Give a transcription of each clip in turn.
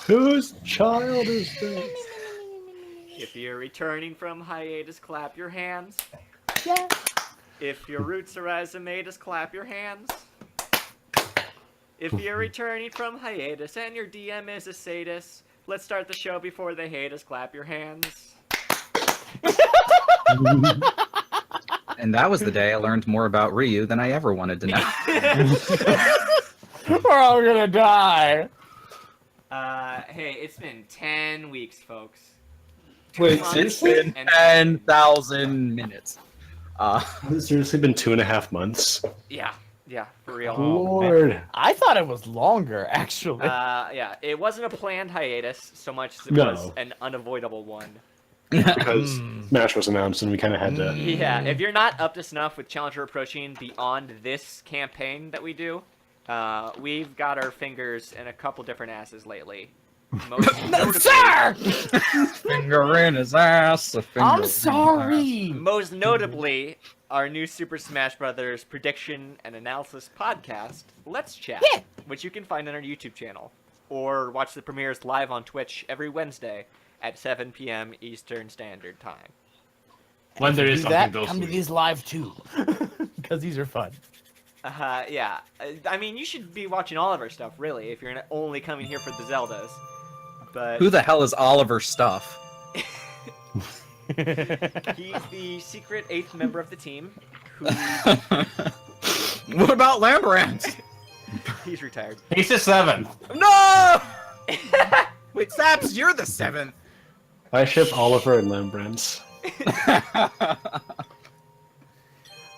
Whose child is this? If you're returning from hiatus, clap your hands. Yeah. If your roots are azimatus, clap your hands. If you're returning from hiatus and your DM is a sadist, let's start the show before they hate us, clap your hands. And that was the day I learned more about Ryu than I ever wanted to know. We're all gonna die. Hey, it's been 10 weeks, folks. Wait, months seriously? and 10,000 minutes. Has it seriously been 2.5 months? Yeah, for real. Lord. I thought it was longer, actually. Yeah, it wasn't a planned hiatus so much as it No. was an unavoidable one. Because Smash was announced and we kind of had to... Yeah, if you're not up to snuff with Challenger approaching beyond this campaign that we do, we've got our fingers in a couple different asses lately. Most notably, Sir! Finger in his ass. A finger in I'm his sorry. most notably, our new Super Smash Brothers prediction and analysis podcast, Let's Chat, Yeah. which you can find on our YouTube channel, or watch the premieres live on Twitch every Wednesday at 7 p.m. Eastern Standard Time. When there is Do something that, those come to weeks. these live too. Because these are fun. Yeah. I mean, you should be watching all of our stuff, really, if you're only coming here for the Zeldas. But Who the hell is Oliver Stuff? he's the secret 8th member of the team. Who What about Lambrand? he's retired. He's a 7. No! Wait, Saps, you're the 7th. I ship Oliver and Lambrand's.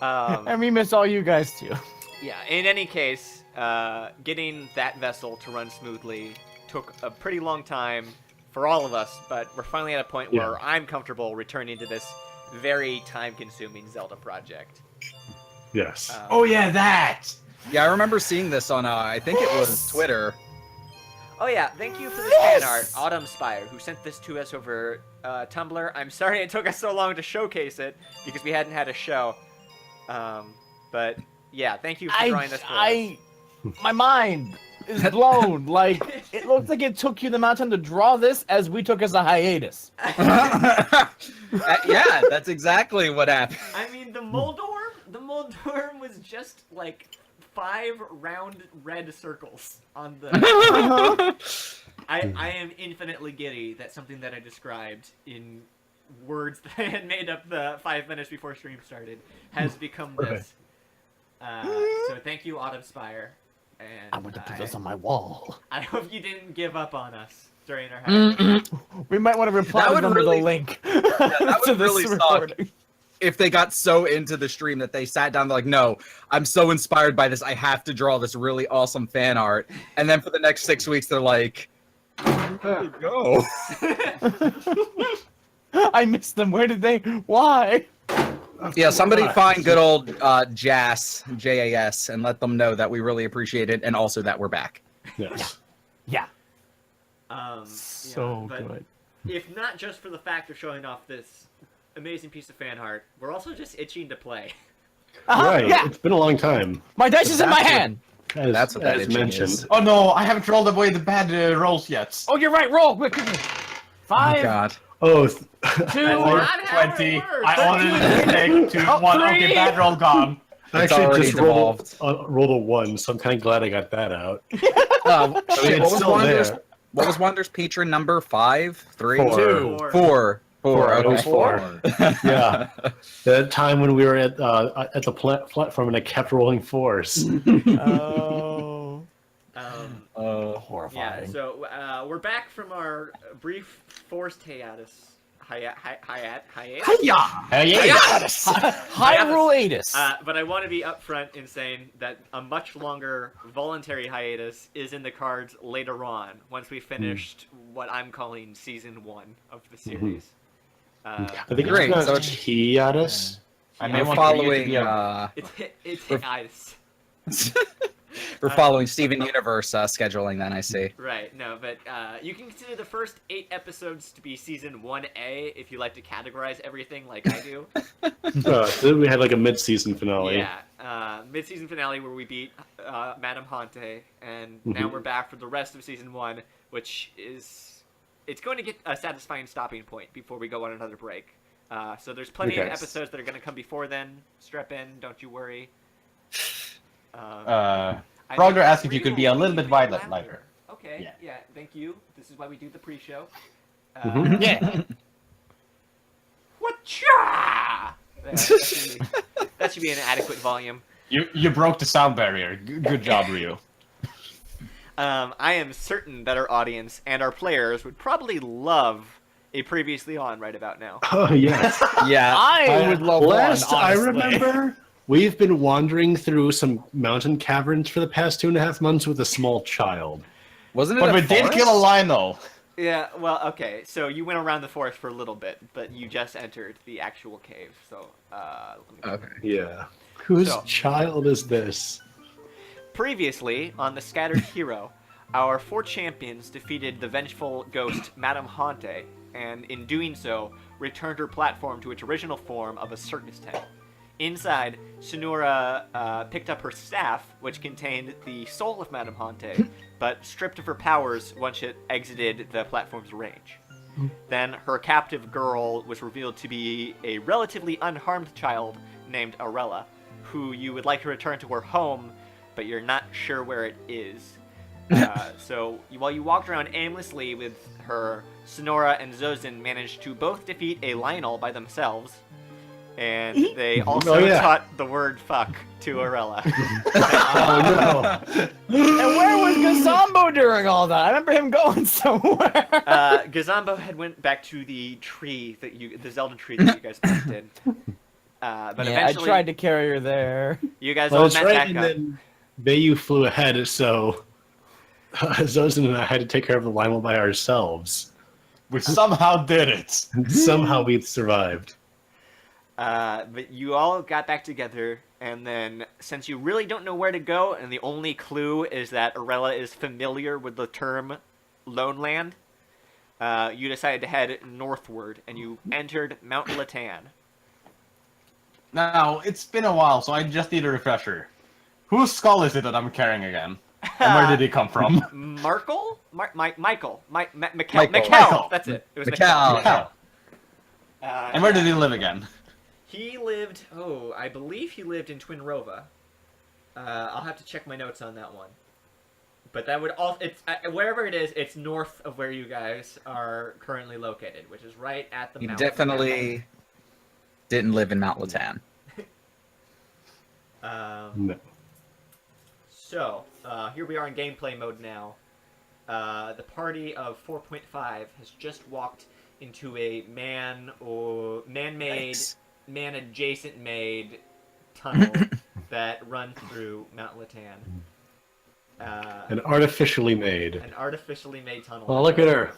And we miss all you guys too. Yeah, in any case, getting that vessel to run smoothly took a pretty long time for all of us, but we're finally at a point where I'm comfortable returning to this very time-consuming Zelda project. Yes. Oh yeah, that! Yeah, I remember seeing this on, I think it was Twitter. Oh yeah, thank you for this fan art, Autumn Spire, who sent this to us over Tumblr. I'm sorry it took us so long to showcase it, because we hadn't had a show. But yeah, thank you for drawing this for us. My mind is blown. Like, it looks like it took you the amount of time to draw this as we took as a hiatus. Yeah, that's exactly what happened. I mean, the Moldorm was just like 5 round red circles on the... I am infinitely giddy that something that I described in words that I had made up the 5 minutes before stream started has become this. So thank you, Autumn Spire. And I'm going to put this on my wall. I hope you didn't give up on us during our hiatus. We might want to reply That to would them with really- a link. that would to this really suck. recording. If they got so into the stream that they sat down, they're like, no, I'm so inspired by this, I have to draw this really awesome fan art. And then for the next 6 weeks, they're like, where'd it go? I missed them. Where did they? Why? Yeah, somebody find good old Jas, Jas, and let them know that we really appreciate it and also that we're back. Yes. Yeah. So So good. If not just for the fact of showing off this amazing piece of fan art, we're also just itching to play. Right. Yeah. It's been a long time. My dice is in my That's what- hand. As, That's what that as itching mentioned. is. Oh no, I haven't rolled away the bad rolls yet. Oh, you're right. Roll. Quick. Oh, 5, God. Oh, 2, Or not how it 20. works. I ordered a stick to 1. Okay, 3. bad roll gone. I It's actually already just rolled a 1, so I'm kind of glad I got that out. Shit, It's still there. what was Wander's patron number? 5? 3? 4. 2. 4. It was Okay. 4. Yeah. That time when we were at the platform and I kept rolling 4s. Oh. Yeah, Horrifying. so we're back from our brief forced hiatus. Hiatus. Hyruleatus. But I want to be upfront in saying that a much longer voluntary hiatus is in the cards later on, once we finished what I'm calling season 1 of the series. I think Great, it's so not hiatus. I We're may want following, you to be a... It's hiatus. We're following Steven Universe scheduling then, I see. Right, no, but you can consider the first 8 episodes to be season 1A if you like to categorize everything like I do. So then we had like a mid-season finale. Yeah, mid-season finale where we beat Madame Hante, and now we're back for the rest of season 1, which is... It's going to get a satisfying stopping point before we go on another break. So there's plenty of episodes that are going to come before then. Strap in, don't you worry. Frogger asked if you could be a little bit lighter. Okay, yeah, thank you. This is why we do the pre-show. Yeah. Whatcha? That should be an adequate volume. You broke the sound barrier. Good job, Ryu. I am certain that our audience and our players would probably love a previously on right about now. Oh, yes. Yeah. I would love Last one, I honestly. remember, we've been wandering through some mountain caverns for the past 2.5 months with a small child. Wasn't it But a we did forest? kill a Lionel. Yeah, well, okay, so you went around the forest for a little bit, but you just entered the actual cave, so, let me... Okay. Yeah. Whose So- child is this? Previously, on the Scattered Hero, our 4 champions defeated the vengeful ghost Madame Hante, and in doing so, returned her platform to its original form of a circus tent. Inside, Sonora picked up her staff, which contained the soul of Madame Hante, but stripped of her powers once it exited the platform's range. Then her captive girl was revealed to be a relatively unharmed child named Arella, who you would like to return to her home, but you're not sure where it is. So while you walked around aimlessly with her, Sonora and Zozin managed to both defeat a Lionel by themselves, and they also taught the word fuck to Arella. Oh, no. And where was Gazambo during all that? I remember him going somewhere. Gazambo had went back to the tree the Zelda tree that you guys planted. But I eventually, tried to carry her there. you guys Well, all that's met right, back and up. then Bayu flew ahead, so Zozin and I had to take care of the Lionel by ourselves. We somehow did it. Somehow we survived. But you all got back together, and then since you really don't know where to go, and the only clue is that Arella is familiar with the term Lone Land, you decided to head northward, and you entered Mount Latan. Now, it's been a while, so I just need a refresher. Whose skull is it that I'm carrying again? And where did he come from? Michael? Michael. Michael. Mikel. That's it. It was Mikel. Hell. Uh, And where did he live again? He lived... Oh, I believe he lived in Twin Rova. I'll have to check my notes on that one. But that would also... It's wherever it is, it's north of where you guys are currently located, which is right at the He mountain. definitely didn't live in Mount Latan. No. So, here we are in gameplay mode now. The party of 4.5 has just walked into a man-made, Yikes. man-adjacent made tunnel that runs through Mount Latan. And artificially made. An artificially made tunnel. Oh, look at her. Mount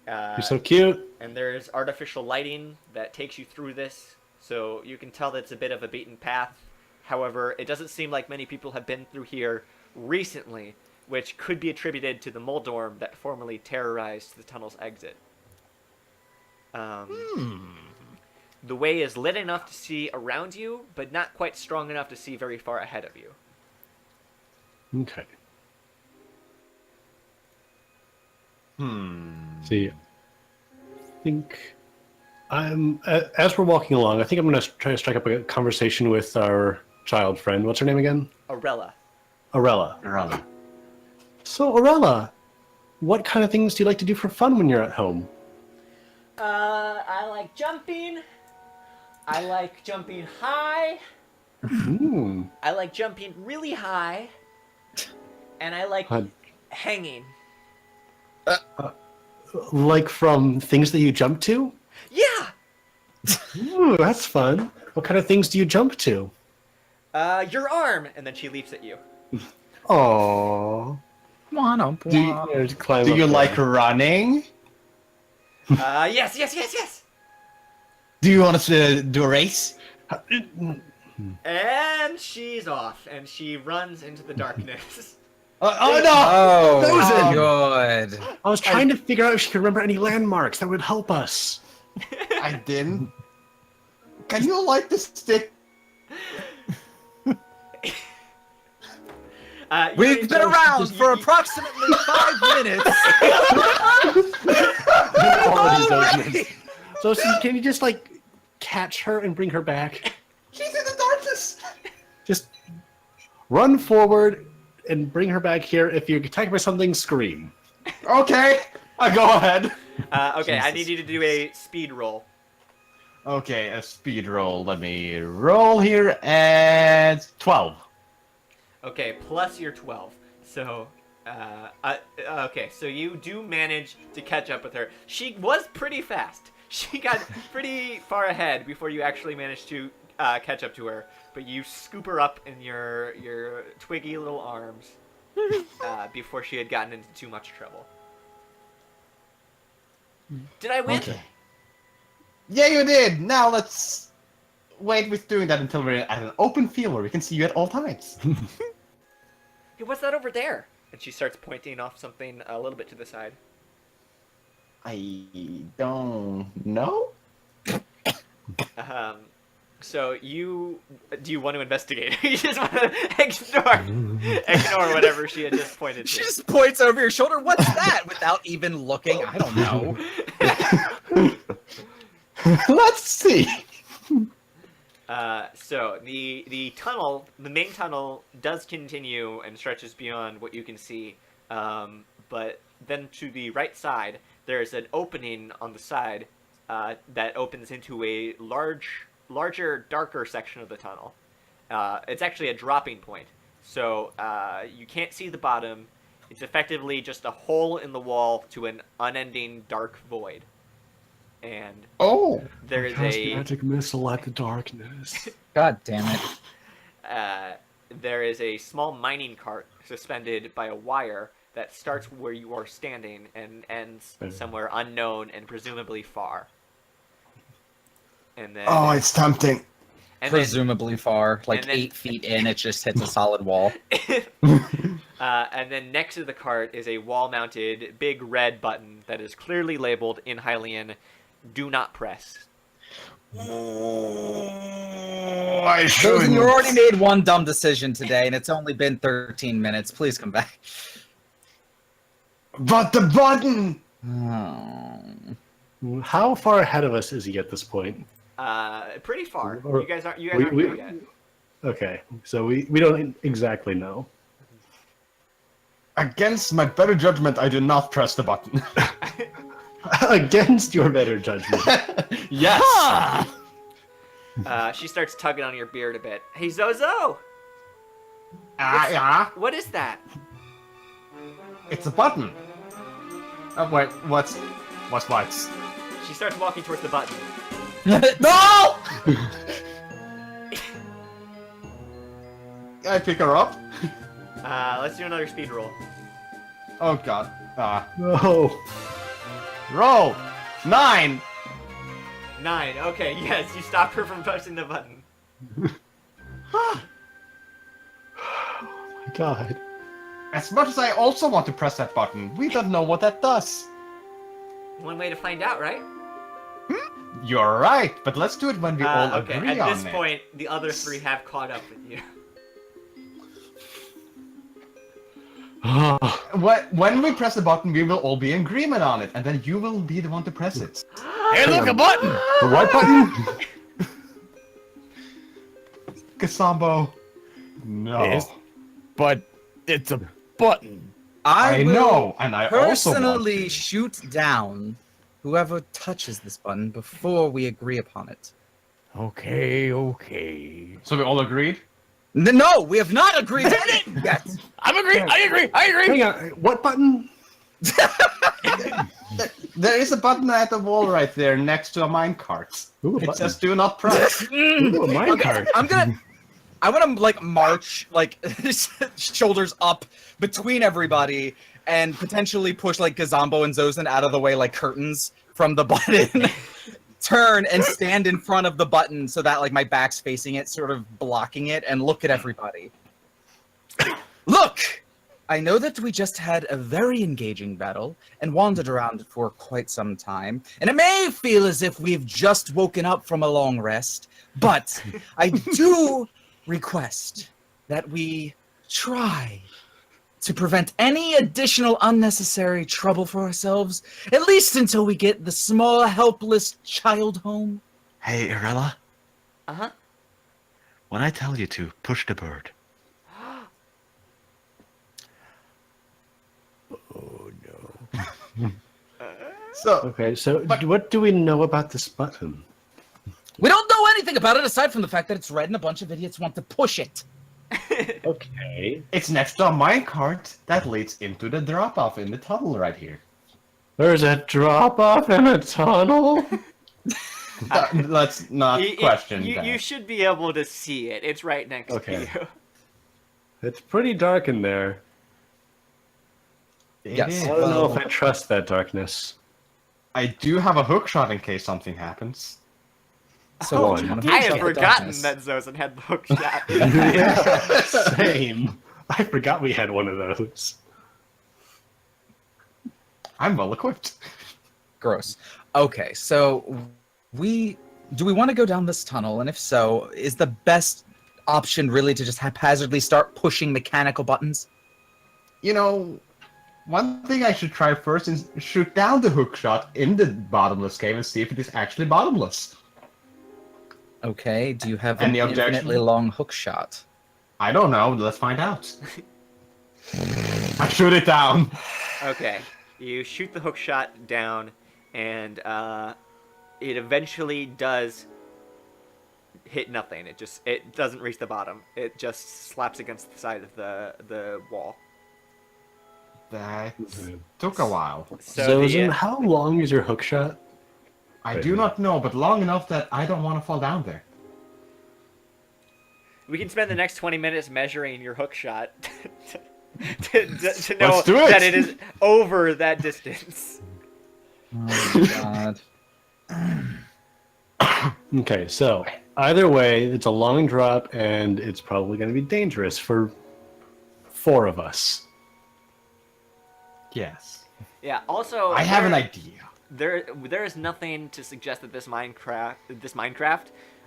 Latan. You're so cute. And there's artificial lighting that takes you through this, so you can tell that it's a bit of a beaten path. However, it doesn't seem like many people have been through here recently, which could be attributed to the Moldorm that formerly terrorized the tunnel's exit. The way is lit enough to see around you, but not quite strong enough to see very far ahead of you. Okay. Hmm. See, I think as we're walking along, I think I'm going to try to strike up a conversation with our child friend. What's her name again? Arella. Arella. Around. So, Arella, what kind of things do you like to do for fun when you're at home? I like jumping. I like jumping high. Hmm. I like jumping really high. And I like Uh, hanging. Like from things that you jump to? Yeah! Ooh, that's fun. What kind of things do you jump to? Your arm! And then she leaps at you. Aww. Do you like running? Yes. Do you want us to do a race? And she's off, and she runs into the darkness. Oh no! Oh, Frozen. good. I was trying to figure out if she could remember any landmarks that would help us. I didn't. Can you light the stick? We've been around for approximately 5 minutes. So can you just like catch her and bring her back? She's in the darkness. Just run forward and bring her back here. If you're attacked by something, scream. Okay, go ahead. Okay, I need you to do a speed roll. Okay, a speed roll. Let me roll here, and 12. Okay, plus your 12. So, okay, so you do manage to catch up with her. She was pretty fast. She got pretty far ahead before you actually managed to catch up to her. But you scoop her up in your twiggy little arms before she had gotten into too much trouble. Did I win? Okay. Yeah, you did. Now let's wait with doing that until we're at an open field where we can see you at all times. Hey, what's that over there? And she starts pointing off something a little bit to the side. I don't know. So do you want to investigate? You just want to ignore whatever she had just pointed to. She just points over your shoulder. What's that? Without even looking. I don't know. Let's see. So the tunnel, the main tunnel, does continue and stretches beyond what you can see. But then to the right side, there's an opening on the side that opens into a larger, darker section of the tunnel. It's actually a dropping point, so you can't see the bottom. It's effectively just a hole in the wall to an unending dark void. And there is a magic missile at the darkness. God damn it. there is a small mining cart suspended by a wire that starts where you are standing and ends somewhere unknown and presumably far. And then, Oh, it's tempting. and Presumably far, like and then- 8 feet in, it just hits a solid wall. and then next to the cart is a wall-mounted big red button that is clearly labeled in Hylian, "Do not press." Oh, I Susan, shouldn't. you already made one dumb decision today, and it's only been 13 minutes. Please come back. But the button. Oh. How far ahead of us is he at this point? Pretty far. Or- You guys aren't we- here yet. Okay, so we don't exactly know. Against my better judgment, I do not press the button. Against your better judgment. Yes. She starts tugging on your beard a bit. Hey, Zozo! Yeah. What is that? It's a button. Oh wait, what's what? She starts walking towards the button. No! I pick her up. Let's do another speed roll. Oh god. No. Roll. 9. 9. Okay, yes, you stopped her from pressing the button. Oh my god. As much as I also want to press that button, we don't know what that does. One way to find out, right? You're right, but let's do it when we all Okay, agree at on this it. point, the other 3 have caught up with you. When we press the button, we will all be in agreement on it, and then you will be the one to press it. Hey, look, a button! The what button? Kasambo. No. Yes. But it's a button. I will know, and I also want personally to. shoot down whoever touches this button before we agree upon it. Okay. So we all agreed? No, we have not agreed on it yet. I agree. Hang on, what button? There is a button at the wall right there next to a minecart. Ooh, a It button. says do not press. Ooh, a minecart. I want to like march like shoulders up between everybody and potentially push like Gazambo and Zozan out of the way like curtains from the button. turn and stand in front of the button so that like my back's facing it, sort of blocking it, and look at everybody. Look! I know that we just had a very engaging battle and wandered around for quite some time, and it may feel as if we've just woken up from a long rest, but I do request that we try to prevent any additional unnecessary trouble for ourselves, at least until we get the small, helpless child home. Hey, Irella, Uh-huh. when I tell you to, push the bird. Oh no. So, Okay, so what do we know about this button? We don't know anything about it aside from the fact that it's red and a bunch of idiots want to push it. Okay. it's next to a minecart that leads into the drop-off in the tunnel right here. There's a drop off in a tunnel. Let's not question that. You should be able to see it. It's right next Okay. to you. It's pretty dark in there. It Yes. is. I don't know if Well, I trust that darkness. I do have a hook shot in case something happens. So Oh, which one of I us have got the forgotten darkness? that Zosen had the hook shot. Yeah, same. I forgot we had one of those. I'm well equipped. Gross. Okay, so do we want to go down this tunnel? And if so, is the best option really to just haphazardly start pushing mechanical buttons? You know, one thing I should try first is shoot down the hook shot in the bottomless cave and see if it is actually bottomless. Okay, do you have an Any objection? infinitely long hook shot? I don't know. Let's find out. I shoot it down. Okay, you shoot the hook shot down, and it eventually does hit nothing. It doesn't reach the bottom. It just slaps against the side of the wall. That took a while. So Zosen, how long is your hook shot? I do not know, but long enough that I don't want to fall down there. we can spend the next 20 minutes measuring your hook shot to know Let's do it. that it is over that distance. Oh my god. Okay, so either way, it's a long drop and it's probably going to be dangerous for 4 of us. Yes. Yeah. Also, I have an idea. There is nothing to suggest that this Minecraft,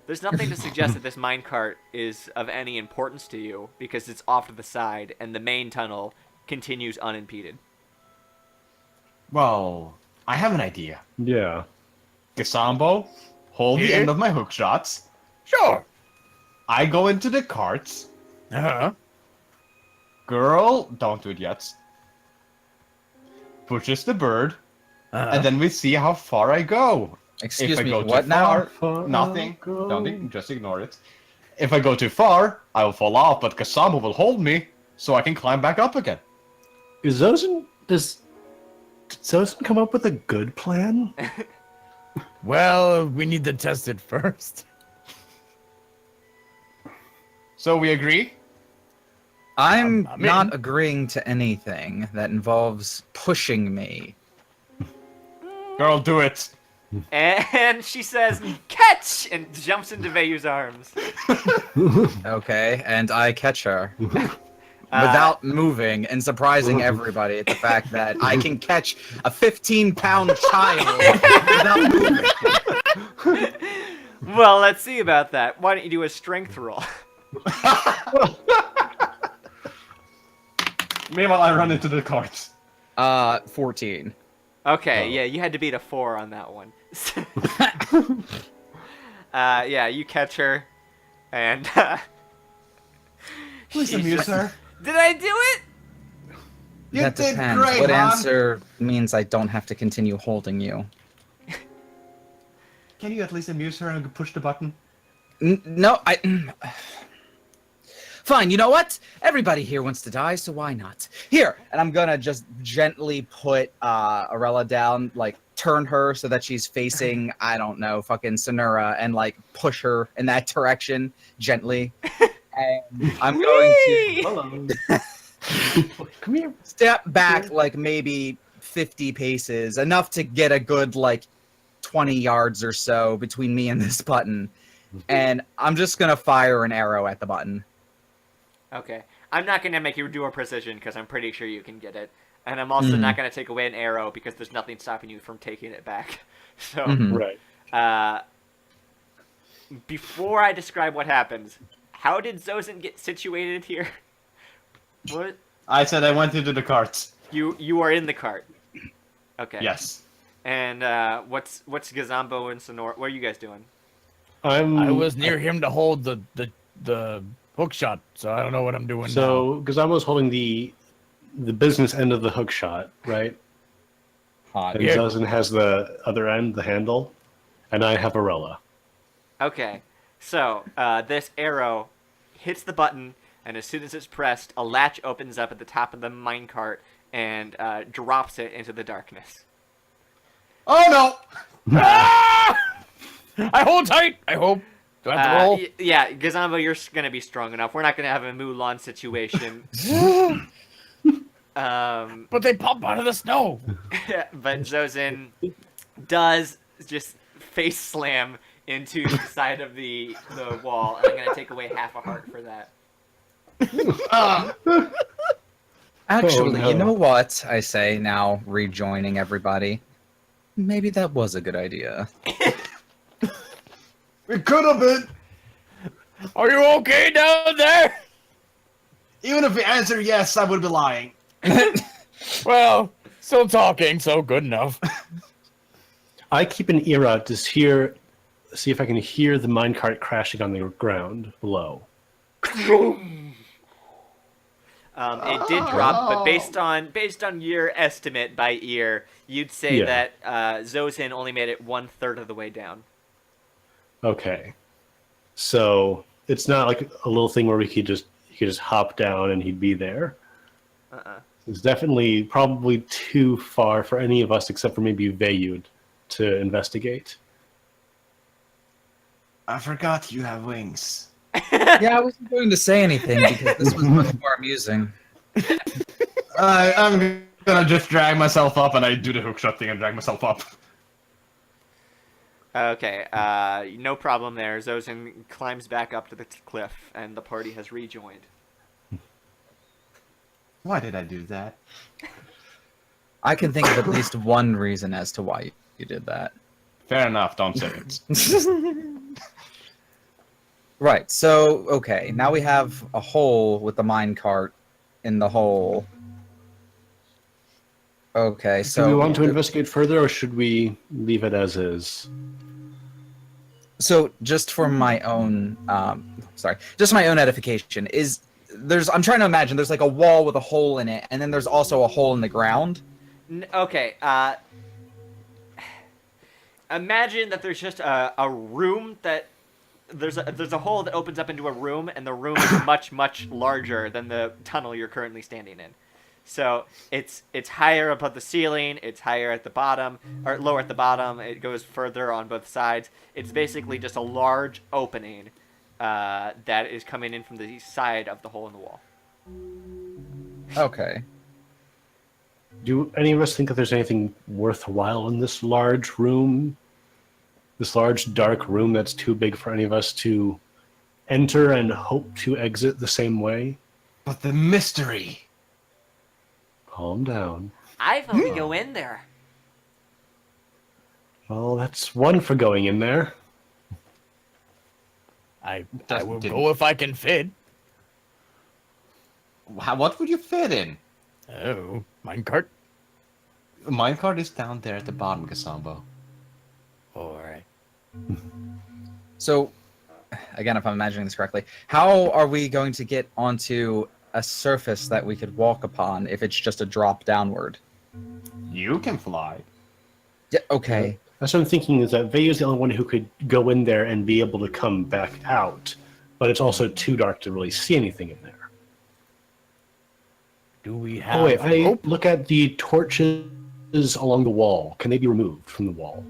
there's nothing to suggest that this minecart is of any importance to you because it's off to the side and the main tunnel continues unimpeded. Well, I have an idea. Yeah. Gasambo, hold the end of my hook shots. Sure. I go into the carts. Uh-huh. Girl, don't do it yet. Pushes the bird, and then we see how far I go. Excuse if I me, go what too now? far, nothing. Don't just ignore it. If I go too far, I will fall off, but Kasama will hold me, so I can climb back up again. Does Zosen come up with a good plan? Well, we need to test it first. So we agree? I'm I'm not in. agreeing to anything that involves pushing me. Girl, do it. And she says, "Catch!" and jumps into Veyu's arms. Okay, and I catch her. Without moving and surprising everybody at the fact that I can catch a 15-pound child without moving. Well, let's see about that. Why don't you do a strength roll? Meanwhile, I run into the carts. 14. Okay, yeah, you had to beat a 4 on that one. Yeah, you catch her, and Please she's amuse just- her. Did I do it? You That did depends. great, What hon. answer means I don't have to continue holding you? Can you at least amuse her and push the button? No, I... Fine, you know what? Everybody here wants to die, so why not? Here, and I'm gonna just gently put Arella down, like, turn her so that she's facing, I don't know, fucking Sonura, and, like, push her in that direction, gently. And I'm going to Hello. Come here. step back, like, maybe 50 paces, enough to get a good, like, 20 yards or so between me and this button, and I'm just gonna fire an arrow at the button. Okay. I'm not going to make you do a precision because I'm pretty sure you can get it. And I'm also not going to take away an arrow because there's nothing stopping you from taking it back. So, Right. before I describe what happens, how did Zozen get situated here? What? I said I went into the carts. You are in the cart. Okay. Yes. And what's Gazambo and Sonor? What are you guys doing? I was near him to hold the hook shot, so I don't know what I'm doing now. So Gazambo's holding the business end of the hook shot, right? Hot. And Zozen has the other end, the handle, and I have Arella. Okay. So this arrow hits the button, and as soon as it's pressed, a latch opens up at the top of the minecart and drops it into the darkness. Oh no! Ah! I hold tight. I hope. Do I have to roll? Yeah, Gazambo, you're gonna be strong enough. We're not gonna have a Mulan situation. But they pop out of the snow. But Zozen does just face slam into the side of the wall, and I'm gonna take away half a heart for that. Actually, Oh, no. you know what I say now, rejoining everybody? Maybe that was a good idea. It could have been. Are you okay down there? Even if the answer yes, I would be lying. Well, still talking, so good enough. I keep an ear out to see if I can hear the minecart crashing on the ground below. It did drop, but based on your estimate by ear, you'd say Yeah. that Zozen only made it 1/3 of the way down. Okay. So it's not like a little thing where he could just hop down and he'd be there. It's definitely probably too far for any of us except for maybe Vayud to investigate. I forgot you have wings. Yeah, I wasn't going to say anything because this was much more amusing. I'm gonna just drag myself up, and I do the hookshot thing and drag myself up. Okay, no problem there. Zozen climbs back up to the cliff, and the party has rejoined. Why did I do that? I can think of at least one reason as to why you did that. Fair enough, don't say it. Right, so, okay, now we have a hole with the minecart in the hole. Okay, so... Do we want to investigate further, or should we leave it as is? So, just for my own, just my own edification, I'm trying to imagine, there's like a wall with a hole in it, and then there's also a hole in the ground. Okay, imagine that there's just a room that... There's a hole that opens up into a room, and the room is much, much larger than the tunnel you're currently standing in. So it's higher above the ceiling, it's higher at the bottom, or lower at the bottom, it goes further on both sides. It's basically just a large opening that is coming in from the side of the hole in the wall. Okay. Do any of us think that there's anything worthwhile in this large room? This large, dark room that's too big for any of us to enter and hope to exit the same way? But the mystery. Calm down. I vote we go in there. Well, that's one for going in there. I Just will didn't- go if I can fit. What would you fit in? Oh, minecart? The minecart is down there at the bottom, Kasambo. Alright. So, again, if I'm imagining this correctly, how are we going to get onto a surface that we could walk upon if it's just a drop downward? You can fly. Yeah, okay. That's what I'm thinking, is that Vayu's the only one who could go in there and be able to come back out. But it's also too dark to really see anything in there. Do we have Oh wait, I rope? look at the torches along the wall. Can they be removed from the wall?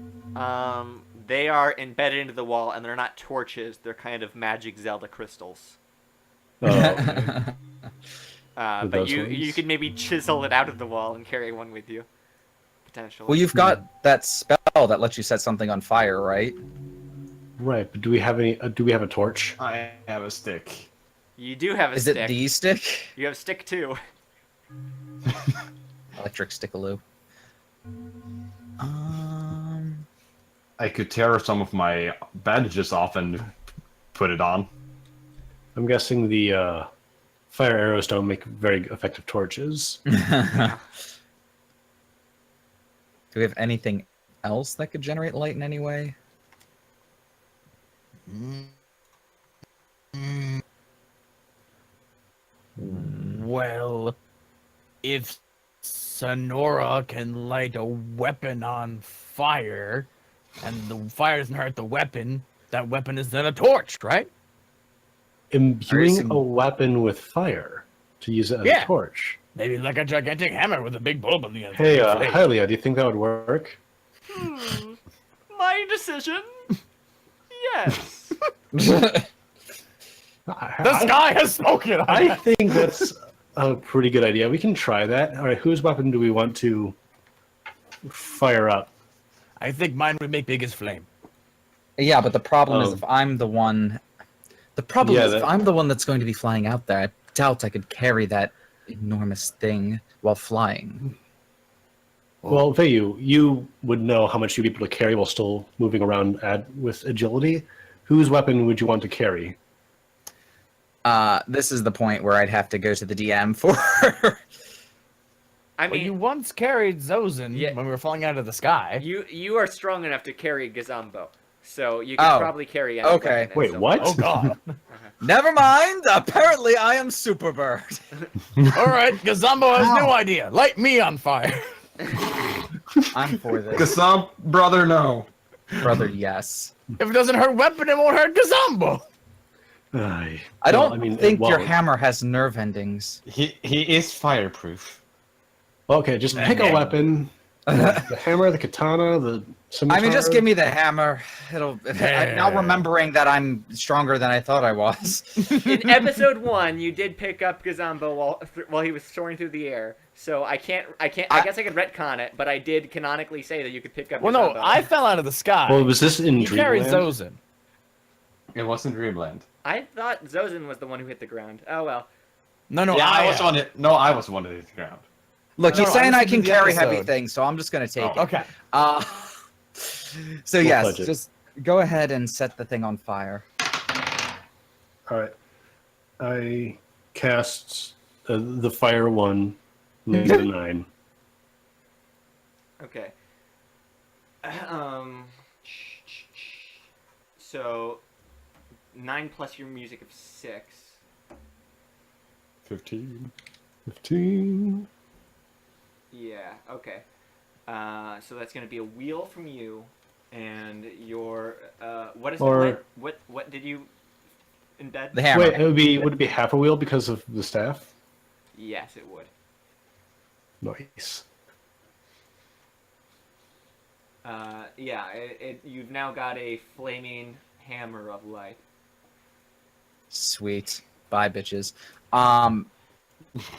They are embedded into the wall, and they're not torches. They're kind of magic Zelda crystals. Oh, okay. But those you ones? could maybe chisel it out of the wall and carry one with you, potentially. Well, you've got that spell that lets you set something on fire, right? Right, but do we have any? Do we have a torch? I have a stick. You do have a Is stick. it the stick? You have stick 2. Electric stickaloo. I could tear some of my bandages off and put it on. I'm guessing the fire arrows don't make very effective torches. Do we have anything else that could generate light in any way? Well, if Sonora can light a weapon on fire, and the fire doesn't hurt the weapon, that weapon is then a torch, right? Imbuing a weapon with fire to use it as a torch. Maybe like a gigantic hammer with a big bulb on the end. Hey, Hylia, do you think that would work? My decision? Yes. The sky has spoken! I think that's a pretty good idea. We can try that. All right, whose weapon do we want to fire up? I think mine would make biggest flame. Yeah, but the problem is if I'm the one... The problem is if I'm the one that's going to be flying out there, I doubt I could carry that enormous thing while flying. Well, Vayu, you would know how much you'd be able to carry while still moving around with agility. Whose weapon would you want to carry? This is the point where I'd have to go to the DM for... I mean, Well, you once carried Zozin when we were falling out of the sky. you are strong enough to carry Gazambo, so you can probably carry any weapon in Wait, some what? way. Oh, God. Never mind! Apparently I am Superbird. All right, Gazambo has no idea. Light me on fire. I'm for this. Gazam, brother, no. Brother, yes. If it doesn't hurt weapon, it won't hurt Gazambo. I don't think your hammer has nerve endings. He is fireproof. Okay, just pick a weapon. The hammer, the katana, the scimitar. I mean, just give me the hammer. It'll. Now remembering that I'm stronger than I thought I was. In episode 1, you did pick up Gazambo while he was soaring through the air. So I guess I could retcon it, but I did canonically say that you could pick up. Well, Gazambo. no, I fell out of the sky. Well, was this in He carried Dreamland? Zozin. It wasn't Dreamland. I thought Zozin was the one who hit the ground. Oh well. No, Yeah, I was the one. I was the one that hit the ground. Look, No, he's no, saying I I can listened to the carry heavy episode. things, so I'm just gonna take it. Okay. So yes, budget. just go ahead and set the thing on fire. All right. I cast the fire one, leave it a 9. Okay. So 9 plus your music of 6. 15. 15. Yeah. Okay. So that's gonna be a wheel from you, and your what is Or- it? What did you embed? The hammer. Wait, would it be half a wheel because of the staff? Yes, it would. Nice. Yeah. You've now got a flaming hammer of light. Sweet. Bye, bitches.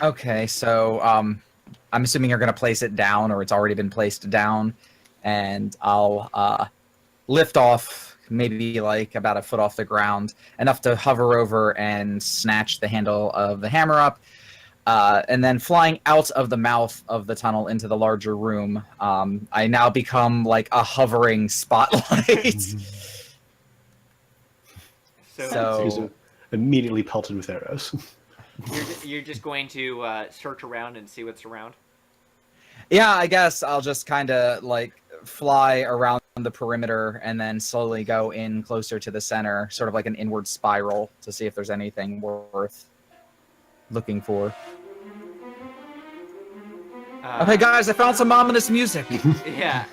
Okay, so I'm assuming you're gonna place it down, or it's already been placed down, and I'll lift off, maybe like about a foot off the ground, enough to hover over and snatch the handle of the hammer up, and then flying out of the mouth of the tunnel into the larger room, I now become like a hovering spotlight. So- He's immediately pelted with arrows. You're just going to search around and see what's around. Yeah, I guess I'll just kind of like fly around the perimeter and then slowly go in closer to the center, sort of like an inward spiral to see if there's anything worth looking for. Okay, guys, I found some ominous music. Yeah,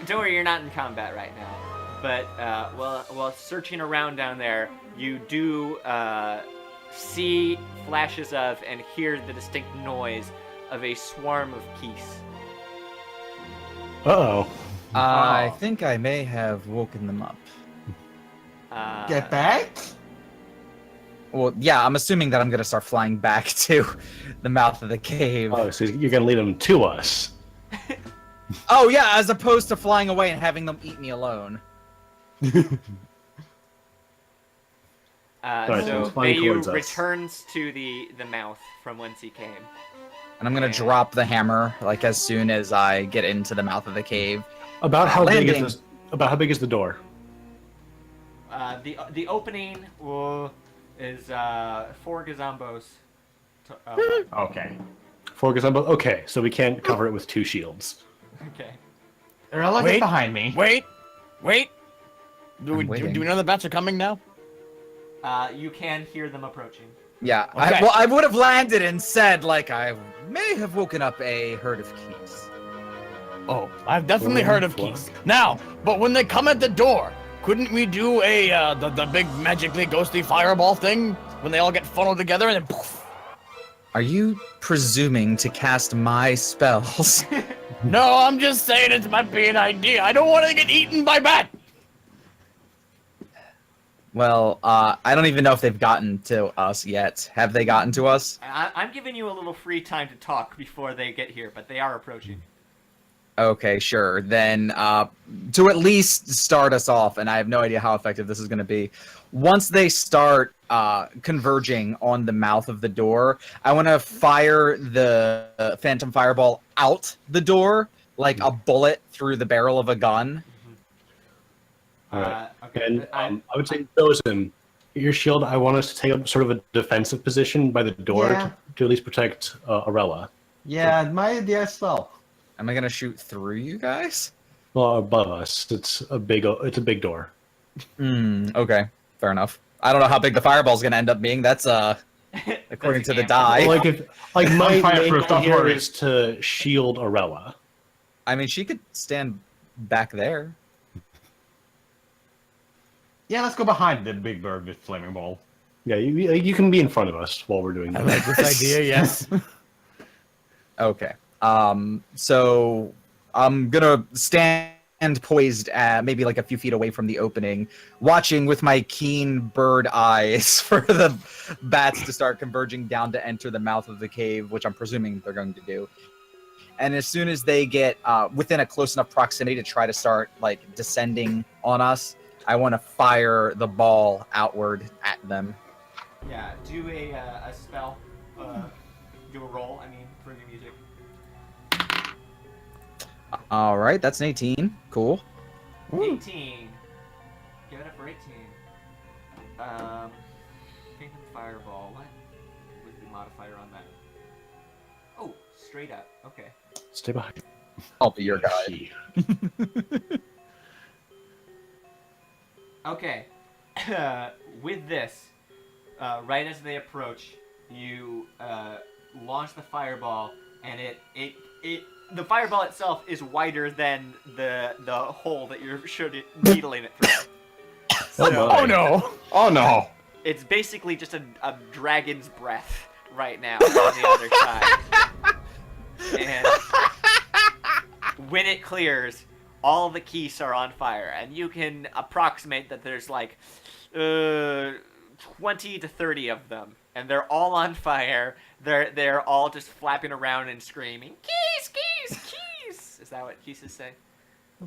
don't worry, you're not in combat right now. But while searching around down there, you do see flashes of and hear the distinct noise of a swarm of geese. Uh-oh. I think I may have woken them up. Get back? Well, yeah, I'm assuming that I'm going to start flying back to the mouth of the cave. Oh, so you're going to lead them to us. Oh yeah, as opposed to flying away and having them eat me alone. Alright, so So he's flying Mayu towards us. returns to the mouth from whence he came. And I'm gonna drop the hammer like as soon as I get into the mouth of the cave. About how big Landing. is this? About how big is the door? The opening is 4 gazambos. Okay. 4 gazumbo. Okay, so we can't cover it with 2 shields. Okay. Rella, Wait. get behind me. Wait! Do I'm we waiting. do we know the bats are coming now? You can hear them approaching. Yeah, Okay. I would have landed and said like I may have woken up a herd of keys. Oh, I've definitely heard of Fuck. keys. Now, but when they come at the door, couldn't we do a the big magically ghostly fireball thing when they all get funneled together and then poof? Are you presuming to cast my spells? No, I'm just saying it might be an idea. I don't want to get eaten by bat. Well, I don't even know if they've gotten to us yet. Have they gotten to us? I'm giving you a little free time to talk before they get here, but they are approaching. Okay, sure. Then, to at least start us off, and I have no idea how effective this is going to be, once they start converging on the mouth of the door, I want to fire the Phantom Fireball out the door, like a bullet through the barrel of a gun. Alright. Okay. And I would say, Chosen, your shield, I want us to take up sort of a defensive position by the door Yeah. to at least protect Arella. Yeah, my idea as well. Am I going to shoot through you guys? Well, above us, it's a big door. Okay. Fair enough. I don't know how big the fireball's going to end up being. That's, according to the die. Well, like my Fireproof, main goal don't here worry. is to shield Arella. I mean, she could stand back there. Yeah, let's go behind the big bird with flaming ball. Yeah, you can be in front of us while we're doing I that. like this idea. Yes. Okay. So I'm gonna stand poised at maybe like a few feet away from the opening, watching with my keen bird eyes for the bats to start converging down to enter the mouth of the cave, which I'm presuming they're going to do. And as soon as they get within a close enough proximity to try to start like descending on us, I want to fire the ball outward at them. Yeah, do a spell. Do a roll, I mean, for your music. All right, that's an 18. Cool. 18. Give it up for 18. Phantom Fireball. What was the modifier on that? Oh, straight up. Okay. Stay behind. I'll be your guide. Okay. With this, right as they approach, you launch the fireball, and the fireball itself is wider than the hole that you're needling it through. Oh no! Oh no! It's basically just a dragon's breath right now on the other side. And when it clears, all the keys are on fire, and you can approximate that there's like 20 to 30 of them, and they're all on fire. They're all just flapping around and screaming, "Keys, keys, keys!" Is that what keys say?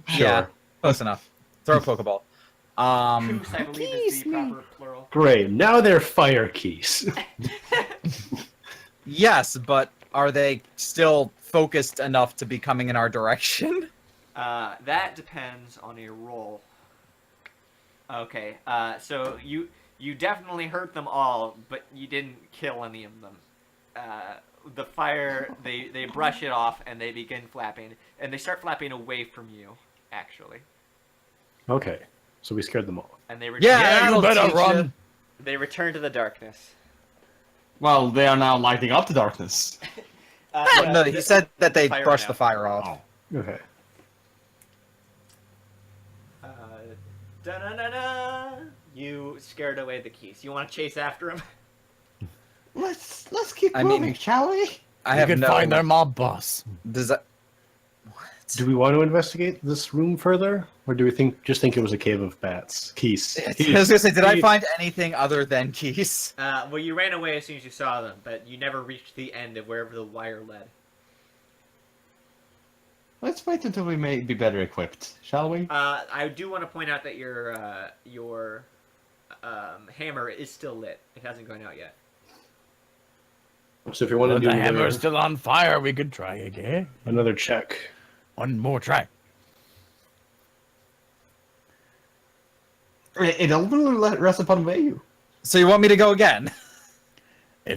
Sure. Yeah, close enough. Throw a Pokeball. Keys, I believe, is the proper plural. Great. Now they're fire keys. Yes, but are they still focused enough to be coming in our direction? That depends on your roll. Okay, so you definitely hurt them all, but you didn't kill any of them. The fire, they brush it off and they begin flapping, and they start flapping away from you, actually. Okay, so we scared them all. And they return. Yeah, You I'll better teach run. ya. They return to the darkness. Well, they are now lighting up the darkness. No, he said that they Fire brushed now. the fire off. Okay. Da-na-na-na. You scared away the keys. You want to chase after him? Let's keep I mean- moving, shall we? I You have can no. find their mob boss. Does that? Do we want to investigate this room further, or do we just think it was a cave of bats? Keys. I was gonna say, did I Keys. find anything other than keys? Well, you ran away as soon as you saw them, but you never reached the end of wherever the wire led. Let's wait until we may be better equipped, shall we? I do want to point out that your hammer is still lit. It hasn't gone out yet. So if you want to But do the hammer's still on fire. We could try again. another check. One more try. It ultimately rests upon Vayu. So you want me to go again?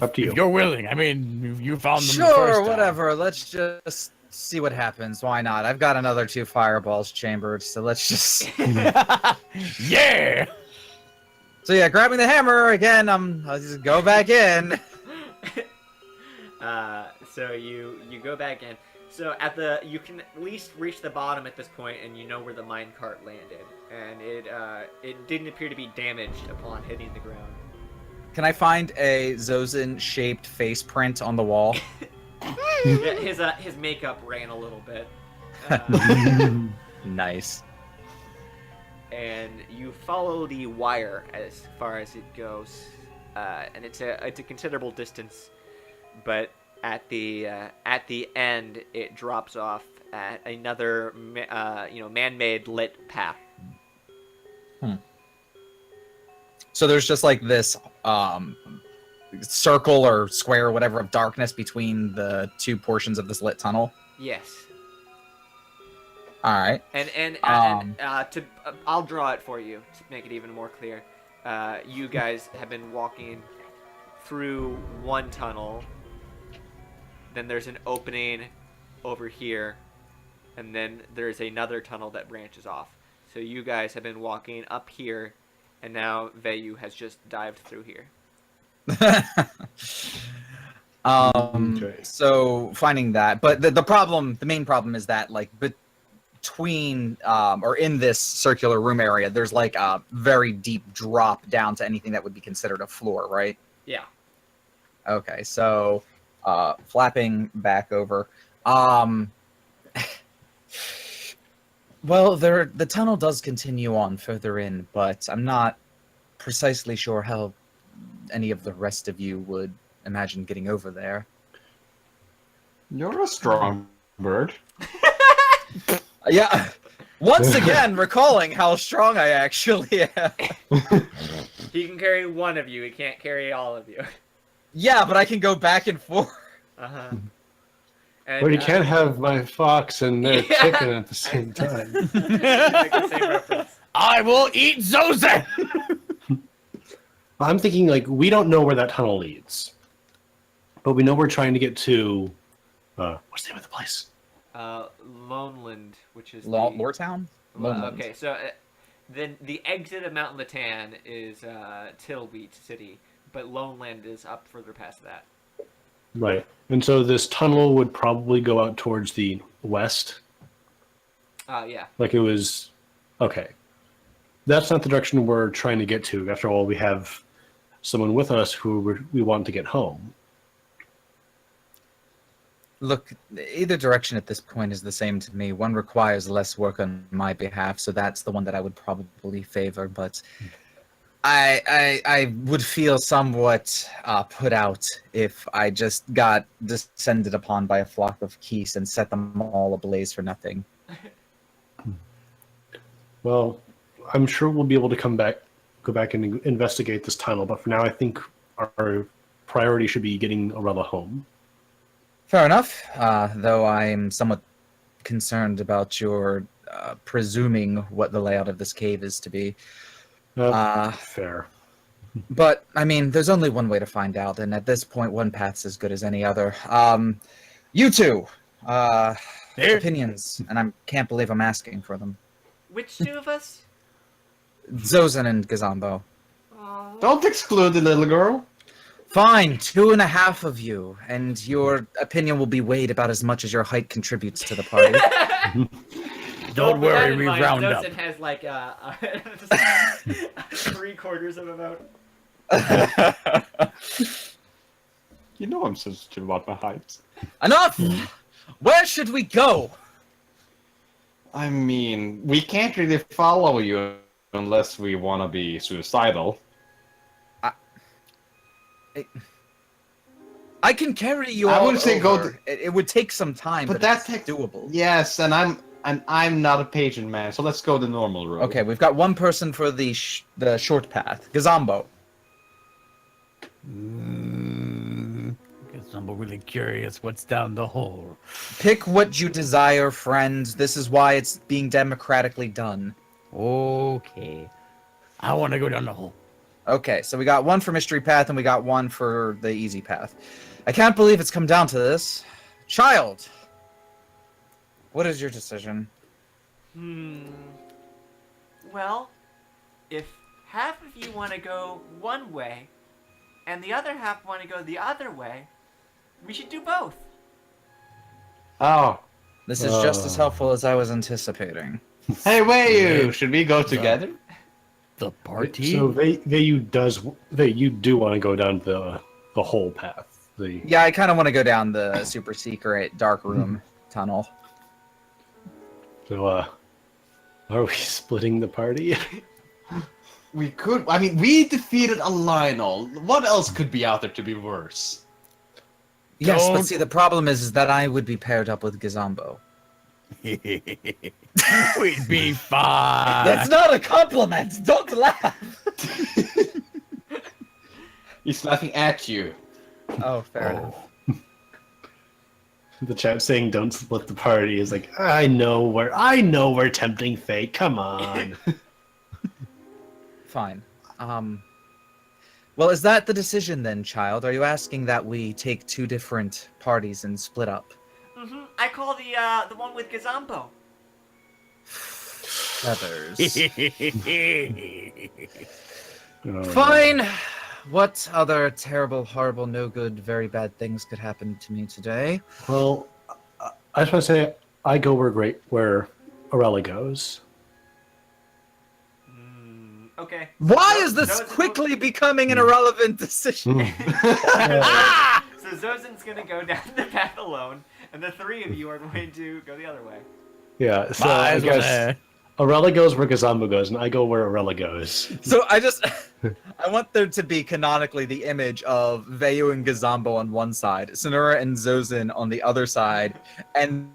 Up to you. If you're willing. I mean, you found them the Sure, first time. whatever. Let's just see what happens. Why not? I've got another 2 fireballs chambered, so let's just... Yeah! So yeah, grabbing the hammer again. I'll just go back in. So you go back in. So you can at least reach the bottom at this point, and you know where the minecart landed, and it didn't appear to be damaged upon hitting the ground. Can I find a Zozin-shaped face print on the wall? Yeah, his makeup ran a little bit. Nice. And you follow the wire as far as it goes, and it's a considerable distance, but at the end it drops off at another man-made lit path. So there's just like this circle or square or whatever of darkness between the 2 portions of this lit tunnel. Yes. All right. And I'll draw it for you to make it even more clear. You guys have been walking through one tunnel. Then there's an opening over here, and then there's another tunnel that branches off. So you guys have been walking up here, and now Vayu has just dived through here. Okay. So finding that, but the main problem is that like between or in this circular room area, there's like a very deep drop down to anything that would be considered a floor, right? Yeah. Okay, so flapping back over. Well, the tunnel does continue on further in, but I'm not precisely sure how any of the rest of you would imagine getting over there. You're a strong bird. Yeah. Once again, recalling how strong I actually am. He can carry one of you. He can't carry all of you. Yeah, but I can go back and forth. Uh-huh. But you can't have my fox and their Yeah. chicken at the same time. Make the same reference. I will eat Zozan! I'm thinking, like, we don't know where that tunnel leads. But we know we're trying to get to... what's the name of the place? Loneland, which is Loretown? okay, so then the exit of Mount Latan is Tillwheat City, but Loneland is up further past that. Right. And so this tunnel would probably go out towards the west. Yeah. Like it was... Okay. That's not the direction we're trying to get to. After all, we have someone with us who we want to get home. Look, either direction at this point is the same to me. One requires less work on my behalf, so that's the one that I would probably favor, but I would feel somewhat put out if I just got descended upon by a flock of geese and set them all ablaze for nothing. Well, I'm sure we'll be able to go back and investigate this tunnel, but for now I think our priority should be getting Arella home. Fair enough, though I'm somewhat concerned about your presuming what the layout of this cave is to be. Fair. But, I mean, there's only one way to find out, and at this point, one path's as good as any other. You two, opinions, and I can't believe I'm asking for them. Which two of us? Zozan and Gazambo. Don't exclude the little girl. Fine, 2.5 of you, and your opinion will be weighed about as much as your height contributes to the party. Don't With that worry, in we mind, round up. Dosen has like 3/4 of a vote. You know I'm sensitive about my height. Enough! Where should we go? I mean, we can't really follow you unless we want to be suicidal. I can carry you I all would say go over. It would take some time, But but that it's takes doable. Yes, and I'm not a patient man, so let's go the normal road. Okay, we've got one person for the short path. Gazambo. Guess I'm really curious what's down the hole. Pick what you desire, friends. This is why it's being democratically done. Okay. I want to go down the hole. Okay, so we got one for mystery path and we got one for the easy path. I can't believe it's come down to this. Child, what is your decision? Well, if half of you want to go one way, and the other half want to go the other way, we should do both. Oh. This is just as helpful as I was anticipating. Hey, wait, should we go together? The party? So you do want to go down the whole path. Yeah, I kind of want to go down the super secret dark room tunnel. So are we splitting the party? We could. I mean, we defeated a Lionel. What else could be out there to be worse? Yes, but Don't- see, the problem is that I would be paired up with Gazambo. We'd be fine. That's not a compliment! Don't laugh! He's laughing at you. Oh, fair enough. The chat saying "Don't split the party" is like, I know we're tempting fate. Come on. Fine. Well, is that the decision then, child? Are you asking that we take two different parties and split up? I call the one with Gazambo. Feathers. Oh, Fine. What other terrible, horrible, no good, very bad things could happen to me today? Well, I just want to say I go where Arella goes. Okay. Why is this Zozen quickly becoming an irrelevant decision? So Zozen's gonna go down the path alone, and the three of you are going to go the other way. Yeah, so I guess Arella goes where Gazamba goes, and I go where Arella goes. So I want there to be canonically the image of Vayu and Gazambo on one side, Sonura and Zozen on the other side, and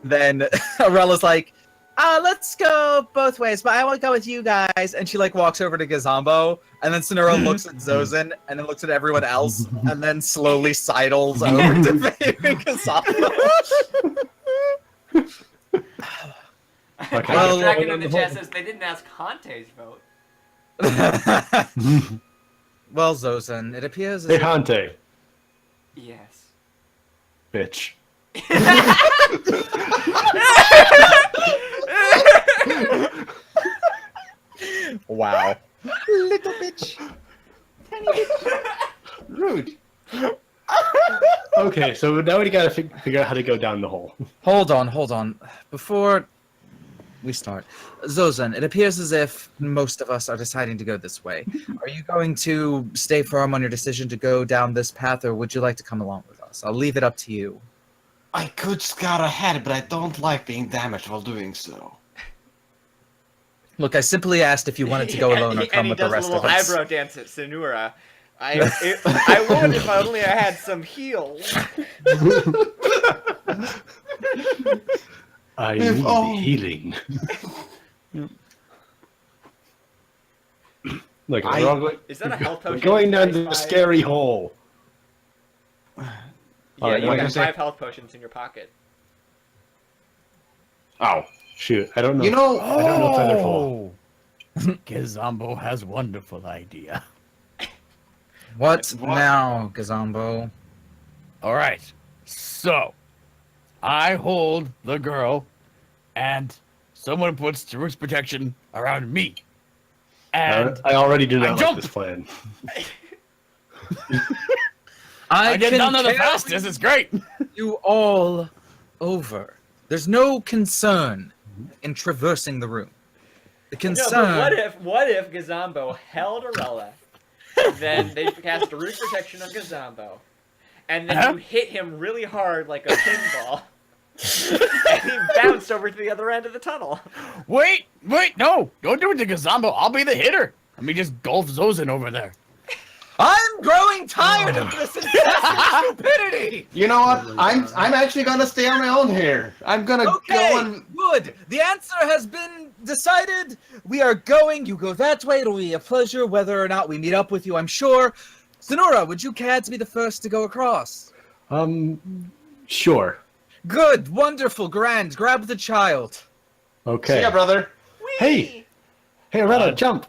then Arella's like, let's go both ways, but I want to go with you guys. And she like walks over to Gazambo, and then Sonura looks at Zozen, and then looks at everyone else, and then slowly sidles over to Vayu and Gazambo. Okay. Well, Dragon in the chat says they didn't ask Hante's vote. Well, Zozen, it appears as Hey, if Hante, Yes. bitch. wow. Little bitch. Rude. Okay, so now we gotta figure out how to go down the hole. Hold on. Before we start, Zozen, it appears as if most of us are deciding to go this way. Are you going to stay firm on your decision to go down this path, or would you like to come along with us? I'll leave it up to you. I could scout ahead, but I don't like being damaged while doing so. Look, I simply asked if you wanted to go alone or come with the rest of us. eyebrow dance at Sonura. I would if only I had some heels. I need healing. Look, we're all Is that a health potion? going down Nice the five? scary hole. Yeah, Alright, you like I have said- 5 health potions in your pocket. Oh, shoot. I don't know. You know, I don't know if they're full. Gazambo has wonderful idea. What now, Gazambo? All right. So, I hold the girl, and someone puts Taruk's protection around me. And I already do not like jumped. this plan. I get can down there the carry fastest. It's great. you all over. There's no concern in traversing the room. The No, concern. but what if Gazambo held Arella, then they cast a root protection on Gazambo, and then you hit him really hard like a pinball, and he bounced over to the other end of the tunnel. Wait, no. Don't do it to Gazambo. I'll be the hitter. Let me just golf Zozen over there. I'm growing tired of this incessant stupidity! You know what? I'm actually gonna stay on my own here. I'm gonna Okay, go and good. The answer has been decided. We are going. You go that way. It'll be a pleasure whether or not we meet up with you, I'm sure. Sonora, would you care to be the first to go across? Sure. Good, wonderful, grand. Grab the child. Okay. see ya, brother. Hey! Hey, Aretta, jump!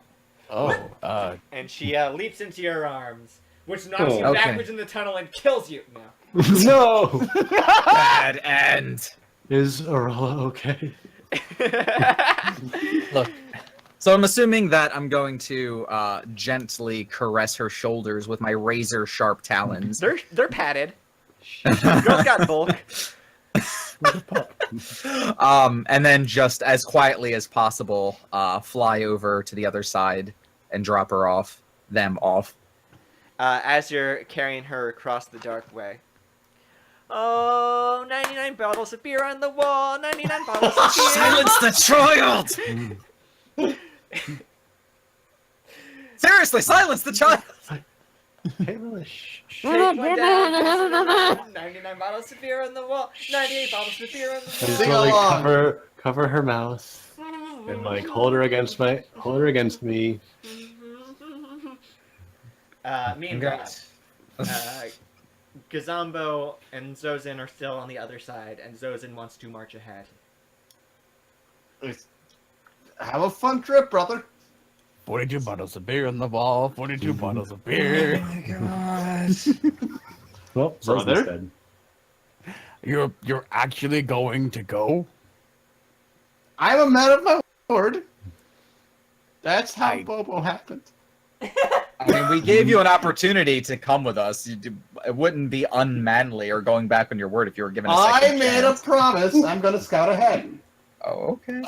Oh, And she leaps into your arms, which knocks you Oh. Okay. backwards in the tunnel and kills you. No. No! Bad end. Is Arella okay? Look. So I'm assuming that I'm going to gently caress her shoulders with my razor sharp talons. They're padded. Girl's got bulk. And then just as quietly as possible, fly over to the other side and drop her off. Them off. As you're carrying her across the dark way. Oh, 99 bottles of beer on the wall, 99 bottles of beer. Silence the child! Seriously, silence the child! Hey, Arella, shh. Take one down, 99 bottles of beer on the wall, 98 bottles of beer on the And wall. Sing slowly along. cover her mouth and like hold her against me. Meanwhile, Gazambo and Zozin are still on the other side, and Zozin wants to march ahead. Have a fun trip, brother. 42 bottles of beer on the wall, 42 bottles of beer. Well, Brother? Zosin's dead. You're actually going to go? I'm a man of my word. That's how I- Bobo happened. I mean, we gave you an opportunity to come with us. It wouldn't be unmanly or going back on your word if you were given a I second made a chance. promise. I'm gonna scout ahead. Oh, okay.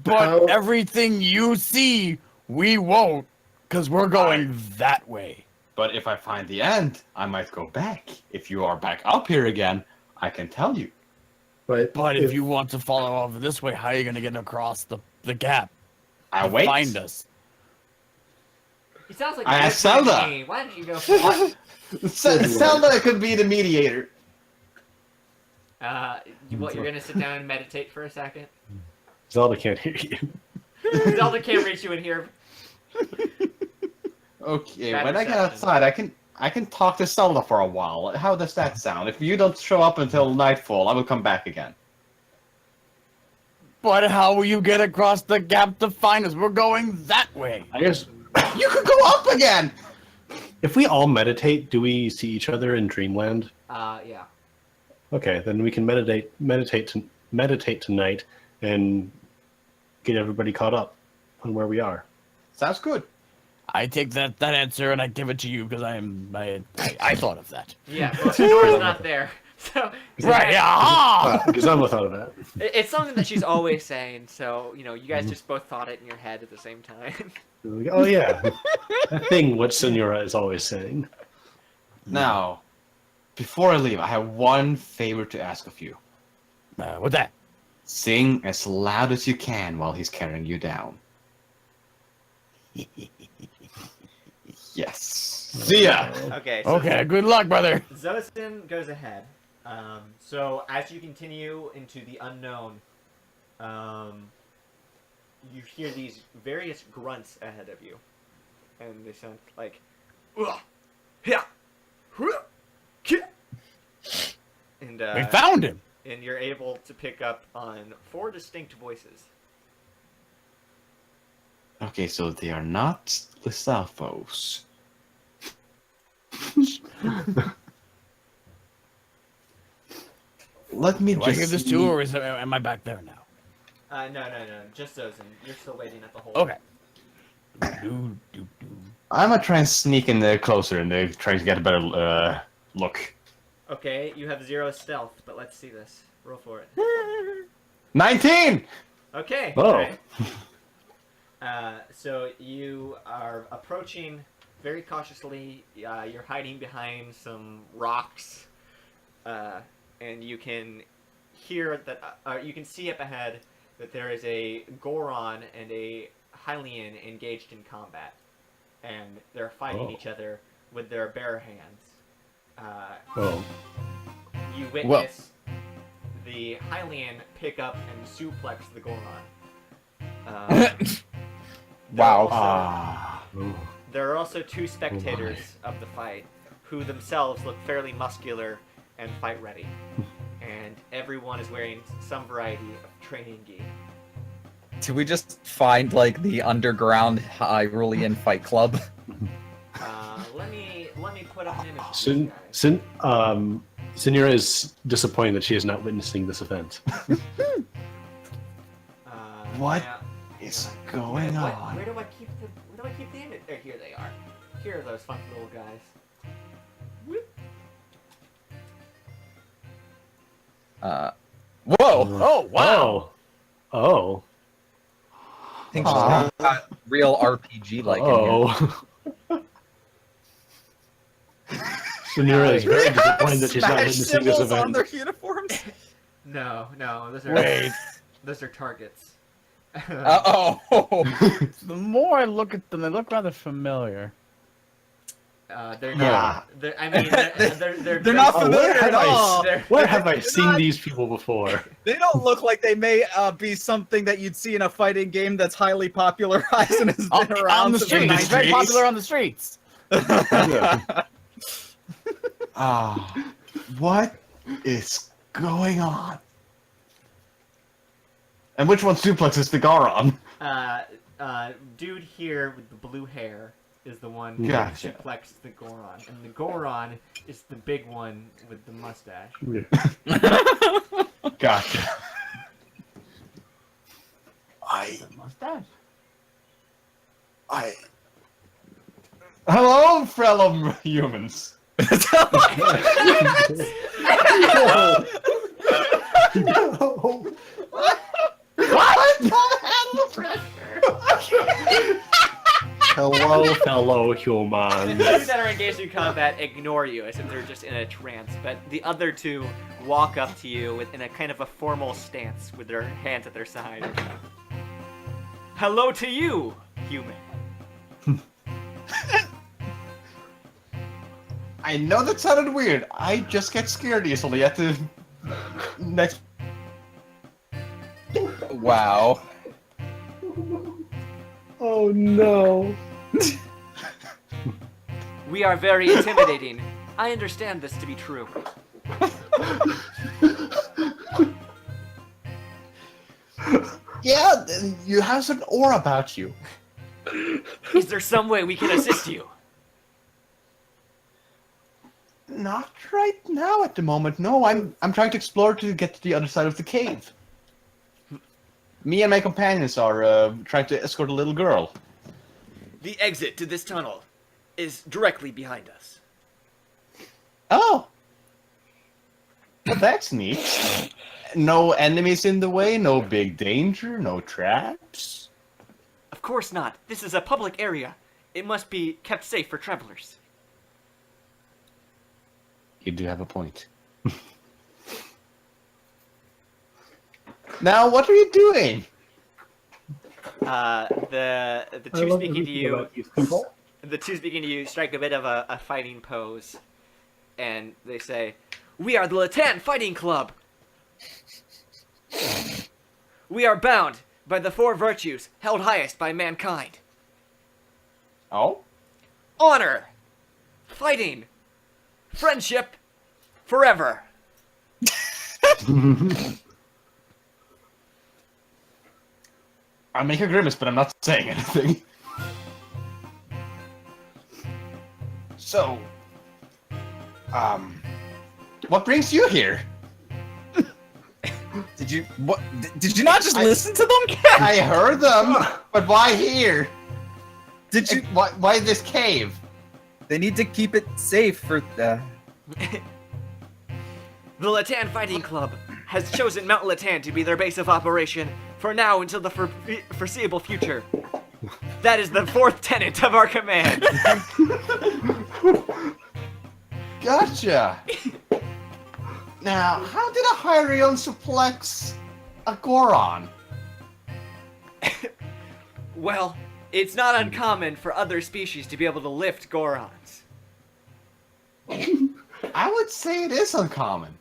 But Oh. everything you see, we won't, because we're going that way. But if I find the end, I might go back. If you are back up here again, I can tell you. But if you want to follow over this way, how are you going to get across the gap? I to wait. Find us. He sounds like I a asked good friend to Zelda. me. Why don't you go for it? Zelda could be the mediator. What, you're gonna sit down and meditate for a second? Zelda can't hear you. Zelda can't reach you in here. Okay, Bad when I get reception. outside, I can talk to Zelda for a while. How does that sound? If you don't show up until nightfall, I will come back again. But how will you get across the gap to find us? We're going that way. I guess You could go up again. if we all meditate, do we see each other in dreamland? Yeah. Okay, then we can meditate tonight and get everybody caught up on where we are. Sounds good. I take that answer and I give it to you because I thought of that. Yeah, well, Sonora's not there. So, Right, yeah. aha! Gazamba thought of that. It's something that she's always saying, so, you guys just both thought it in your head at the same time. Oh yeah, that thing what Senora is always saying. Now, before I leave, I have one favor to ask of you. What's that? Sing as loud as you can while he's carrying you down. Yes. See ya. Okay, so Okay, good luck, brother. Zostin goes ahead. So as you continue into the unknown, you hear these various grunts ahead of you, and they sound like, "Ugh, yeah, huh, kia." And We found him. and you're able to pick up on 4 distinct voices. Okay, so they are not the Salphos. Let me Do I just hear this see- too, or am I back there now? No, just Zostin. You're still waiting at the hole. Okay. Do, do, do. I'm gonna try and sneak in there closer and try to get a better look. Okay, you have 0 stealth, but let's see this. Roll for it. 19! Okay. Oh. alright. So you are approaching very cautiously. You're hiding behind some rocks, and you can hear that. You can see up ahead that there is a Goron and a Hylian engaged in combat. and they're fighting Oh. each other with their bare hands. Oh. You witness the Hylian pick up and suplex the Goron. Wow. Oh. There are also two spectators of the fight who themselves look fairly muscular and fight ready. And everyone is wearing some variety of training gi. Do we just find like the underground Hyrulean fight club? Let me put up an image of Sin, these guys. Sinira is disappointed that she is not witnessing this event. What yeah. is going on? Where do I keep the image? Oh, here they are. Here are those fun little guys. Whoop. Whoa! Oh, wow! Oh. I think she's got real RPG like in here. Oh. Sinira is very disappointed that she's not Smash witnessing this symbols on event. their uniforms. No, those are Wait. those are targets. Oh. The more I look at them, they look rather familiar. They're Yeah. not. I mean, They're not Oh, familiar where at have I all. Where have I They're seen not- these people before? They don't look like they may be something that you'd see in a fighting game that's highly popularized and has been around On the since streets. It's very 90s. popular on the streets. What is going on? And which one suplexes the Goron? Dude here with the blue hair is the one Gotcha. who suplexed the Goron, and the Goron is the big one with the mustache. Gotcha. Mustache. Hello, fellow humans. Hello, fellow The humans. two that are engaged in combat ignore you as if they're just in a trance, but the other two walk up to you in a kind of a formal stance with their hands at their side. Hello to you, human. I know that sounded weird. I just get scared easily at the next. Wow. Oh no. We are very intimidating. I understand this to be true. Yeah, you have some aura about you. Is there some way we can assist you? Not right now at the moment. No, I'm trying to explore to get to the other side of the cave. Me and my companions are trying to escort a little girl. The exit to this tunnel is directly behind us. Oh. Well, that's neat. No enemies in the way, no big danger, no traps. Of course not. This is a public area. It must be kept safe for travelers. You do have a point. Now, what are you doing? The two speaking to you, the two speaking to you strike a bit of a fighting pose, and they say, "We are the Latan Fighting Club. We are bound by the four virtues held highest by mankind: Oh? honor, fighting, friendship, forever." I make a grimace, but I'm not saying anything. So, what brings you here? Did you what? Did you not just listen to them? I heard them, but why here? Did you? Why this cave? They need to keep it safe for. The Latan Fighting Club has chosen Mount Latan to be their base of operation for now until the foreseeable future. That is the fourth tenet of our command. Gotcha. Now, how did a Hyrion suplex a Goron? Well, It's not uncommon for other species to be able to lift Gorons. I would say it is uncommon.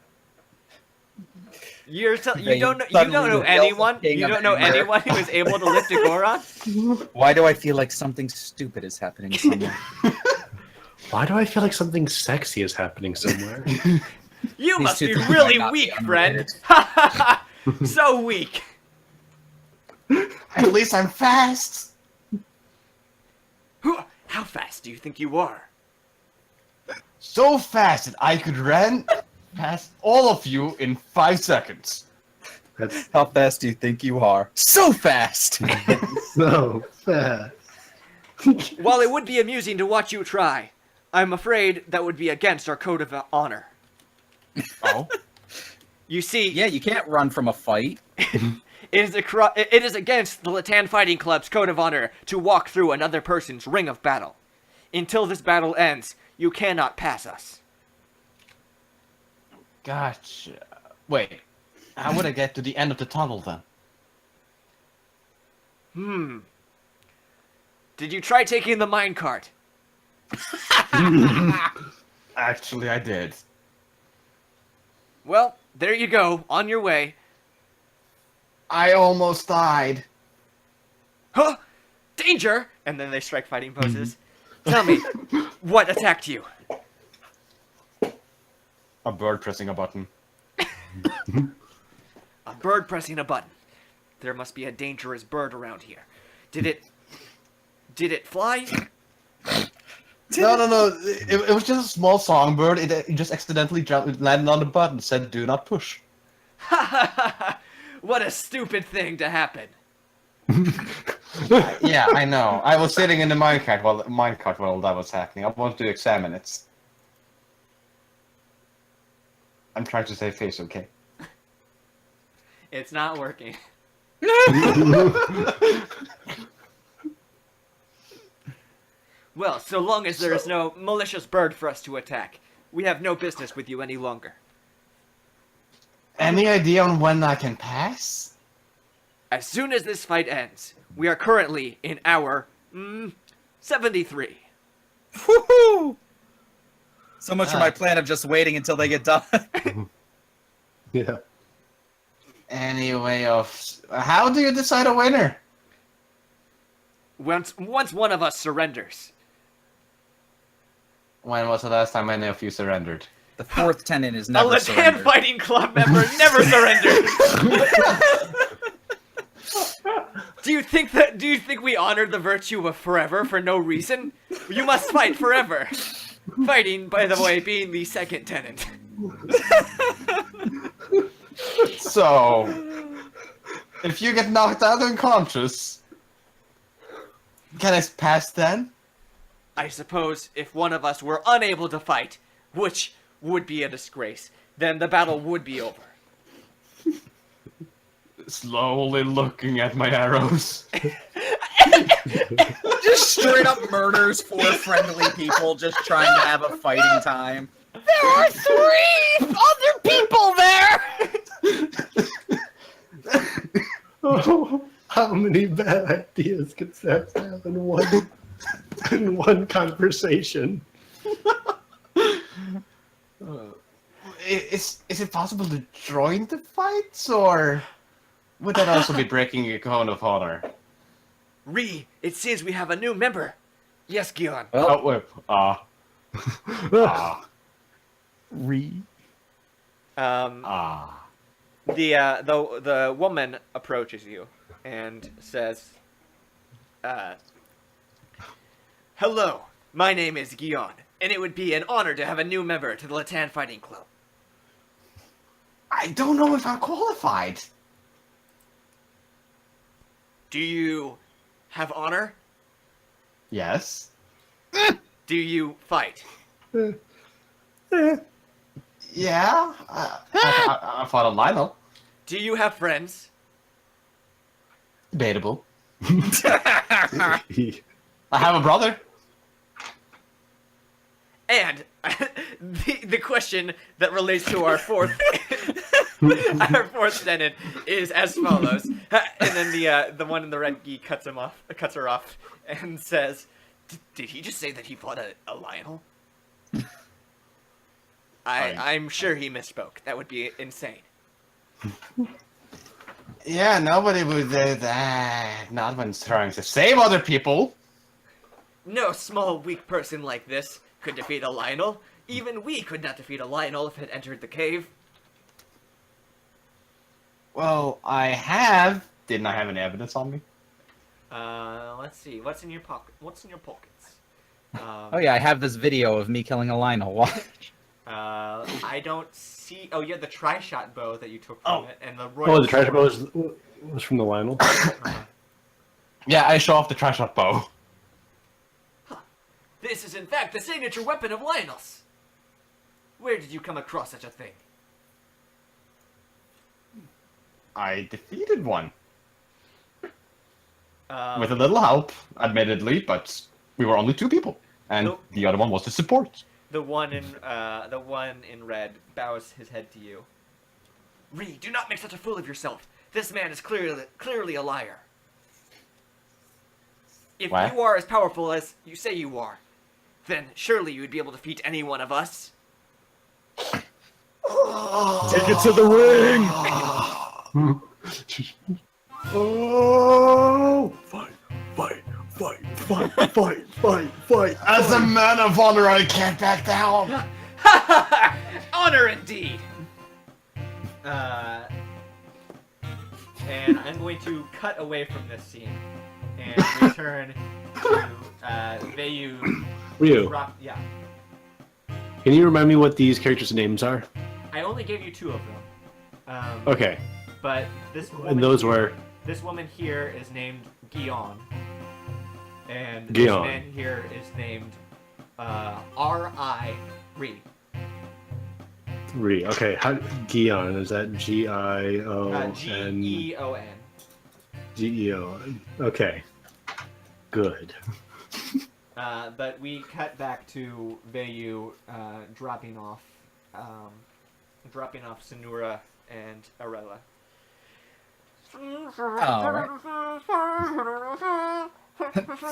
You They don't know suddenly anyone. king You of don't know Ember. anyone who is able to lift a Goron. Why do I feel like something stupid is happening somewhere? Why do I feel like something sexy is happening somewhere? You These must two be things really might not be weak, friend. unrelated. So weak. At least I'm fast. How fast do you think you are? So fast that I could run past all of you in 5 seconds. That's How fast do you think you are? So fast! so fast. While it would be amusing to watch you try, I'm afraid that would be against our code of honor. Oh? You see, Yeah, you can't run from a fight. it is against the Latan Fighting Club's code of honor to walk through another person's ring of battle. Until this battle ends, you cannot pass us. Gotcha. Wait, how would I get to the end of the tunnel then? Did you try taking the minecart? Actually, I did. Well, there you go, on your way. I almost died. Huh? Danger! And then they strike fighting poses. Tell me, what attacked you? A bird pressing a button. A bird pressing a button. There must be a dangerous bird around here. Did it fly? No. It was just a small songbird. It just accidentally landed on the button. Said, "Do not push." What a stupid thing to happen. Yeah, I know. I was sitting in the minecart while that was happening. I wanted to examine it. I'm trying to save face, okay? It's not working. Well, so long as there is no malicious bird for us to attack, we have no business with you any longer. Any idea on when I can pass? As soon as this fight ends, we are currently in hour 73. Woohoo! So much for my plan of just waiting until they get done. Yeah. Anyway, how do you decide a winner? Once one of us surrenders. When was the last time any of you surrendered? The fourth tenant is A never Latan surrendered. Fighting Club member never surrendered. Do you think we honored the virtue of forever for no reason? You must fight forever. Fighting, by the way, being the second tenant. So, if you get knocked out unconscious, can I pass then? I suppose if one of us were unable to fight, which would be a disgrace, then the battle would be over. Slowly looking at my arrows. Just straight up murders 4 friendly people just trying to have a fighting time. There are 3 other people there! Oh, how many bad ideas could Seth have in one conversation? Is it possible to join the fights, or would that also be breaking a code of honor? It seems we have a new member. Yes, Gion. Oh, wait. The woman approaches you and says, "Hello, my name is Gion, and it would be an honor to have a new member to the Latan Fighting Club." I don't know if I'm qualified. Do you have honor? Yes. Do you fight? Yeah. I fought a Lionel. Do you have friends? Debatable. I have a brother. And the question that relates to our fourth Our fourth sentence is as follows, and then the one in the red gi cuts her off, and says, "Did he just say that he fought a Lionel? I'm sure he misspoke. That would be insane." Yeah, nobody would do that. Not when trying to save other people. No small, weak person like this could defeat a Lionel. Even we could not defeat a Lionel if it entered the cave. Well, I have. Didn't I have any evidence on me? Let's see. What's in your pockets? Oh yeah, I have this video of me killing a Lionel. Watch. I don't see. Oh, yeah, the tri-shot bow that you took from it, and the royal. Oh, the treasure sword. bow was from the Lionel. Yeah, I show off the trash shot bow. This is in fact the signature weapon of Lionel's. Where did you come across such a thing? I defeated one. Um, With a little help, admittedly, but we were only 2 people. And Nope. the other one was the support. The one in red bows his head to you. Ree, do not make such a fool of yourself. This man is clearly a liar. If What? you are as powerful as you say you are, then surely you would be able to defeat any one of us. Take it to the ring! Oh! Fight, fight, fight, fight, fight, fight, fight. As a man of honor, I can't back down. Honor indeed! And I'm going to cut away from this scene and return to Vayu. Ryu, Yeah. can you remind me what these characters' names are? I only gave you 2 of them. Okay, But this woman and those here, were... this woman here is named Gion. And Gion. this man here is named R.I. Ree. Ree. Okay, how... Gion, is that G-I-O-N... G-E-O-N. G-E-O-N. Okay. Good. But we cut back to Vayu dropping off Sonura and Arella.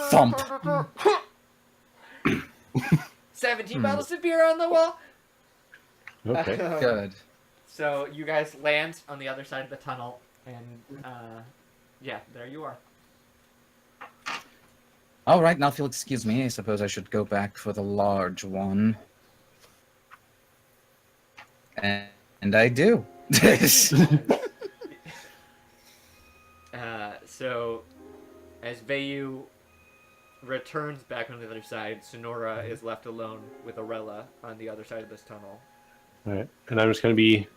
Thump. 17 bottles of beer on the wall. Okay. Good. So you guys land on the other side of the tunnel, and yeah, there you are. All right, now if you'll excuse me, I suppose I should go back for the large one. And I do. So as Vayu returns back on the other side, Sonora is left alone with Arella on the other side of this tunnel. Alright, and I'm just gonna be...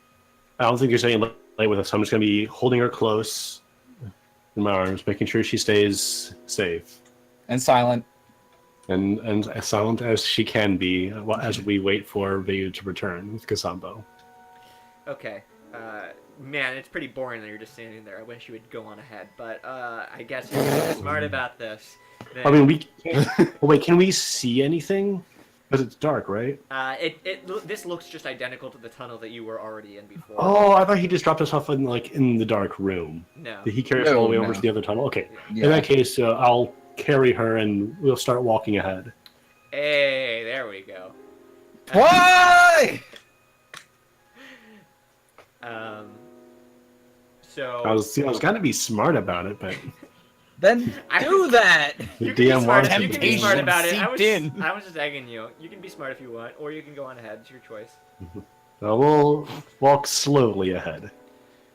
I don't think you're staying late with us, so I'm just gonna be holding her close in my arms, making sure she stays safe. And silent. And as silent as she can be as we wait for Vayu to return with Kasambo. Okay. Man, it's pretty boring that you're just standing there. I wish you would go on ahead, but I guess you're smart about this. Then, I mean, we can't... Oh, wait, can we see anything? Because it's dark, right? this looks just identical to the tunnel that you were already in before. Oh, I thought he just dropped us off in the dark room. No. Did he carry us all the way over No. to the other tunnel? Okay. Yeah. In that case, I'll carry her and we'll start walking ahead. Hey, there we go. Why? So I was gonna be smart about it, but Then do that. the you can be DM smart. wanted You to can be be smart about it. Seeped in. I was just egging you. You can be smart if you want, or you can go on ahead. It's your choice. We'll walk slowly ahead.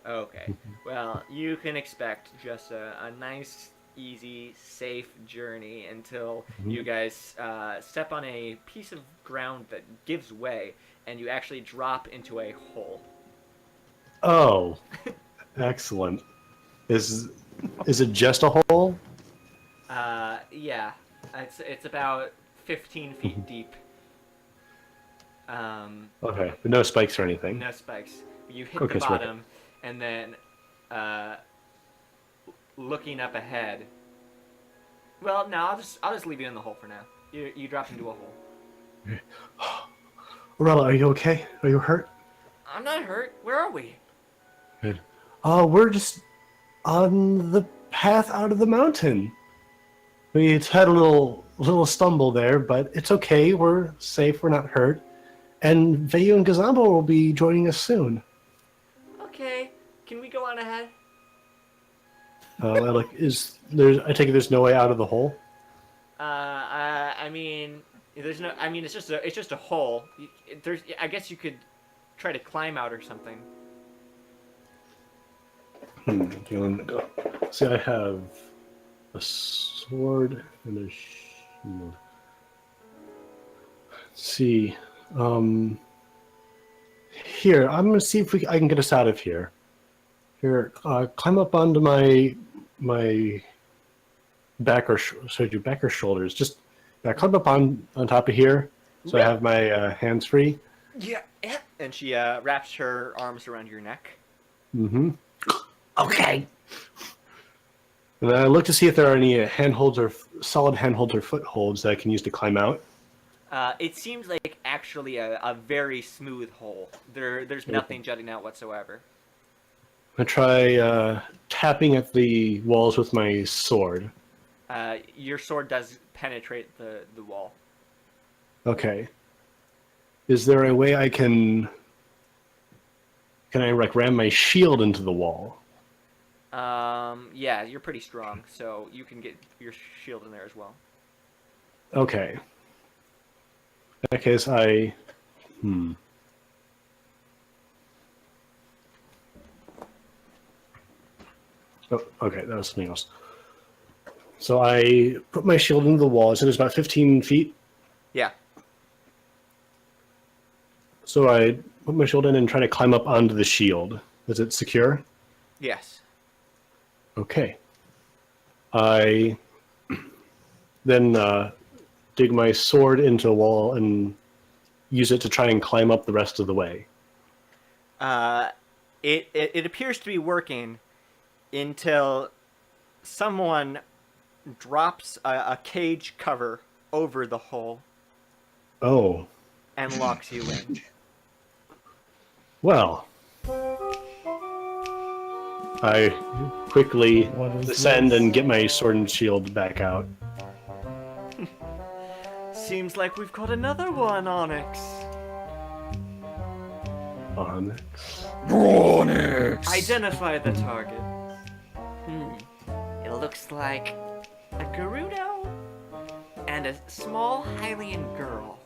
Okay. Well, you can expect just a nice, easy, safe journey until you guys step on a piece of ground that gives way, and you actually drop into a hole. Oh, excellent. Is it just a hole? Yeah. It's about 15 feet deep. Okay, but no spikes or anything. No spikes. You hit Okay, the so- bottom, and then looking up ahead. Well, no, I'll just leave you in the hole for now. You drop into a hole. Arella, are you okay? Are you hurt? I'm not hurt. Where are we? Good. We're just on the path out of the mountain. We had a little stumble there, but it's okay. We're safe. We're not hurt. And Vayu and Gazambo will be joining us soon. Okay, can we go on ahead? I take it there's no way out of the hole? I mean, there's no. I mean, it's just a hole. I guess you could try to climb out or something. See, I have a sword and a shield. Let's see. Here, I'm gonna see if I can get us out of here. Here, climb up onto my back or back or shoulders. Just climb up on top of here, so I have my hands free. Yeah. And she wraps her arms around your neck. Mm-hmm. Okay. And then I look to see if there are any handholds or solid handholds or footholds that I can use to climb out. It seems like actually a very smooth hole. There's nothing jutting out whatsoever. I try tapping at the walls with my sword. Your sword does penetrate the wall. Okay. Is there a way I can like ram my shield into the wall? Yeah, you're pretty strong, so you can get your shield in there as well. Okay. In that case, Oh, okay, that was something else. So I put my shield into the wall. So it's about 15 feet. Yeah. So I put my shield in and try to climb up onto the shield. Is it secure? Yes. Okay. I then dig my sword into a wall and use it to try and climb up the rest of the way. It appears to be working until someone drops a cage cover over the hole Oh. and locks you in. Well. I quickly descend and get my sword and shield back out. Seems like we've got another one, Onyx. Onyx. Onyx. Identify the target. It looks like a Gerudo and a small Hylian girl.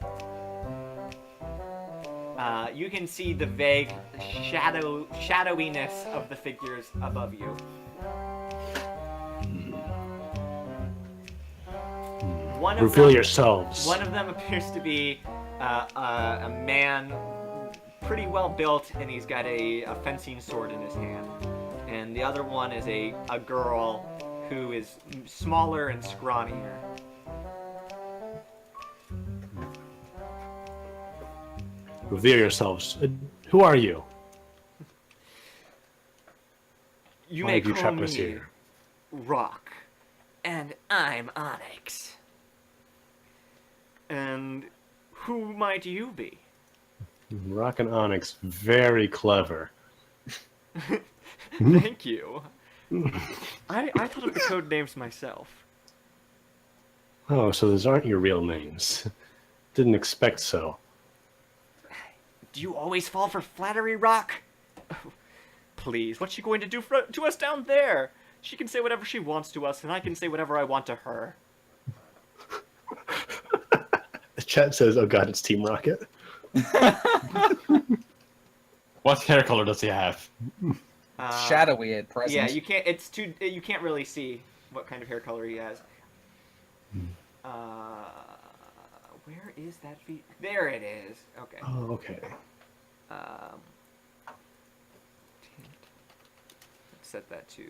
You can see the vague shadowiness of the figures above you. Reveal yourselves. One of them appears to be a man pretty well built, and he's got a fencing sword in his hand. And the other one is a girl who is smaller and scrawnier. Reveal yourselves. Who are you? You Why may have you call trapped us me here? Rock, and I'm Onyx. And who might you be? Rock and Onyx, very clever. Thank you. I thought of the code names myself. Oh, so those aren't your real names. Didn't expect so. Do you always fall for flattery, Rock? Oh, please, what's she going to do to us down there? She can say whatever she wants to us, and I can say whatever I want to her. The chat says, "Oh God, it's Team Rocket." What hair color does he have? Shadowy at present. Yeah, you can't. It's too. You can't really see what kind of hair color he has. Where is that feet? There it is. Okay. Oh, okay. Let's set that to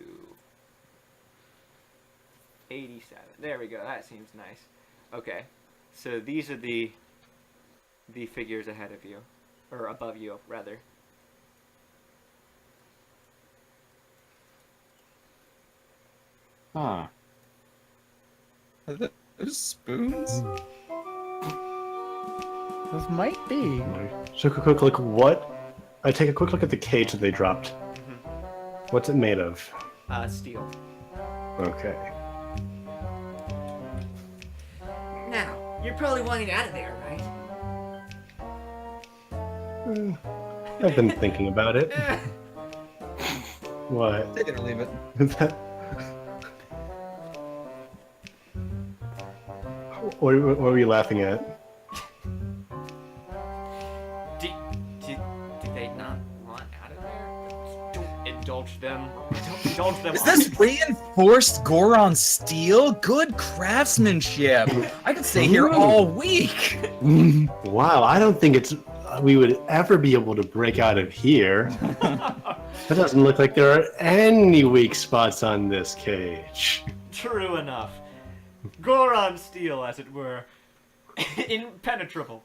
87. There we go. That seems nice. Okay. So these are the figures ahead of you, or above you, rather. Huh. Are those spoons? This might be. So quick look. What? I take a quick look at the cage that they dropped. What's it made of? Steel. Okay. Now, you're probably wanting out of there, right? I've been thinking about it. What? Take it or leave it. Is that... What were you laughing at? Do they not want out of there? Don't indulge them. Don't indulge them. Is this reinforced Goron steel? Good craftsmanship. I could stay here all week. Wow, I don't think we would ever be able to break out of here. That doesn't look like there are any weak spots on this cage. True enough. Goron steel, as it were. Impenetrable.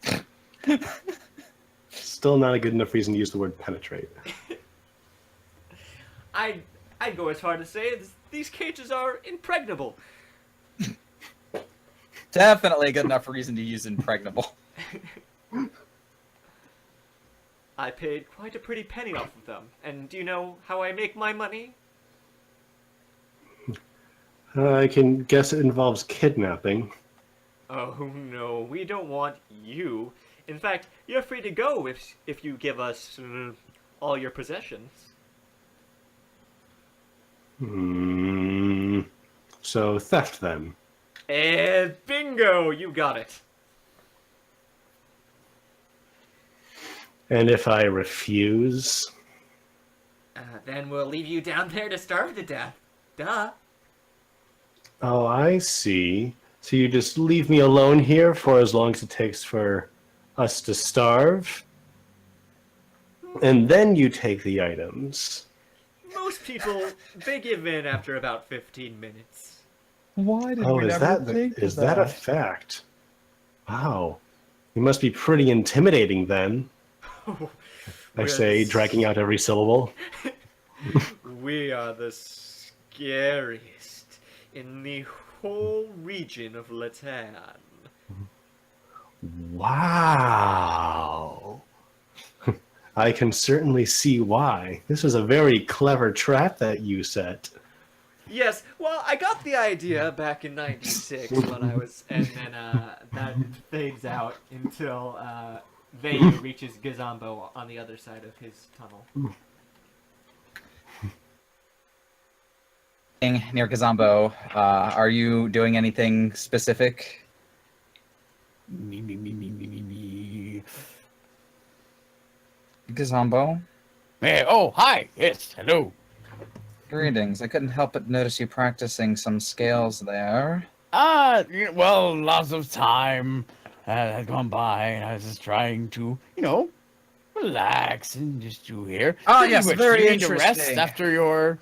Still not a good enough reason to use the word penetrate. I'd go as far to say these cages are impregnable. Definitely a good enough reason to use impregnable. I paid quite a pretty penny off of them. And do you know how I make my money? I can guess it involves kidnapping. Oh no, we don't want you. In fact, you're free to go if you give us all your possessions. So theft then. Bingo, you got it. And if I refuse? Then we'll leave you down there to starve to death. Duh. Oh, I see. So you just leave me alone here for as long as it takes for us to starve? And then you take the items. Most people, they give in after about 15 minutes. Why did Oh, we is never that think of is that a that? fact? Wow. You must be pretty intimidating then. I say, dragging out every syllable. We are the scariest in the whole region of Latan. Wow. I can certainly see why. This was a very clever trap that you set. Yes, well, I got the idea back in '96 when I was, and then that fades out until Vayu reaches Gazambo on the other side of his tunnel. Near Kazambo, are you doing anything specific? Me. Gazambo? Hey, oh, hi. Yes, hello. Greetings. I couldn't help but notice you practicing some scales there. Well, lots of time had gone by, and I was just trying to, relax and just do here. Ah, Pretty yes, much. very You need to rest interesting. after your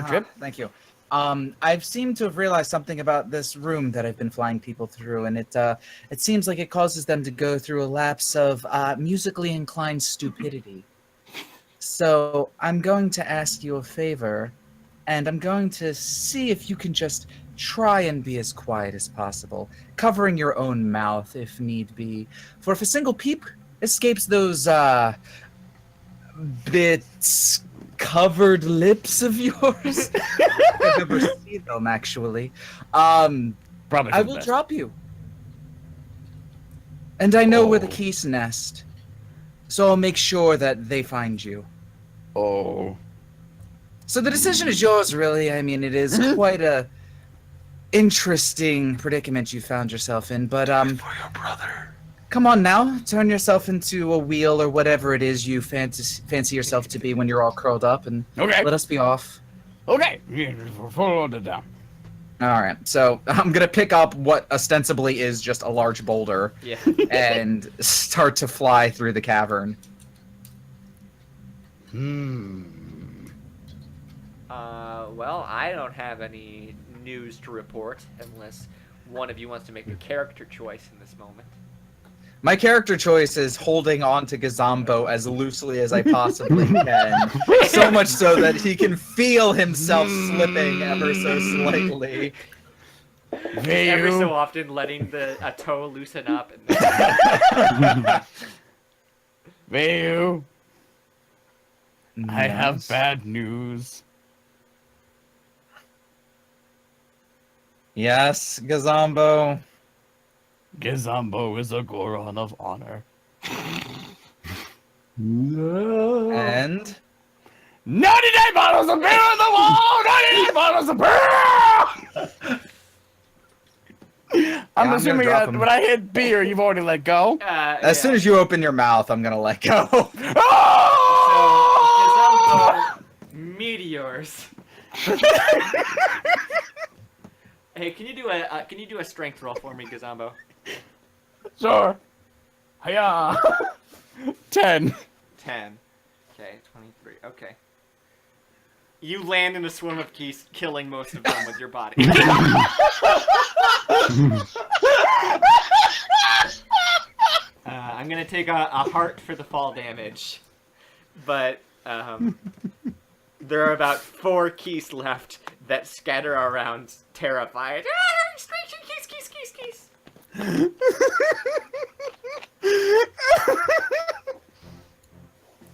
trip. Thank you. I've seemed to have realized something about this room that I've been flying people through, and it seems like it causes them to go through a lapse of musically inclined stupidity. So I'm going to ask you a favor, and I'm going to see if you can just try and be as quiet as possible, covering your own mouth if need be. For if a single peep escapes those bits covered lips of yours, I've never seen them actually. Probably I for the will best. drop you. And I know where the geese nest, so I'll make sure that they find you. Oh. So the decision is yours, really. I mean, it is quite a interesting predicament you found yourself in, but For your brother. come on now, turn yourself into a wheel or whatever it is you fancy yourself to be when you're all curled up, and Okay. let us be off. Okay. Follow it down. All right, so I'm gonna pick up what ostensibly is just a large boulder Yeah. and start to fly through the cavern. Well, I don't have any news to report unless one of you wants to make a character choice in this moment. My character choice is holding on to Gazambo as loosely as I possibly can, so much so that he can feel himself slipping ever so slightly. Every so Vayu. often letting a toe loosen up. And Vayu. I have Yes. bad news. Yes, Gazambo. Gizambo is a Goron of honor. No. And 99 bottles of beer on the wall! 99 bottles of beer! I'm gonna assuming drop that him. when I hit beer, you've already let go. as soon as you open your mouth, I'm gonna let go. Oh! So, Gazambo, meteors. Hey, can you do a strength roll for me, Gazambo? Sure. Hiya. 10. 10. Okay, 23. Okay. You land in a swarm of geese, killing most of them with your body. I'm gonna take a heart for the fall damage, but there are about 4 geese left that scatter around, terrified. Ah, screeching geese, geese, geese, geese.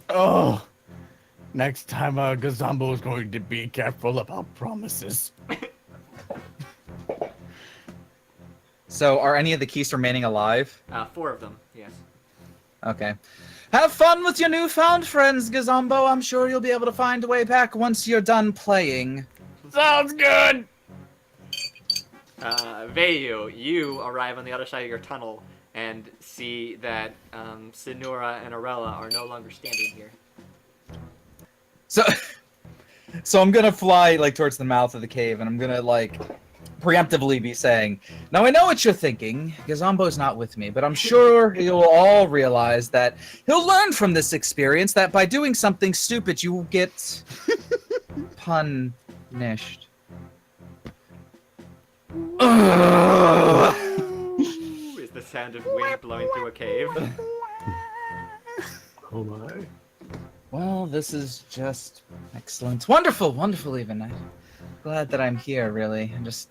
Oh. Next time, Gazambo is going to be careful about promises. So, are any of the keys remaining alive? 4 of them, yes. Okay. Have fun with your newfound friends, Gazambo. I'm sure you'll be able to find a way back once you're done playing. Sounds good! Vayu, you arrive on the other side of your tunnel and see that Sinora and Arella are no longer standing here. So I'm gonna fly like towards the mouth of the cave, and I'm gonna like preemptively be saying, "Now I know what you're thinking. Gazambo's not with me, but I'm sure you'll all realize that he'll learn from this experience that by doing something stupid, you will get punished." Is the sound of wind blowing through a cave? Oh my. Well, this is just excellent. Wonderful, wonderful even. I'm glad that I'm here, really. I'm just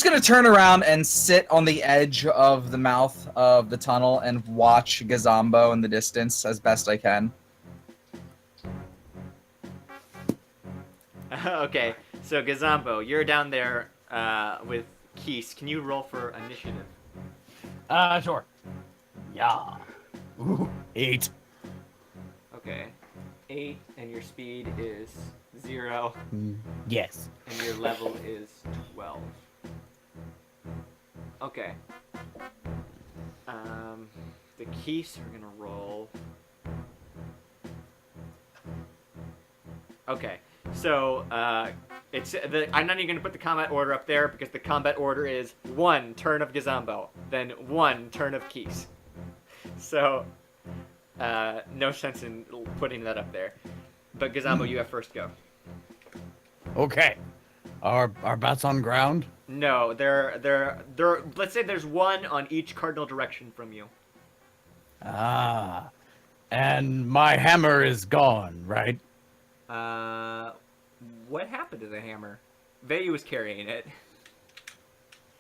gonna turn around and sit on the edge of the mouth of the tunnel and watch Gazambo in the distance as best I can. Okay, so Gazambo, you're down there with Keese. Can you roll for initiative? Sure. Yeah. Ooh, 8. Okay. 8, and your speed is 0, Yes. and your level is 12. Okay. The Keese are gonna roll. Okay. So, I'm not even going to put the combat order up there because the combat order is 1 turn of Gazambo, then 1 turn of Keese. So, no sense in putting that up there. But Gazambo, you have first go. Okay. Are bats on ground? No, let's say there's 1 on each cardinal direction from you. Ah. And my hammer is gone, right? What happened to the hammer? Vayu was carrying it.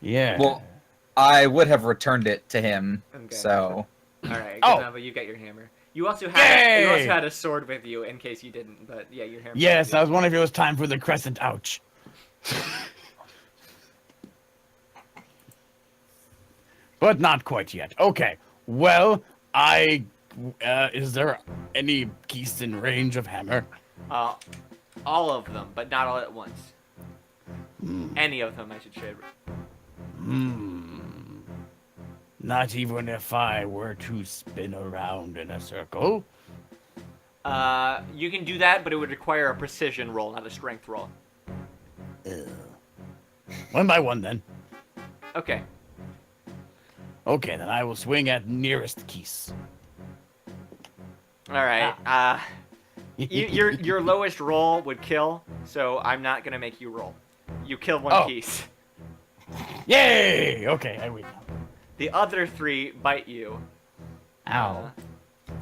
Yeah. Well, I would have returned it to him, Okay. so... Alright, Oh. Gazambo, you got your hammer. You also had Yay! a sword with you in case you didn't, but yeah, your hammer. Yes, I was wondering if it was time for the crescent. Ouch. But not quite yet. Okay. Well, is there any geese in range of hammer? All of them, but not all at once. Any of them, I should say. Not even if I were to spin around in a circle? You can do that, but it would require a precision roll, not a strength roll. Ugh. 1 by 1, then. Okay. Okay, then I will swing at nearest geese. Alright, your lowest roll would kill, so I'm not gonna make you roll. You kill 1 piece. Yay! Okay, I win now. The other 3 bite you. Ow.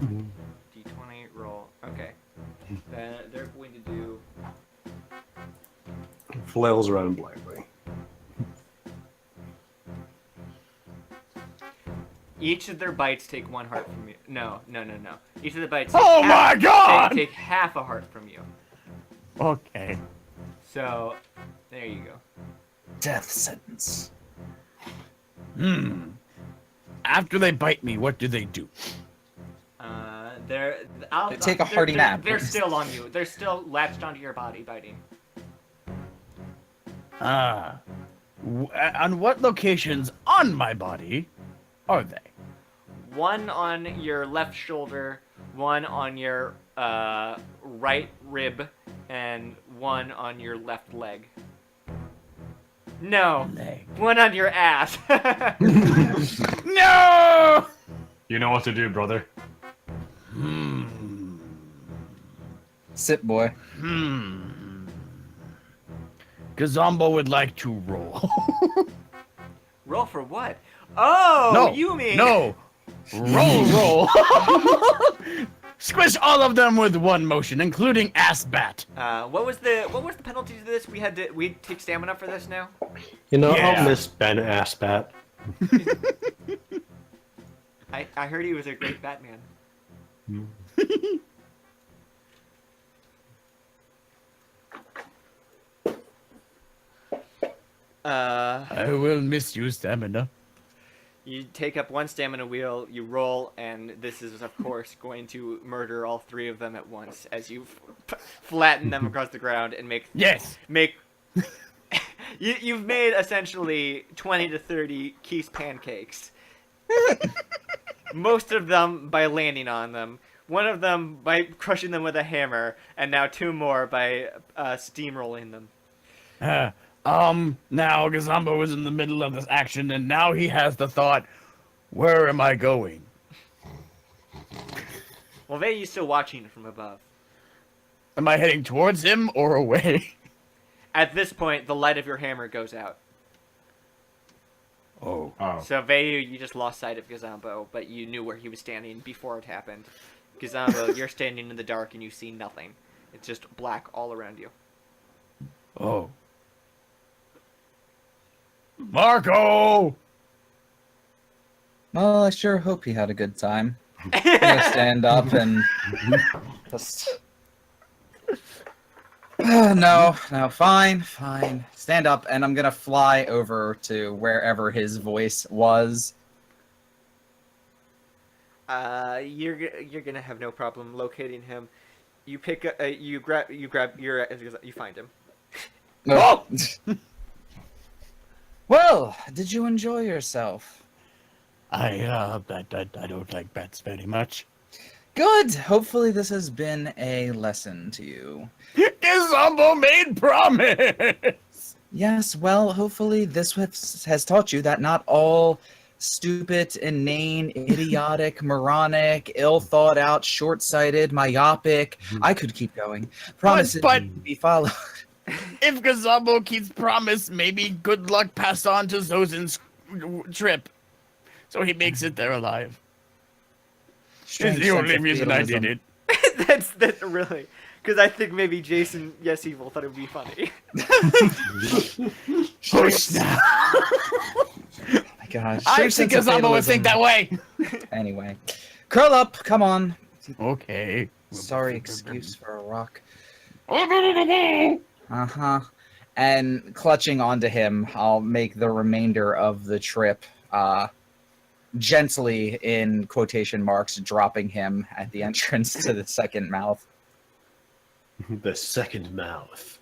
D20 roll. Okay. Then they're going to do. Flails around blindly. Each of their bites take 1 heart from you. No. Each of the bites. Oh my God! Take half a heart from you. Okay. So, there you go. Death sentence. After they bite me, what do they do? I'll Take a hearty nap. They're still on you. They're still latched onto your body, biting. On what locations on my body are they? One on your left shoulder, one on your right rib, and one on your left leg. No, Leg. one on your ass. No! You know what to do, brother. Sit, boy. Gazombo would like to roll. Roll for what? Oh, No, you mean no. Roll. Squish all of them with one motion, including ass bat. What was the penalty to this? We take stamina for this now. You know, Yeah. I'll miss Ben Assbat. I heard he was a great Batman. I will miss you, stamina. You take up one stamina wheel, you roll, and this is, of course, going to murder all three of them at once as you flatten them across the ground and make... Yes. You've made, essentially, 20 to 30 Keith's pancakes. Most of them by landing on them. One of them by crushing them with a hammer, and now two more by steamrolling them. Now Gazombo was in the middle of this action, and now he has the thought, where am I going? Well, Vei's still watching from above. Am I heading towards him or away? At this point, the light of your hammer goes out. Oh. So Vei, you just lost sight of Gazombo, but you knew where he was standing before it happened. Gazombo, you're standing in the dark and you see nothing. It's just black all around you. Oh. Marco! Well, I sure hope he had a good time. I'm gonna stand up and just... No, fine. Stand up, and I'm gonna fly over to wherever his voice was. You're gonna have no problem locating him. You pick you find him. Oh! Well, did you enjoy yourself? I don't like bats very much. Good. Hopefully this has been a lesson to you. Gazombo made promise! Yes, well, hopefully this has taught you that not all stupid, inane, idiotic, moronic, ill-thought-out, short-sighted, myopic, I could keep going, promises but- need to be followed. If Gazombo keeps promise, maybe good luck passed on to Zozin's trip. So he makes it there alive. It's the only reason I did it. That's really... Because I think maybe Jason, yes, evil, thought it would be funny. Oh, snap. Oh my gosh. I think Gazombo would think that way. Anyway. Curl up, come on. Okay. Sorry excuse for a rock. Uh-huh. And clutching onto him, I'll make the remainder of the trip gently, in quotation marks, dropping him at the entrance to the second mouth. The second mouth.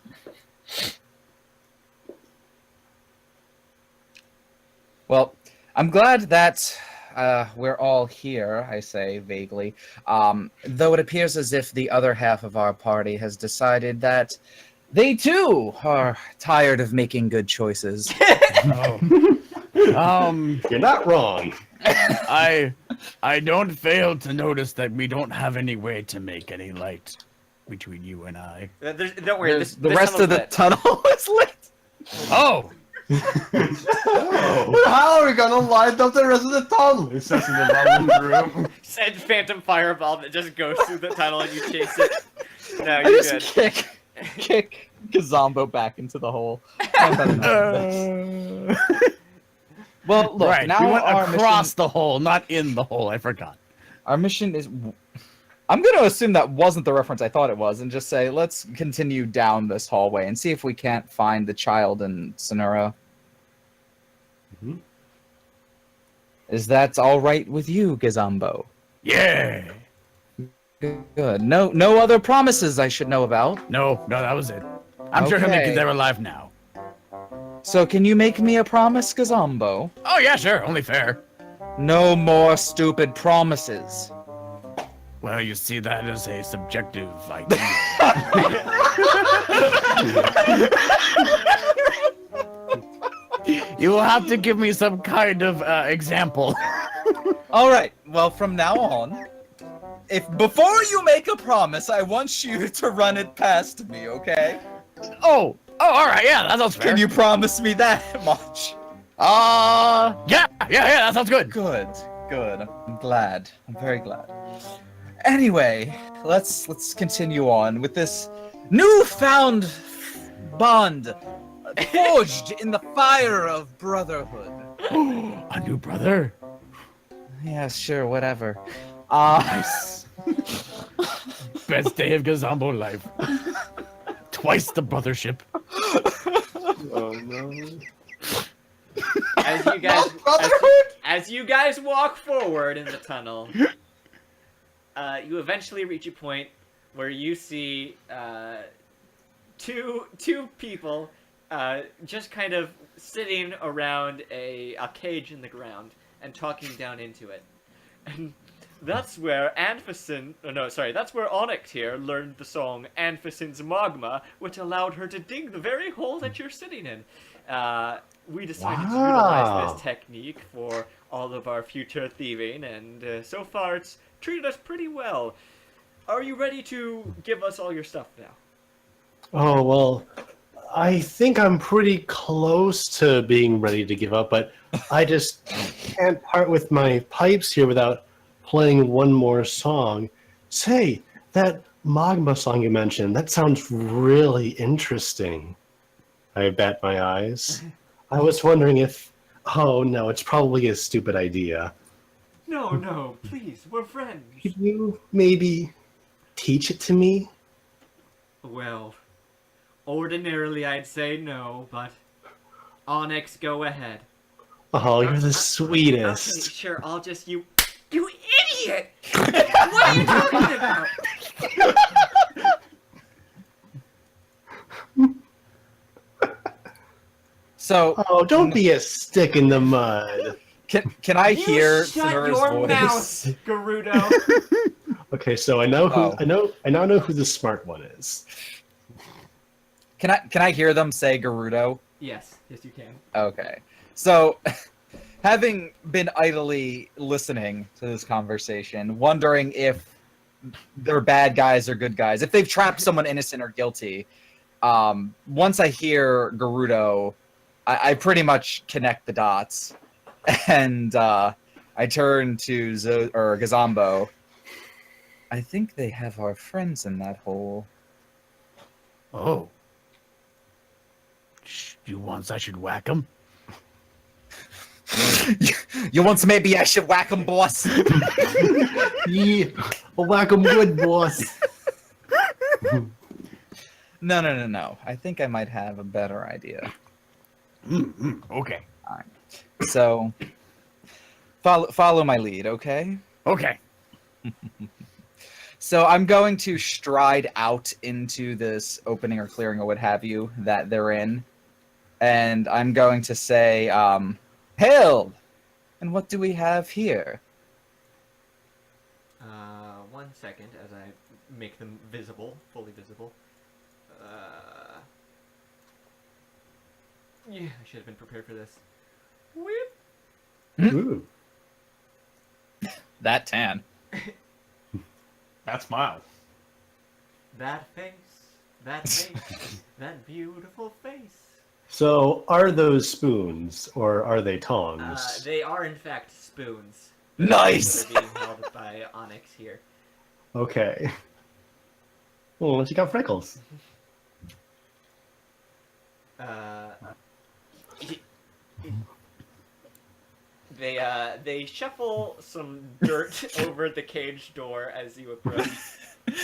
Well, I'm glad that we're all here, I say vaguely, though it appears as if the other half of our party has decided that they too are tired of making good choices. You're not wrong. I don't fail to notice that we don't have any way to make any light between you and I. Don't worry, The rest of the tunnel is lit. Oh! How are we gonna light up the rest of the tunnel? It says in the room. Send phantom fireball that just goes through the tunnel and you chase it. No, I you're just good. kick Gazombo back into the hole. I've had enough of this. Well, look, Right, now we went our across mission, the hole, not in the hole. I forgot. our mission is... I'm going to assume that wasn't the reference I thought it was, and just say, let's continue down this hallway and see if we can't find the child in Sonora. Mhm. Is that all right with you, Gazambo? Yeah. Good. No other promises I should know about. No, that was it. I'm sure he'll make Okay. it there alive now. So can you make me a promise, Gazambo? Oh yeah, sure. Only fair. No more stupid promises. Well, you see, that is a subjective idea. You will have to give me some kind of example. All right. Well, from now on, if before you make a promise, I want you to run it past me, okay? Oh, all right, yeah, that sounds fair. Can you promise me that much? Yeah, that sounds good. Good. I'm glad. I'm very glad. Anyway, let's continue on with this newfound bond forged in the fire of brotherhood. A new brother? Yeah, sure, whatever. Nice. Best day of Gazambo life. Twice the brothership. Oh no. As you guys walk forward in the tunnel, you eventually reach a point where you see two people just kind of sitting around a cage in the ground and talking down into it. And that's where that's where Onyx here learned the song Anfison's Magma, which allowed her to dig the very hole that you're sitting in. We decided to utilize this technique for all of our future thieving, and so far it's treated us pretty well. Are you ready to give us all your stuff now? Oh, well, I think I'm pretty close to being ready to give up, but I just can't part with my pipes here without playing one more song. Say, that Magma song you mentioned, that sounds really interesting. I bat my eyes. I was wondering if... Oh, no, it's probably a stupid idea. No, please, we're friends. Could you maybe teach it to me? Well, ordinarily I'd say no, but Onyx, go ahead. Oh, you're the Okay, sweetest. sure, I'll just you idiot! What are you talking about? So, Oh, don't be a stick in the mud. can I You hear shut Sonora's your voice? mouth, Gerudo. Okay, so I know who Oh. I now know who the smart one is. Can I hear them say Gerudo? Yes, you can. Okay. So, having been idly listening to this conversation, wondering if they're bad guys or good guys, if they've trapped someone innocent or guilty, once I hear Gerudo, I pretty much connect the dots, and I turn to Gazambo. I think they have our friends in that hole. Oh. You wants I should whack him? You want maybe I should whack 'em, boss? Yeah, whack 'em good, boss. No. I think I might have a better idea. Okay. So, follow my lead, okay? Okay. So I'm going to stride out into this opening or clearing or what have you that they're in, and I'm going to say, "Hail! And what do we have here?" 1 second as I make them visible, fully visible. Yeah, I should have been prepared for this. Whip. Ooh. That tan. That smile. That face, that beautiful face. So, are those spoons or are they tongs? They are in fact spoons. Nice! They're being held by Onyx here. Okay. Well, you got freckles. They shuffle some dirt over the cage door as you approach.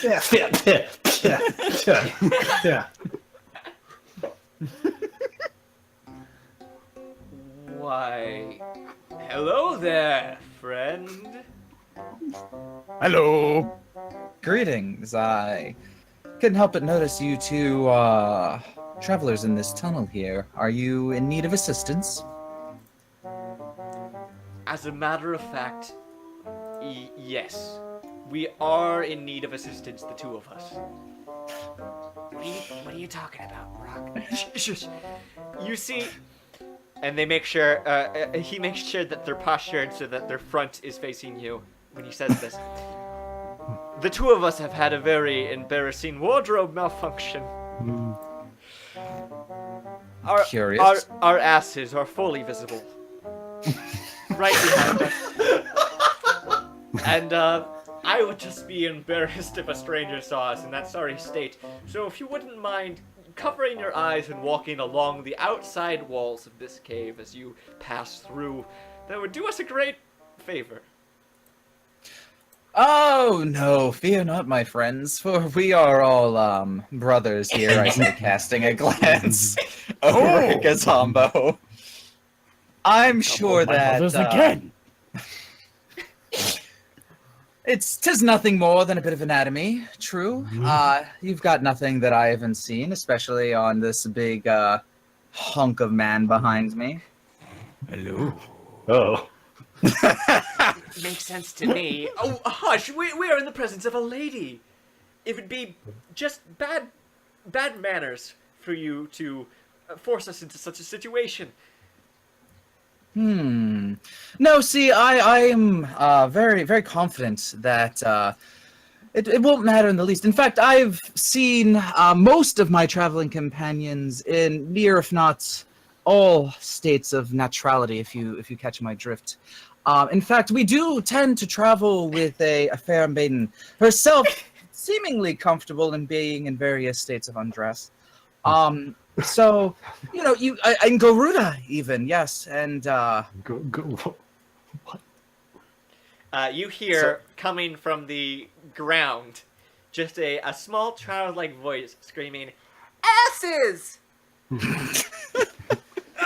Yeah, yeah, yeah, yeah, yeah. Why, hello there, friend. Hello. Greetings. I couldn't help but notice you two travelers in this tunnel here. Are you in need of assistance? As a matter of fact, yes. We are in need of assistance, the two of us. What are you talking about, Brock? Shush. You see, and they make sure, he makes sure that they're postured so that their front is facing you when he says this. The two of us have had a very embarrassing wardrobe malfunction. Curious. Our asses are fully visible. Right behind us. And, I would just be embarrassed if a stranger saw us in that sorry state. So if you wouldn't mind covering your eyes and walking along the outside walls of this cave as you pass through, that would do us a great favor. Oh, no, fear not, my friends, for we are all, brothers here, I say, casting a glance over at Gazambo. I'm sure My that, brothers again. Tis nothing more than a bit of anatomy, true. You've got nothing that I haven't seen, especially on this big, hunk of man behind me. Hello. Oh. Makes sense to me. Oh, hush! We are in the presence of a lady. It would be just bad manners for you to force us into such a situation. No, see, I am very, very confident that it won't matter in the least. In fact, I've seen most of my traveling companions in near, if not all, states of naturality, if you catch my drift. In fact, we do tend to travel with a fair maiden, herself seemingly comfortable in being in various states of undress. So, you know, in Garuda even, yes, and Go. What? You hear coming from the ground just a small childlike voice screaming, "Asses!"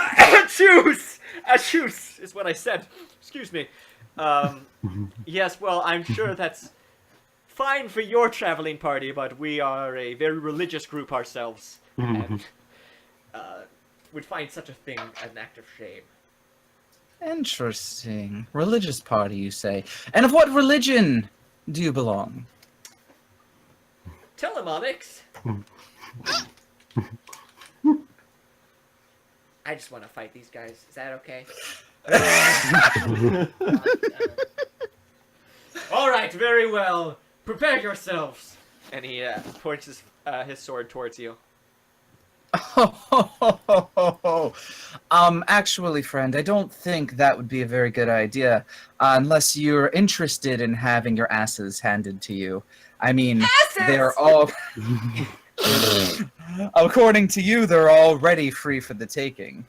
Achooks! Achooks is what I said. Excuse me. Yes, well, I'm sure that's fine for your traveling party, but we are a very religious group ourselves, and would find such a thing an act of shame. interesting. Religious party, you say? And of what religion do you belong? Telemonics. I just want to fight these guys. Is that okay? All right, very well. Prepare yourselves. And he points his sword towards you. Actually, friend, I don't think that would be a very good idea, unless you're interested in having your asses handed to you. I mean, they're all... According to you, they're already free for the taking.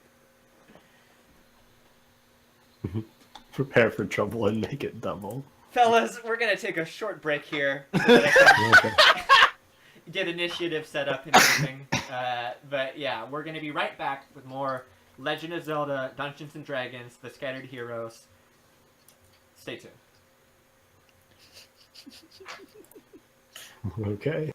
Prepare for trouble and make it double. Fellas, we're going to take a short break here. So that I can get initiative set up and everything. But yeah, we're going to be right back with more Legend of Zelda Dungeons & Dragons, The Scattered Heroes. Stay tuned. Okay.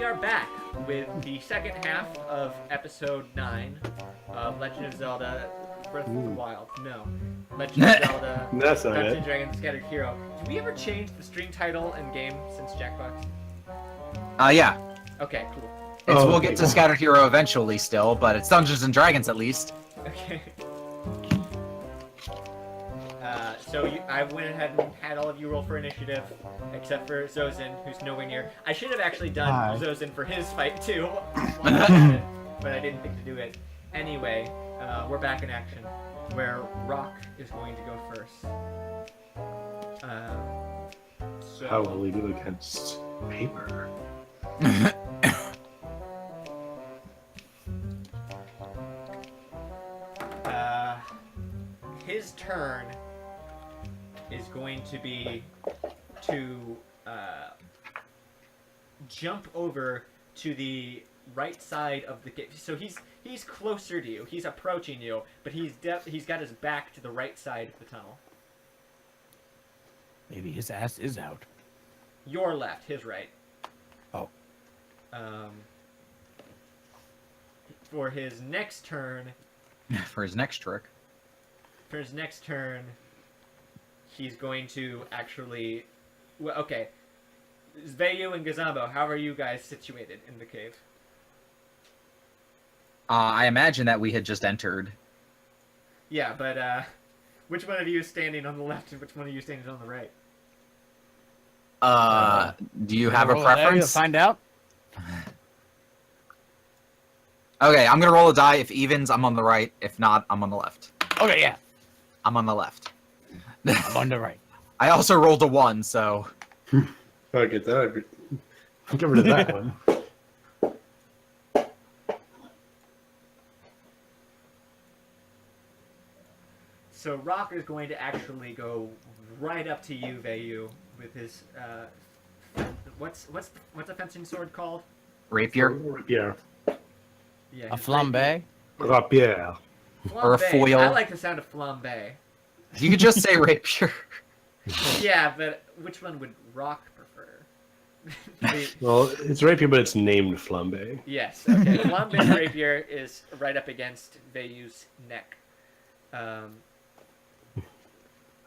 we are back with the second half of episode 9 of Legend of Zelda Breath of the Wild. No. Legend of Zelda That's not Dungeons it. and Dragons Scattered Hero. Did we ever change the stream title and game since Jackbox? Yeah. Okay, cool. We'll get to Scattered Hero eventually still, but it's Dungeons and Dragons at least. Okay. So I went ahead and had all of you roll for initiative, except for Zozin, who's nowhere near. I should have actually done Hi. Zozin for his fight too, but I didn't think to do it. Anyway, we're back in action, where Rock is going to go first. So How will we do against paper? his turn is going to be to jump over to the right side of the cave. So he's closer to you. He's approaching you, but he's got his back to the right side of the tunnel. Maybe his ass is out. Your left, his right. Oh. For his next turn, For his next trick. he's going to actually. Well, okay. Zveyu and Gazambo, how are you guys situated in the cave? I imagine that we had just entered. Yeah, but which one of you is standing on the left and which one of you is standing on the right? Do you have a Roll die to preference? find out. Okay, I'm gonna roll a die. If evens, I'm on the right. If not, I'm on the left. Okay, yeah. I'm on the left. I'm on the right. I also rolled a 1, so... I'll get that. I'll get rid of that one. So Rock is going to actually go right up to you, Vayu, with his what's a fencing sword called? Rapier? Yeah. Yeah, A his flambe. Rapier. Flambe. Or a foil. I like the sound of flambe. You could just say rapier. Yeah, but which one would Rock prefer? Well, it's rapier, but it's named flambe. Yes. Okay. Flambe's rapier is right up against Vayu's neck. I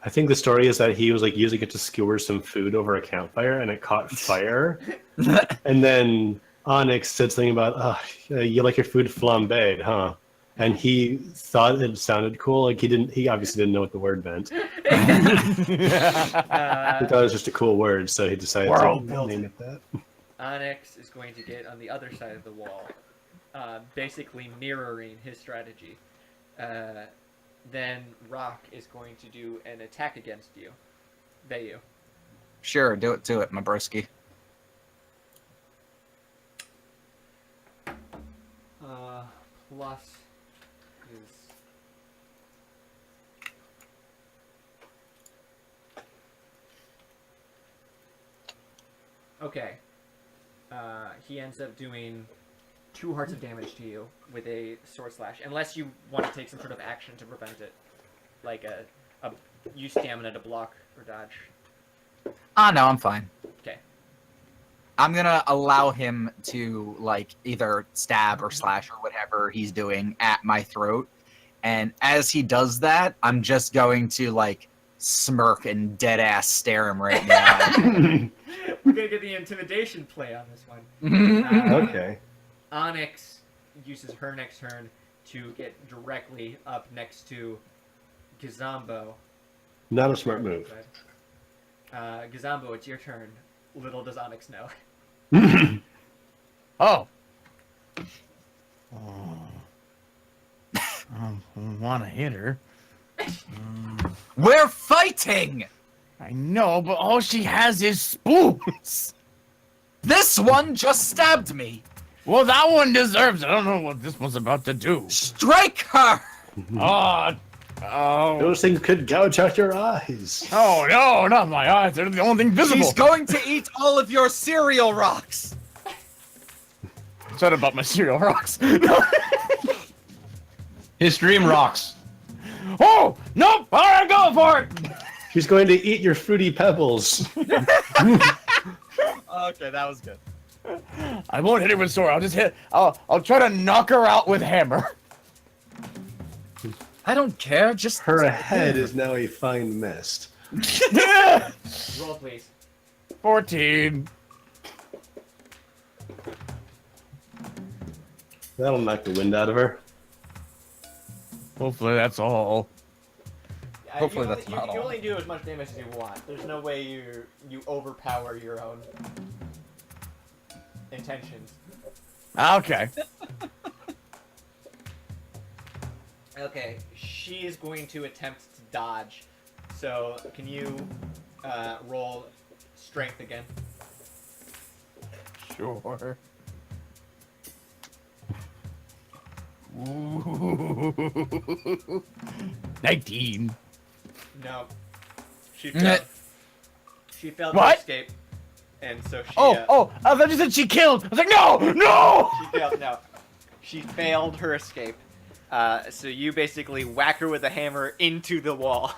think the story is that he was like using it to skewer some food over a campfire, and it caught fire. And then Onyx said something about, "You like your food flambéed, huh?" And he thought it sounded cool. Like he obviously didn't know what the word meant. He thought it was just a cool word, so he decided to name it that. Onyx is going to get on the other side of the wall, basically mirroring his strategy. Then Rock is going to do an attack against you. Vayu. Sure, do it, my broski. Plus is... Okay. He ends up doing 2 hearts of damage to you with a sword slash, unless you want to take some sort of action to prevent it, like use stamina to block or dodge. No, I'm fine. Okay. I'm gonna allow him to, like, either stab or slash or whatever he's doing at my throat. And as he does that, I'm just going to, like, smirk and dead-ass stare him right now. We're gonna get the intimidation play on this one. Okay. Onyx uses her next turn to get directly up next to Gazambo. Not a smart move. Gazambo, it's your turn. Little does Onyx know. Oh. I want to hit her. We're fighting! I know, but all she has is spoons. This one just stabbed me! Well, that one deserves it. I don't know what this one's about to do. Strike her! Oh, Those things could gouge out your eyes. oh no, not my eyes. They're the only thing visible. She's going to eat all of your cereal rocks! Shut about my cereal rocks. His stream rocks. Oh, nope. All right, go for it. She's going to eat your fruity pebbles. Okay, that was good. I won't hit her with sword. I'll just hit. I'll try to knock her out with hammer. I don't care. Just Her head is now a fine mist. Roll, please. 14. That'll knock the wind out of her. Hopefully that's all. Hopefully you that's only, not you, you all. only do as much damage as you want. There's no way you overpower your own intentions. Okay. Okay, she is going to attempt to dodge. So, can you roll strength again? Sure. Ooh. 19. No. She failed. She failed to What? escape. And so she Oh, I thought you said she killed. I was like, no. she failed no. She failed her escape. So you basically whack her with a hammer into the wall.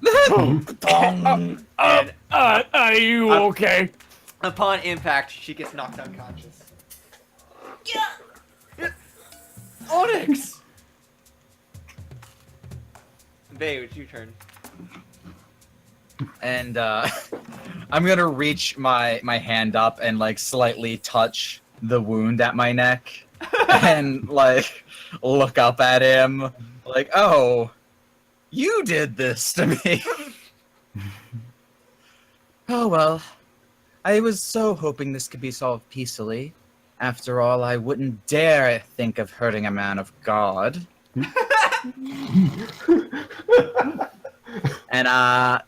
And Are you okay? upon impact, she gets knocked unconscious. Yeah. Onyx. Babe, it's your turn. And I'm gonna reach my hand up and like slightly touch the wound at my neck, and like look up at him, like, "Oh, you did this to me." Oh well, I was so hoping this could be solved peacefully. After all, I wouldn't dare think of hurting a man of God. And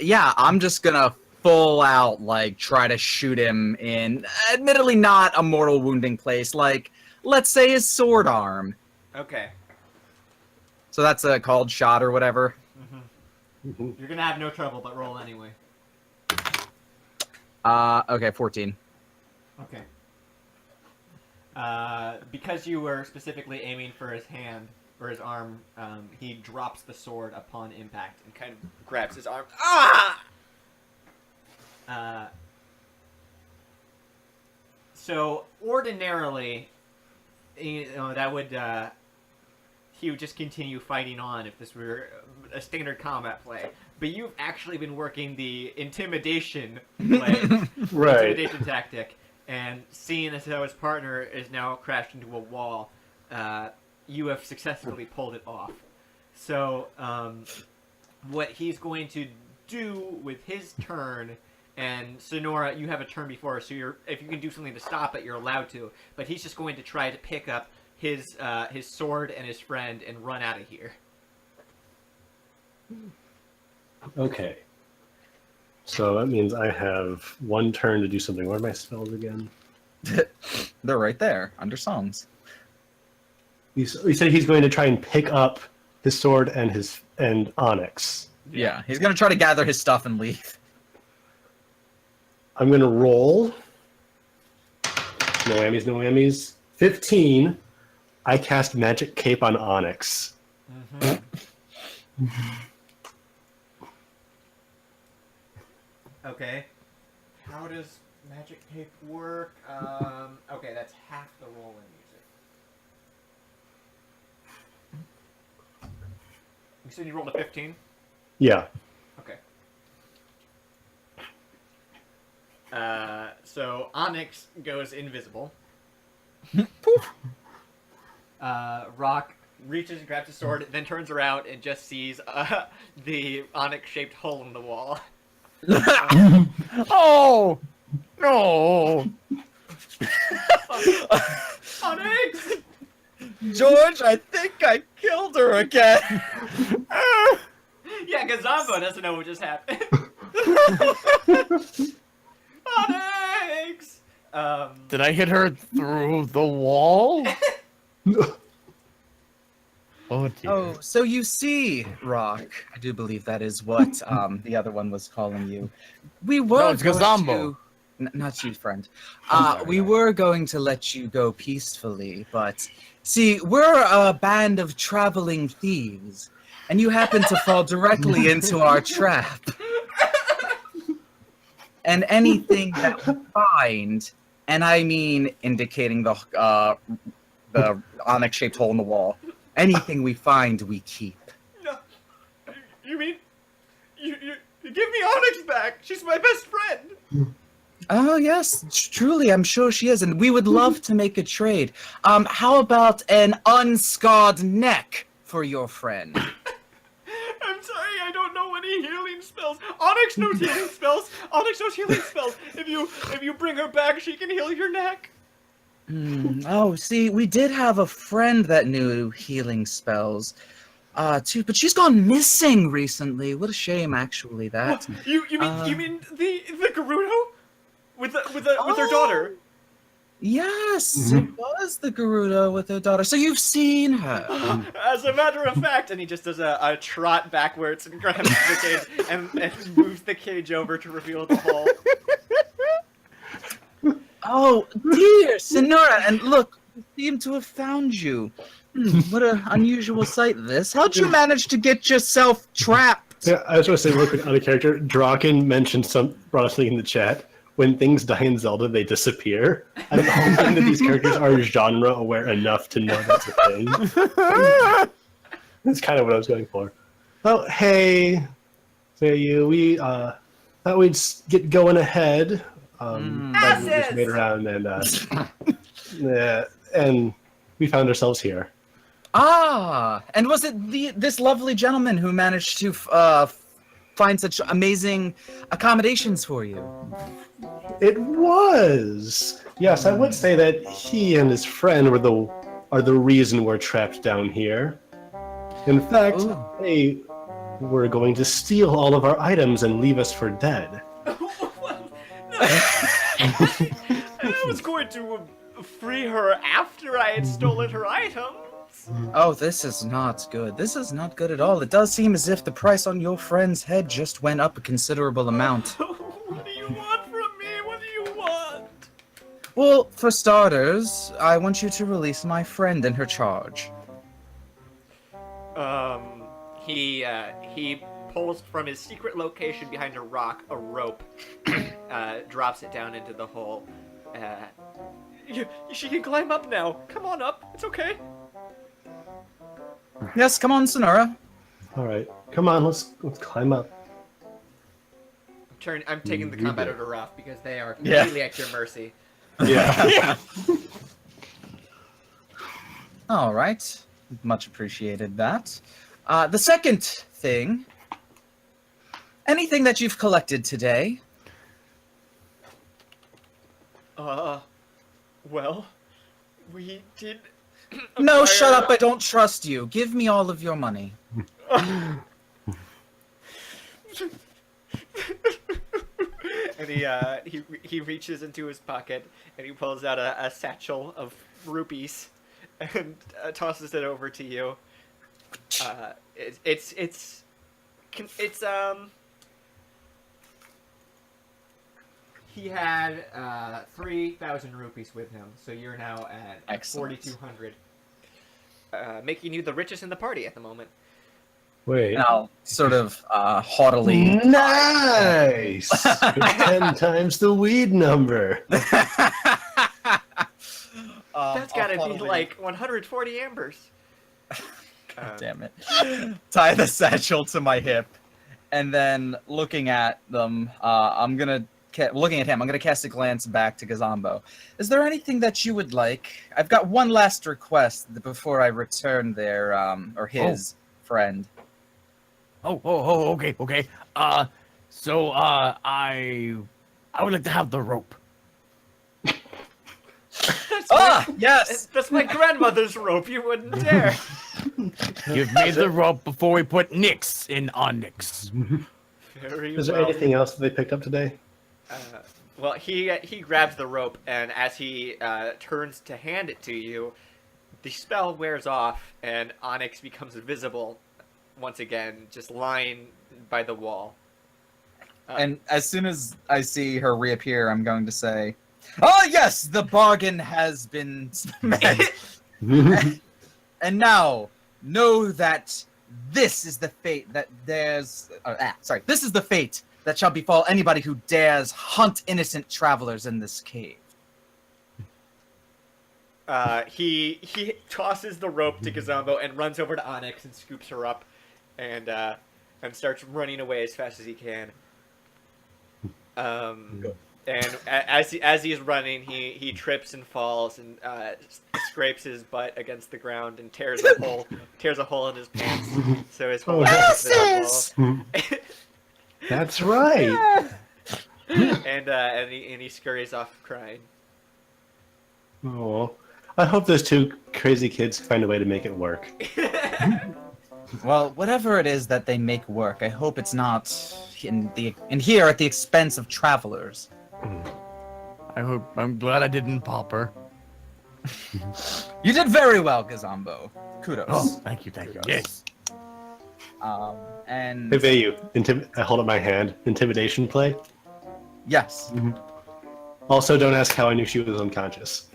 yeah, I'm just gonna full out like try to shoot him in, admittedly not a mortal wounding place, like let's say his sword arm. Okay. So that's a called shot or whatever. You're gonna have no trouble, but roll anyway. Okay, 14. Okay. Because you were specifically aiming for his hand or his arm, he drops the sword upon impact and kind of grabs his arm. Ah! So ordinarily, you know, that would he would just continue fighting on if this were a standard combat play. But you've actually been working the intimidation play, Right. intimidation tactic, and seeing as how his partner is now crashed into a wall, you have successfully pulled it off. So, what he's going to do with his turn, and Sonora, you have a turn before, so if you can do something to stop it, you're allowed to. But he's just going to try to pick up his sword and his friend and run out of here. Okay. So that means I have one turn to do something. What are my spells again? They're right there under songs. You said he's going to try and pick up his sword and Onyx. Yeah, he's gonna try to gather his stuff and leave. I'm going to roll. No whammies, no whammies. 15. I cast Magic Cape on Onyx. Okay. How does Magic Cape work? Okay, that's half the roll in music. You said you rolled a 15? Yeah. Okay. So Onyx goes invisible. Rock reaches and grabs his sword, then turns around and just sees the onyx-shaped hole in the wall. Oh no! Onyx! George, I think I killed her again. Yeah, because Zombo doesn't know what just happened. Onyx! Did I hit her through the wall? Oh dear. Oh, so you see, Rock, I do believe that is what the other one was calling you. We were No, it's going Gazambo. not you, friend. sorry, We guys. were going to let you go peacefully, but see, we're a band of traveling thieves, and you happen to fall directly into our trap. And anything that we find And I mean indicating the onyx-shaped hole in the wall. Anything we find, we keep. No. You mean you give me Onyx back? She's my best friend. Oh, yes, truly, I'm sure she is, and we would love to make a trade. How about an unscarred neck for your friend? I'm sorry, I don't know any healing spells. Onyx knows healing spells. Onyx knows healing spells. If you bring her back, she can heal your neck. Oh, see, we did have a friend that knew healing spells, too, but she's gone missing recently. What a shame, actually, that. You mean the Gerudo? With her daughter? Yes, it was the Gerudo with her daughter. So you've seen her. As a matter of fact, and he just does a trot backwards and grabs the cage and moves the cage over to reveal the hole. Oh, dear Sonora, and look, we seem to have found you. What an unusual sight this. How'd you manage to get yourself trapped? Yeah, I was going to say, real quick, on a character, Draken mentioned brought us in the chat. When things die in Zelda, they disappear. I'm hoping that these characters are genre aware enough to know that's a thing. That's kind of what I was going for. Oh, hey. Say you. We thought we'd get going ahead. But we just made around and we found ourselves here. Ah, and was it this lovely gentleman who managed to find such amazing accommodations for you? It was. Yes, I would say that he and his friend are the reason we're trapped down here. In fact, they were going to steal all of our items and leave us for dead. I was going to free her after I had stolen her items. Oh, this is not good. This is not good at all. It does seem as if the price on your friend's head just went up a considerable amount. What do you want from me? What do you want? Well, for starters, I want you to release my friend and her charge. He pulls from his secret location behind a rock a rope, drops it down into the hole. She can climb up now. Come on up. It's okay. Yes, come on, Sonora. All right, come on, let's climb up. I'm taking the combat order off because they are completely at your mercy. Yeah. All right. Much appreciated that. The second thing, anything that you've collected today? Well, we did... No, shut up, I don't trust you. Give me all of your money. And he reaches into his pocket and he pulls out a satchel of rupees and tosses it over to you. He had 3,000 rupees with him, so you're now at 4,200, making you the richest in the party at the moment. Wait. And I'll sort of haughtily... Nice! 10 times the weed number. That's gotta be like 140 ambers. Damn it. Tie the satchel to my hip, and then looking at them, looking at him, I'm gonna cast a glance back to Gazambo. Is there anything that you would like? I've got one last request before I return their or his friend. Okay. So I would like to have the rope. Yes! That's my grandmother's rope, you wouldn't dare. Give me the rope before we put Nyx in Onyx. Very Is there anything else that they picked up today? Well, he grabs the rope, and as he turns to hand it to you, the spell wears off, and Onyx becomes visible once again, just lying by the wall. And as soon as I see her reappear, I'm going to say, "Oh yes, the bargain has been made." And now, know that this is the fate that this is the fate that shall befall anybody who dares hunt innocent travelers in this cave. He tosses the rope to Gazombo and runs over to Onyx and scoops her up, and starts running away as fast as he can. And as he's running, he trips and falls and scrapes his butt against the ground and tears a hole in his pants. So his whole ass is visible. That's right. and he scurries off crying. Oh, I hope those two crazy kids find a way to make it work. Well, whatever it is that they make work, I hope it's not in here at the expense of travelers. I'm glad I didn't pop her. You did very well, Gazombo. Kudos. Oh, thank you. Yes. And Hey, Vayu, I hold up my hand. Intimidation play. yes. Also, don't ask how I knew she was unconscious.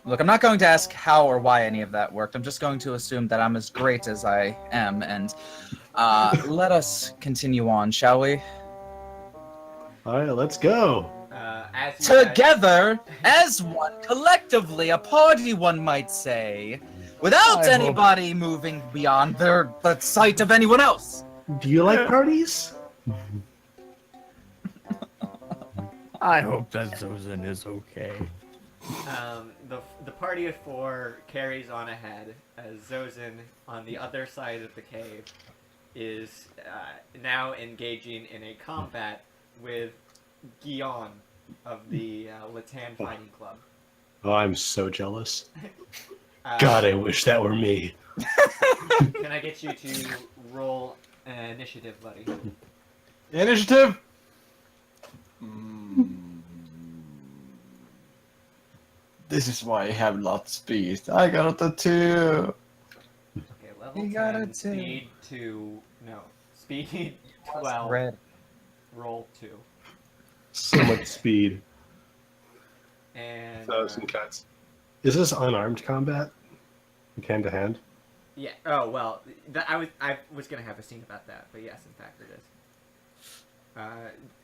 Look, I'm not going to ask how or why any of that worked. I'm just going to assume that I'm as great as I am, and let us continue on, shall we? All right, let's go. Together, as one, collectively, a party, one might say, without I anybody moving beyond the sight of anyone else. Do you like parties? I hope that Zozin is okay. The party of four carries on ahead as Zozin, on the other side of the cave, is now engaging in a combat with Guion of the Latan Fighting Club. Oh, I'm so jealous. God, I wish that were me. Can I get you to roll an initiative, buddy? Initiative. This is why I have lots of speed. I got a 2. Okay, level You 10, got it, too. speed 2, no, speed 12, Red. roll 2. So much speed. And Thousand cuts. Is this unarmed combat? Like hand to hand? yeah, oh, well, I was going to have a scene about that, but yes, in fact it is.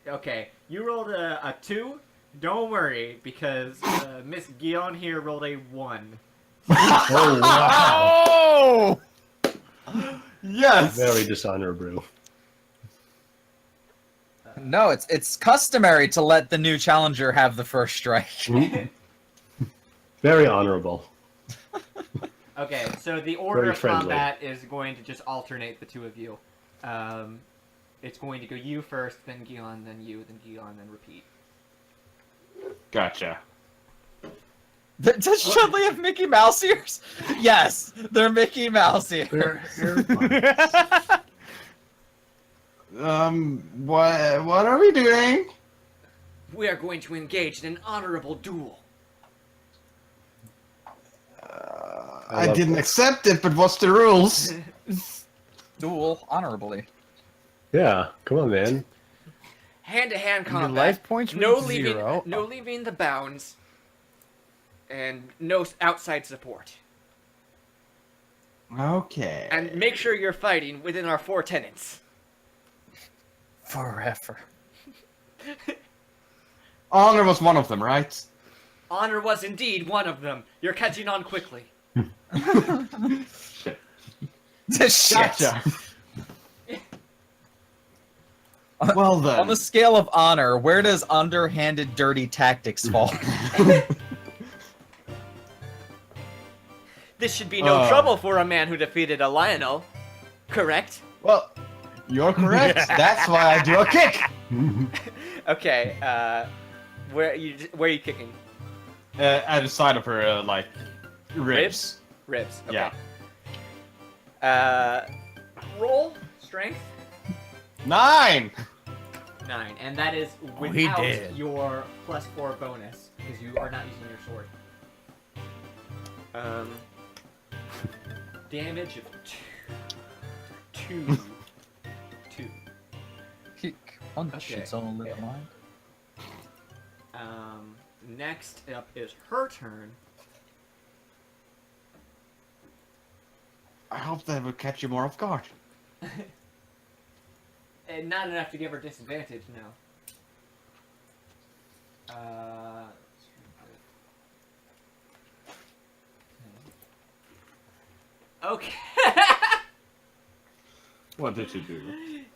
Okay, you rolled a 2. Don't worry, because Miss Guion here rolled a 1. Oh, wow. Oh! Yes. Very dishonorable. No, it's customary to let the new challenger have the first strike. Very honorable. Okay, so the order Very of friendly. combat is going to just alternate the two of you. It's going to go you first, then Guion, then you, then Guion, then repeat. Gotcha. Does Chudley have Mickey Mouse ears? Yes, they're Mickey Mouse ears. What are we doing? We are going to engage in an honorable duel. I didn't accept it, but what's the rules? Duel honorably. Yeah, come on, man. Hand-to-hand Your combat. life points No reach leaving, 0. no leaving the bounds, and no outside support. Okay. And make sure you're fighting within our 4 tenets. Forever. Honor was one of them, right? Honor was indeed one of them. You're catching on quickly. Shit. Shit. Gotcha. Well then. On the scale of honor, where does underhanded dirty tactics fall? This should be no trouble for a man who defeated a Lionel. Correct? Well, you're correct. That's why I do a kick. Okay, where are you kicking? At the side of her, like, ribs. Ribs. Okay. Yeah. Roll strength 9. 9, and that is he without did. your +4 bonus because you are not using your sword. Damage of 2. 2. Kick punch. Okay. It's all little mind. Next up is her turn. I hope that will catch you more off guard. And not enough to give her disadvantage, no. Okay. What did you do?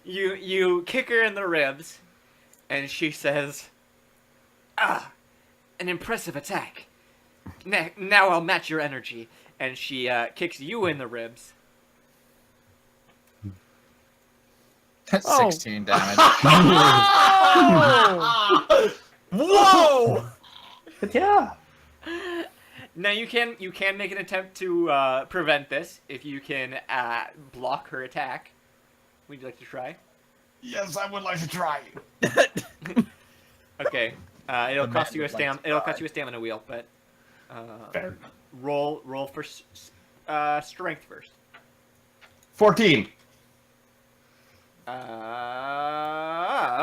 You kick her in the ribs, and she says, "Ah, an impressive attack. Now I'll match your energy." And she kicks you in the ribs. That's Oh. 16 damage. Whoa! But yeah. Now you can make an attempt to prevent this if you can block her attack. Would you like to try? Yes, I would like to try. Okay. It'll The cost man you a would like to It'll try. cost you a stamina wheel, but Fair. roll for strength first. 14.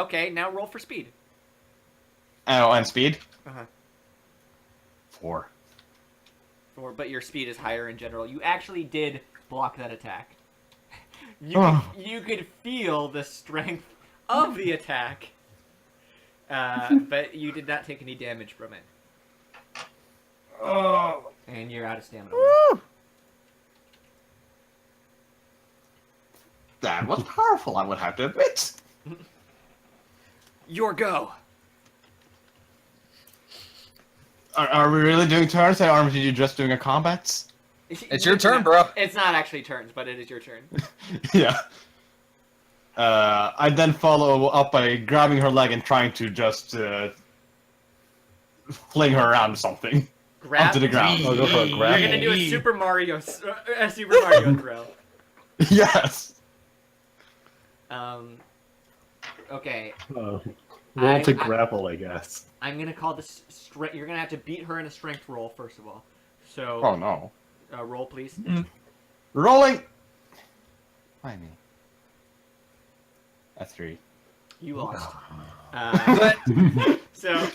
Okay. Now roll for speed. Oh, and speed? Uh-huh. 4. But your speed is higher in general. You actually did block that attack. You could feel the strength of the attack, but you did not take any damage from it. Oh. And you're out of stamina. That was powerful, I would have to admit. Your go. Are we really doing turns, or are you just doing a combat? It's your turn, bro. It's not actually turns, but it is your turn. Yeah. I then follow up by grabbing her leg and trying to just fling her around something Grab. onto the ground. Oh, go for a grab. You're gonna do a Super Mario throw. Yes. Okay. Roll I- to grapple, I guess. I'm gonna call this strength. You're gonna have to beat her in a strength roll first of all. So. Oh no. Roll, please. Rolling. Why me? A 3. You lost. So.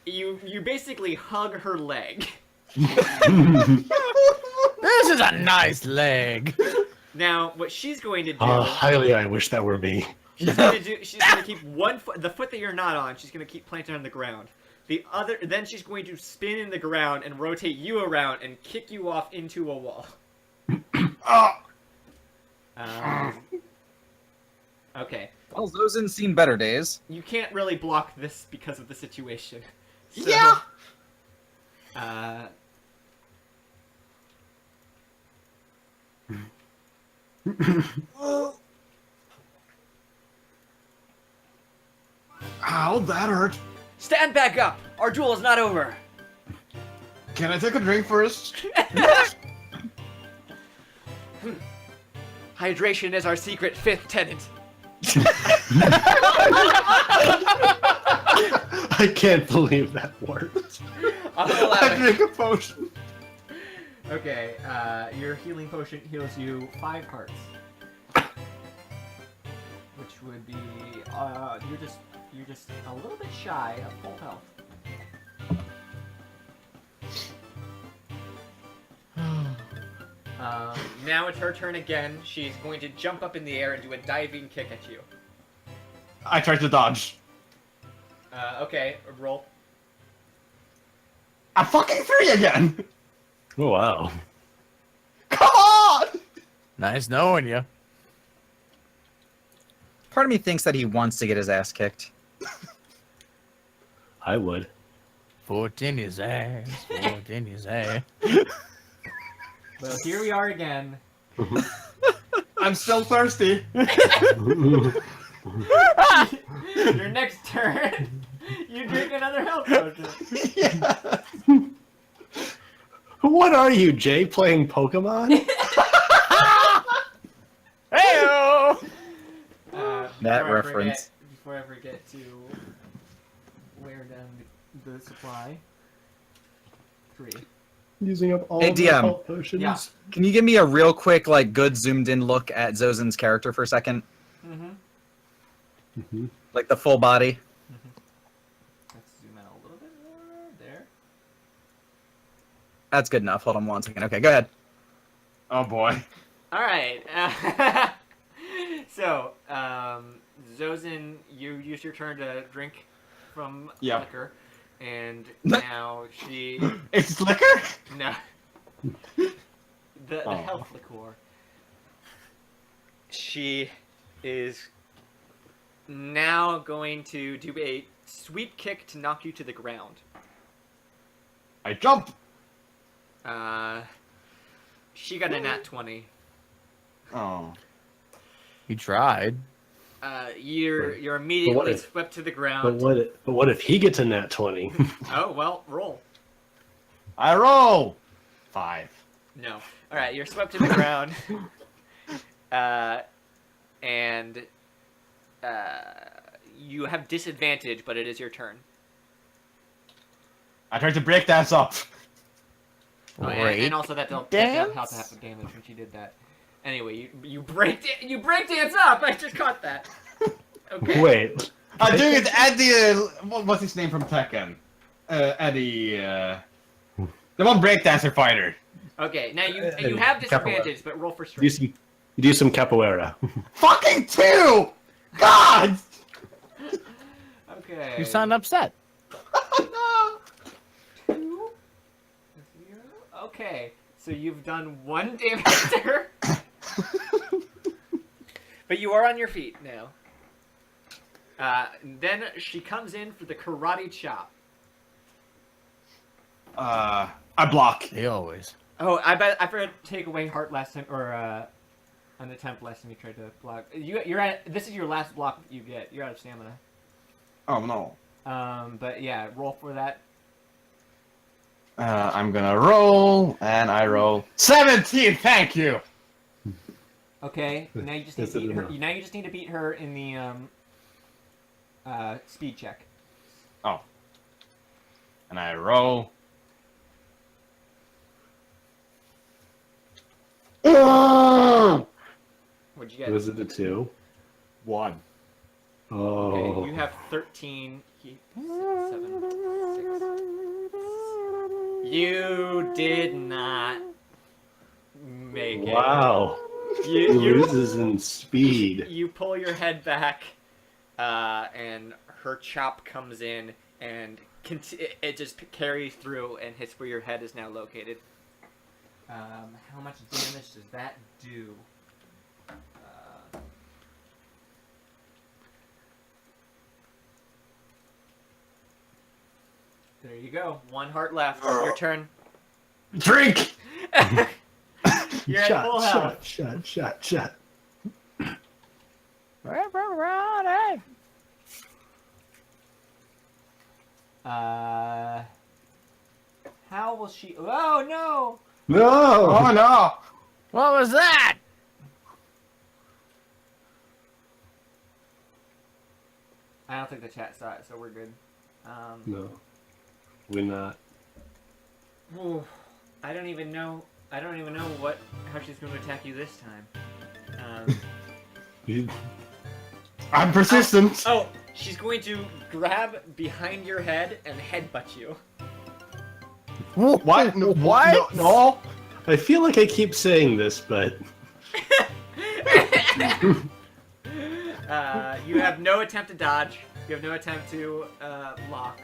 You basically hug her leg. This is a nice leg. Now, what she's going to do. Highly, I wish that were me. She's gonna keep one foot, the foot that you're not on. She's gonna keep planted on the ground. Then she's going to spin in the ground and rotate you around and kick you off into a wall. Okay. Well, Zozin's seen better days. You can't really block this because of the situation. So, Yeah. Ow, that hurt. Stand back up. Our duel is not over. Can I take a drink first? Hydration is our secret fifth tenet. I can't believe that worked. I'll allow I it. drink a potion. Okay, your healing potion heals you 5 hearts. Which would be, you're just a little bit shy of full health. Now it's her turn again. She's going to jump up in the air and do a diving kick at you. I tried to dodge. Okay, roll. A fucking 3 again! Oh, wow. Come on! Nice knowing you. Part of me thinks that he wants to get his ass kicked. I would. Foot in his ass. Foot in his ass. Well, here we are again. I'm still thirsty. Your next turn, you drink another health potion. Yeah. What are you, Jay, playing Pokemon? Heyo! That reference. Before I forget to wear down the supply. 3. Using up all Hey, of the DM. health potions? Yeah. Can you give me a real quick, like, good zoomed-in look at Zozin's character for a second? Mm-hmm. Like, the full body? Let's zoom out a little bit more. There. That's good enough. Hold on one second. Okay, go ahead. Oh boy. All right. So, Zozin, you use your turn to drink. from Yeah. liquor, and now she It's liquor? no the Oh. health liqueur. She is now going to do a sweep kick to knock you to the ground. I jump! She got a nat 20. Oh. You tried. You're immediately if- swept to the But ground. what if he gets a nat 20? Oh well, roll. I roll! 5. No. All right, you're swept to the ground. And you have disadvantage, but it is your turn. I tried to break dance up. Oh, Great. and also that dealt Dance? half of damage when she did that. Anyway, you break dance up. I just caught that. Okay. Wait. I'm doing it at the what's his name from Tekken? Eddie. The one breakdancer fighter. Okay. Now you have disadvantage, but roll for You, strength. you do some capoeira. Fucking 2! God! Okay. You sound upset. Two. Okay. So you've done 1 damage to her. But you are on your feet now. Then she comes in for the karate chop. I block. They always. Oh, I forgot to take away heart last time, or an attempt last time you tried to block. You're at. This is your last block that you get. You're out of stamina. Oh no. But yeah, roll for that. I'm gonna roll, and I roll 17. Thank you. Okay. Now you just need to This beat is her. enough. Now you just need to beat her in the speed check. Oh. And I roll. What'd you get? Was it a 2? 1. Oh. Okay, you have 13. 7, 6. You did not make it. Wow. He You loses in speed. you pull your head back, and her chop comes in, and it just carries through and hits where your head is now located. How much damage does that do? There you go. 1 heart left. Your turn. Drink. You're at full health. Shot. How will she? Oh no! No! Oh no. What was that? I don't think the chat saw it, so we're good. No. We're not. Ooh, I don't even know how she's going to attack you this time. I'm persistent. Oh, she's going to grab behind your head and headbutt you. What? No, What? No. I feel like I keep saying this, but You have no attempt to dodge. You have no attempt to block.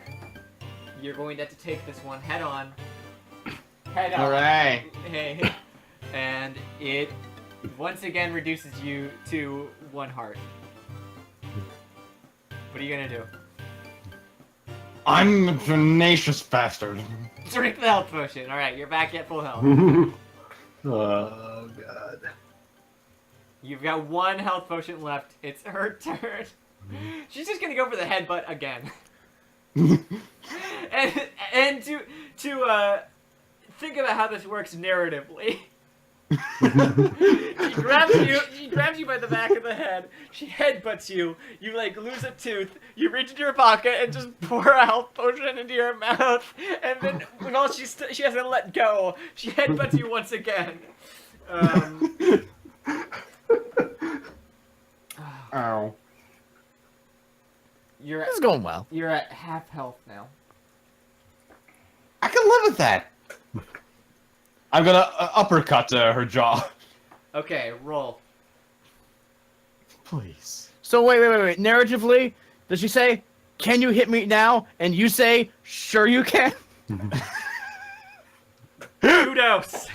You're going to have to take this one head on. Head on. Hooray. Hey. And it once again reduces you to 1 heart. What are you gonna do? I'm a tenacious bastard. Drink the health potion. Alright, you're back at full health. oh god. You've got 1 health potion left. It's her turn. She's just gonna go for the headbutt again. and to think about how this works narratively. She grabs you by the back of the head. She headbutts you. You like lose a tooth. You reach into your pocket and just pour a health potion into your mouth. And then while she hasn't let go, she headbutts you once again. Ow. You're This is going well. You're at half health now. I can live with that. I'm gonna uppercut her jaw. Okay, roll. Please. So wait. Narratively, does she say, can you hit me now? And you say, sure you can. Kudos.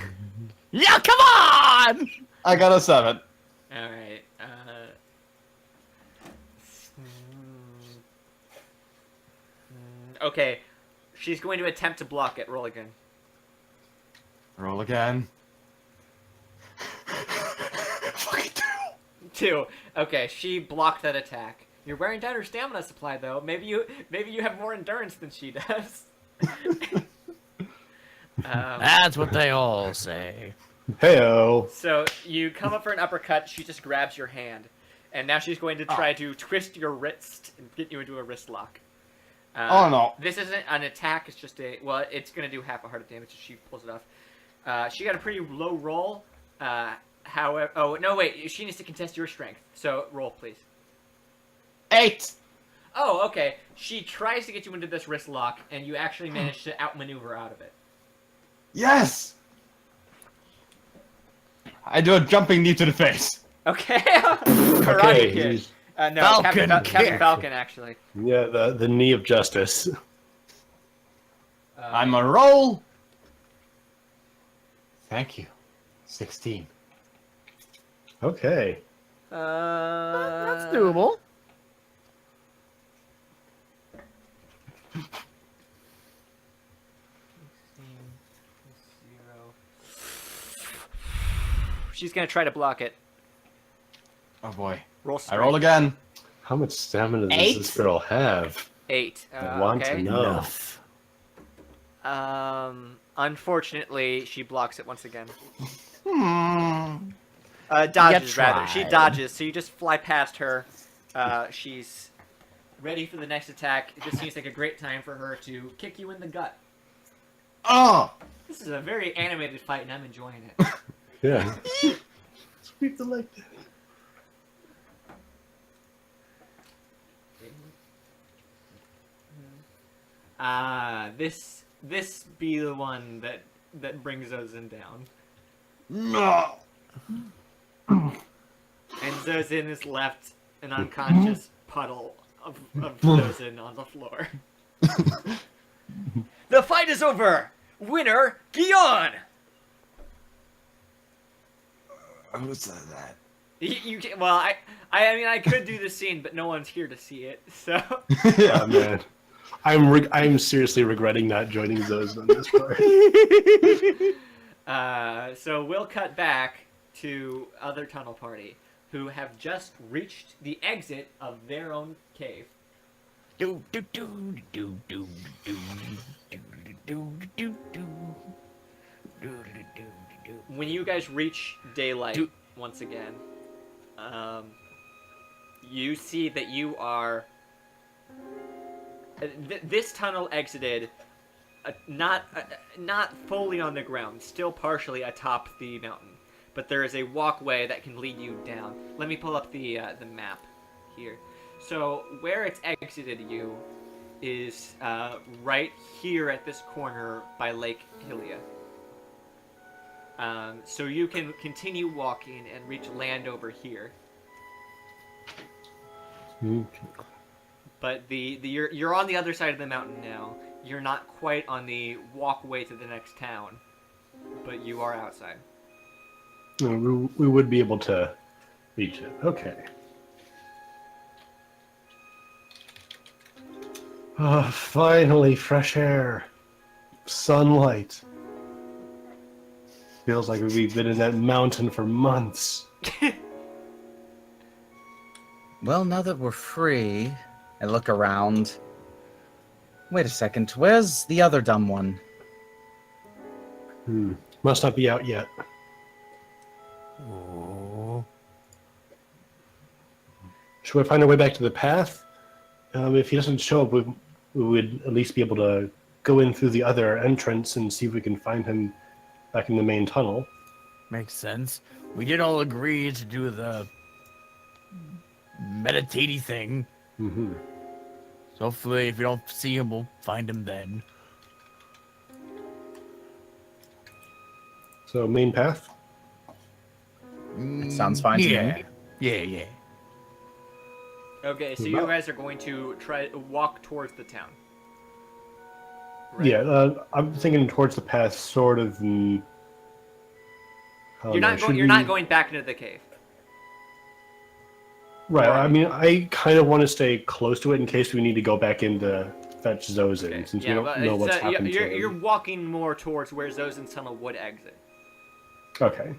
Yeah, come on! I got a 7. All right. Okay. She's going to attempt to block it. Roll again. Roll again. Fucking 2. Okay, she blocked that attack. You're wearing down her stamina supply, though. Maybe you have more endurance than she does. That's what they all say. Heyo. So you come up for an uppercut. She just grabs your hand, and now she's going to try to twist your wrist and get you into a wrist lock. Oh, no. This isn't an attack. It's just a it's going to do half a heart of damage if she pulls it off. She got a pretty low roll. However, oh no, wait. She needs to contest your strength. So roll, please. 8. Oh, okay. She tries to get you into this wrist lock, and you actually manage to outmaneuver out of it. Yes! I do a jumping knee to the face. Okay. Karate Kid. he's- No, Falcon Captain kick. Falcon, actually. Yeah, the knee of justice. I'm a roll. Thank you. 16. Okay. That's doable. She's gonna try to block it. Oh boy. Roll I strength. roll again. How much stamina does 8? this girl have? 8. I want okay. to know. Enough. Unfortunately, she blocks it once again. Hmm. Dodges, You rather. She tried. dodges, so you just fly past her. She's ready for the next attack. It just seems like a great time for her to kick you in the gut. Oh! This is a very animated fight, and I'm enjoying it. Yeah. Sweep the leg down. This be the one that brings Zozin down. No! And Zozin is left an unconscious puddle of Zozin on the floor. The fight is over! Winner, Guion! Who's that? You can, well, I mean, I could do the scene, but no one's here to see it, so... Oh man, I'm seriously regretting not joining Zozin on this part. So we'll cut back to other tunnel party, who have just reached the exit of their own cave. Do do do do do do do do do do do do. When you guys reach daylight Do- once again, you see that you are. This tunnel exited, not fully on the ground, still partially atop the mountain, but there is a walkway that can lead you down. Let me pull up the map here. So where it's exited you is right here at this corner by Lake Hylia. So you can continue walking and reach land over here. But you're on the other side of the mountain now. You're not quite on the walkway to the next town, but you are outside. We would be able to reach it. Okay. Oh, finally, fresh air, sunlight. Feels like we've been in that mountain for months. Well, now that we're free, I look around. Wait a second, where's the other dumb one? Must not be out yet. Oh. Should we find our way back to the path? If he doesn't show up, we would at least be able to go in through the other entrance and see if we can find him back in the main tunnel. Makes sense. We did all agree to do the meditatey thing. Mm-hmm. So hopefully, if we don't see him, we'll find him then. So, main path? It sounds fine to me. Yeah, yeah. Okay, so you guys are going to try walk towards the town. Right? Yeah, I'm thinking towards the path, sort of. You're not going. You're not going back into the cave. Right. Or- I mean, I kind of want to stay close to it in case we need to go back in to fetch Zozin, Okay. since Yeah, we but don't know what's happened to him. you're walking more towards where Zozin's tunnel would exit. Okay.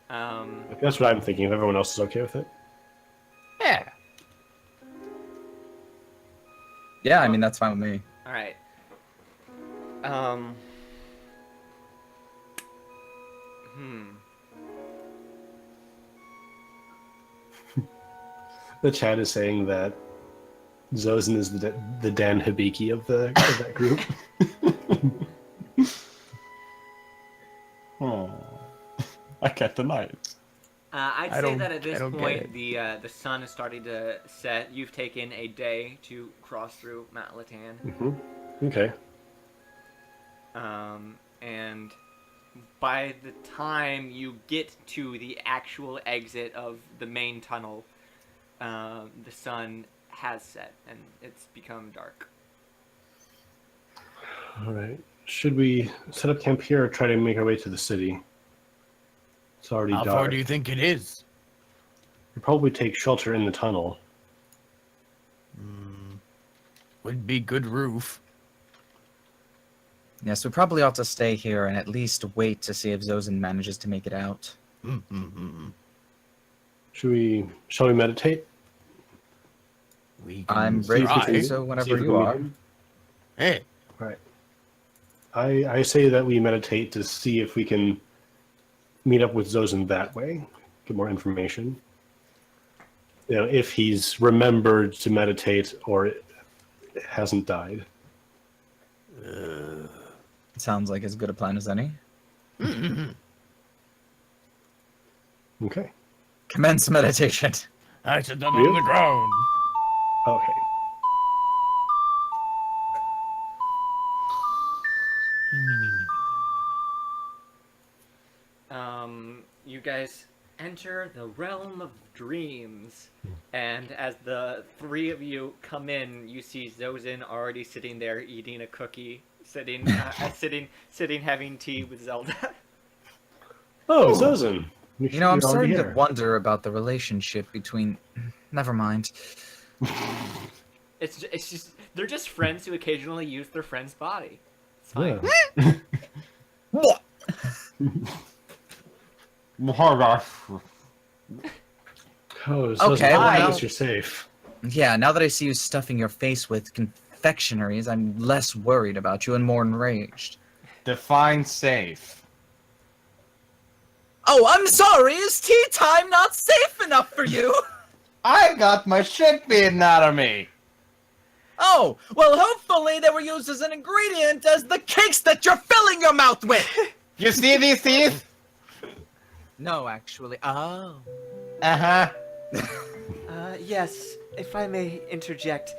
That's what I'm thinking. If everyone else is okay with it. Yeah. Yeah, I mean that's fine with me. All right. The chat is saying that Zozin is the Dan Hibiki of that group. Oh, I can't deny it. I'd I say don't- that at I this don't get point it. the sun is starting to set. You've taken a day to cross through Mount Latan. Okay. And by the time you get to the actual exit of the main tunnel, the sun has set and it's become dark. All right. Should we set up camp here or try to make our way to the city? It's already How dark. far do you think it is? We'll probably take shelter in the tunnel. Would be good roof. Yes, we probably ought to stay here and at least wait to see if Zozin manages to make it out. Shall we meditate? We I'm can ready try. to do so See whenever if we you can meet are. him? Hey, Right. I say that we meditate to see if we can meet up with Zozin that way, get more information. You know, if he's remembered to meditate or hasn't died. Sounds like as good a plan as any. Okay. Commence meditation. I sit down You? on the ground. Okay. You guys enter the realm of dreams, and as the three of you come in, you see Zozin already sitting there eating a cookie, sitting having tea with Zelda. Oh, Zozin. You know, I'm You're already starting to here. wonder about the relationship between. Never mind. It's just they're just friends who occasionally use their friend's body. It's fine. Yeah. What? Oh, Zozin, Okay, I well- guess you're safe. Yeah, now that I see you stuffing your face with confectionaries, I'm less worried about you and more enraged. Define safe. Oh, I'm sorry. Is tea time not safe enough for you? I got my shit beaten out of me. Oh, well, hopefully they were used as an ingredient as the cakes that you're filling your mouth with. You see these teeth? No, actually. Oh. Uh-huh. Yes, if I may interject,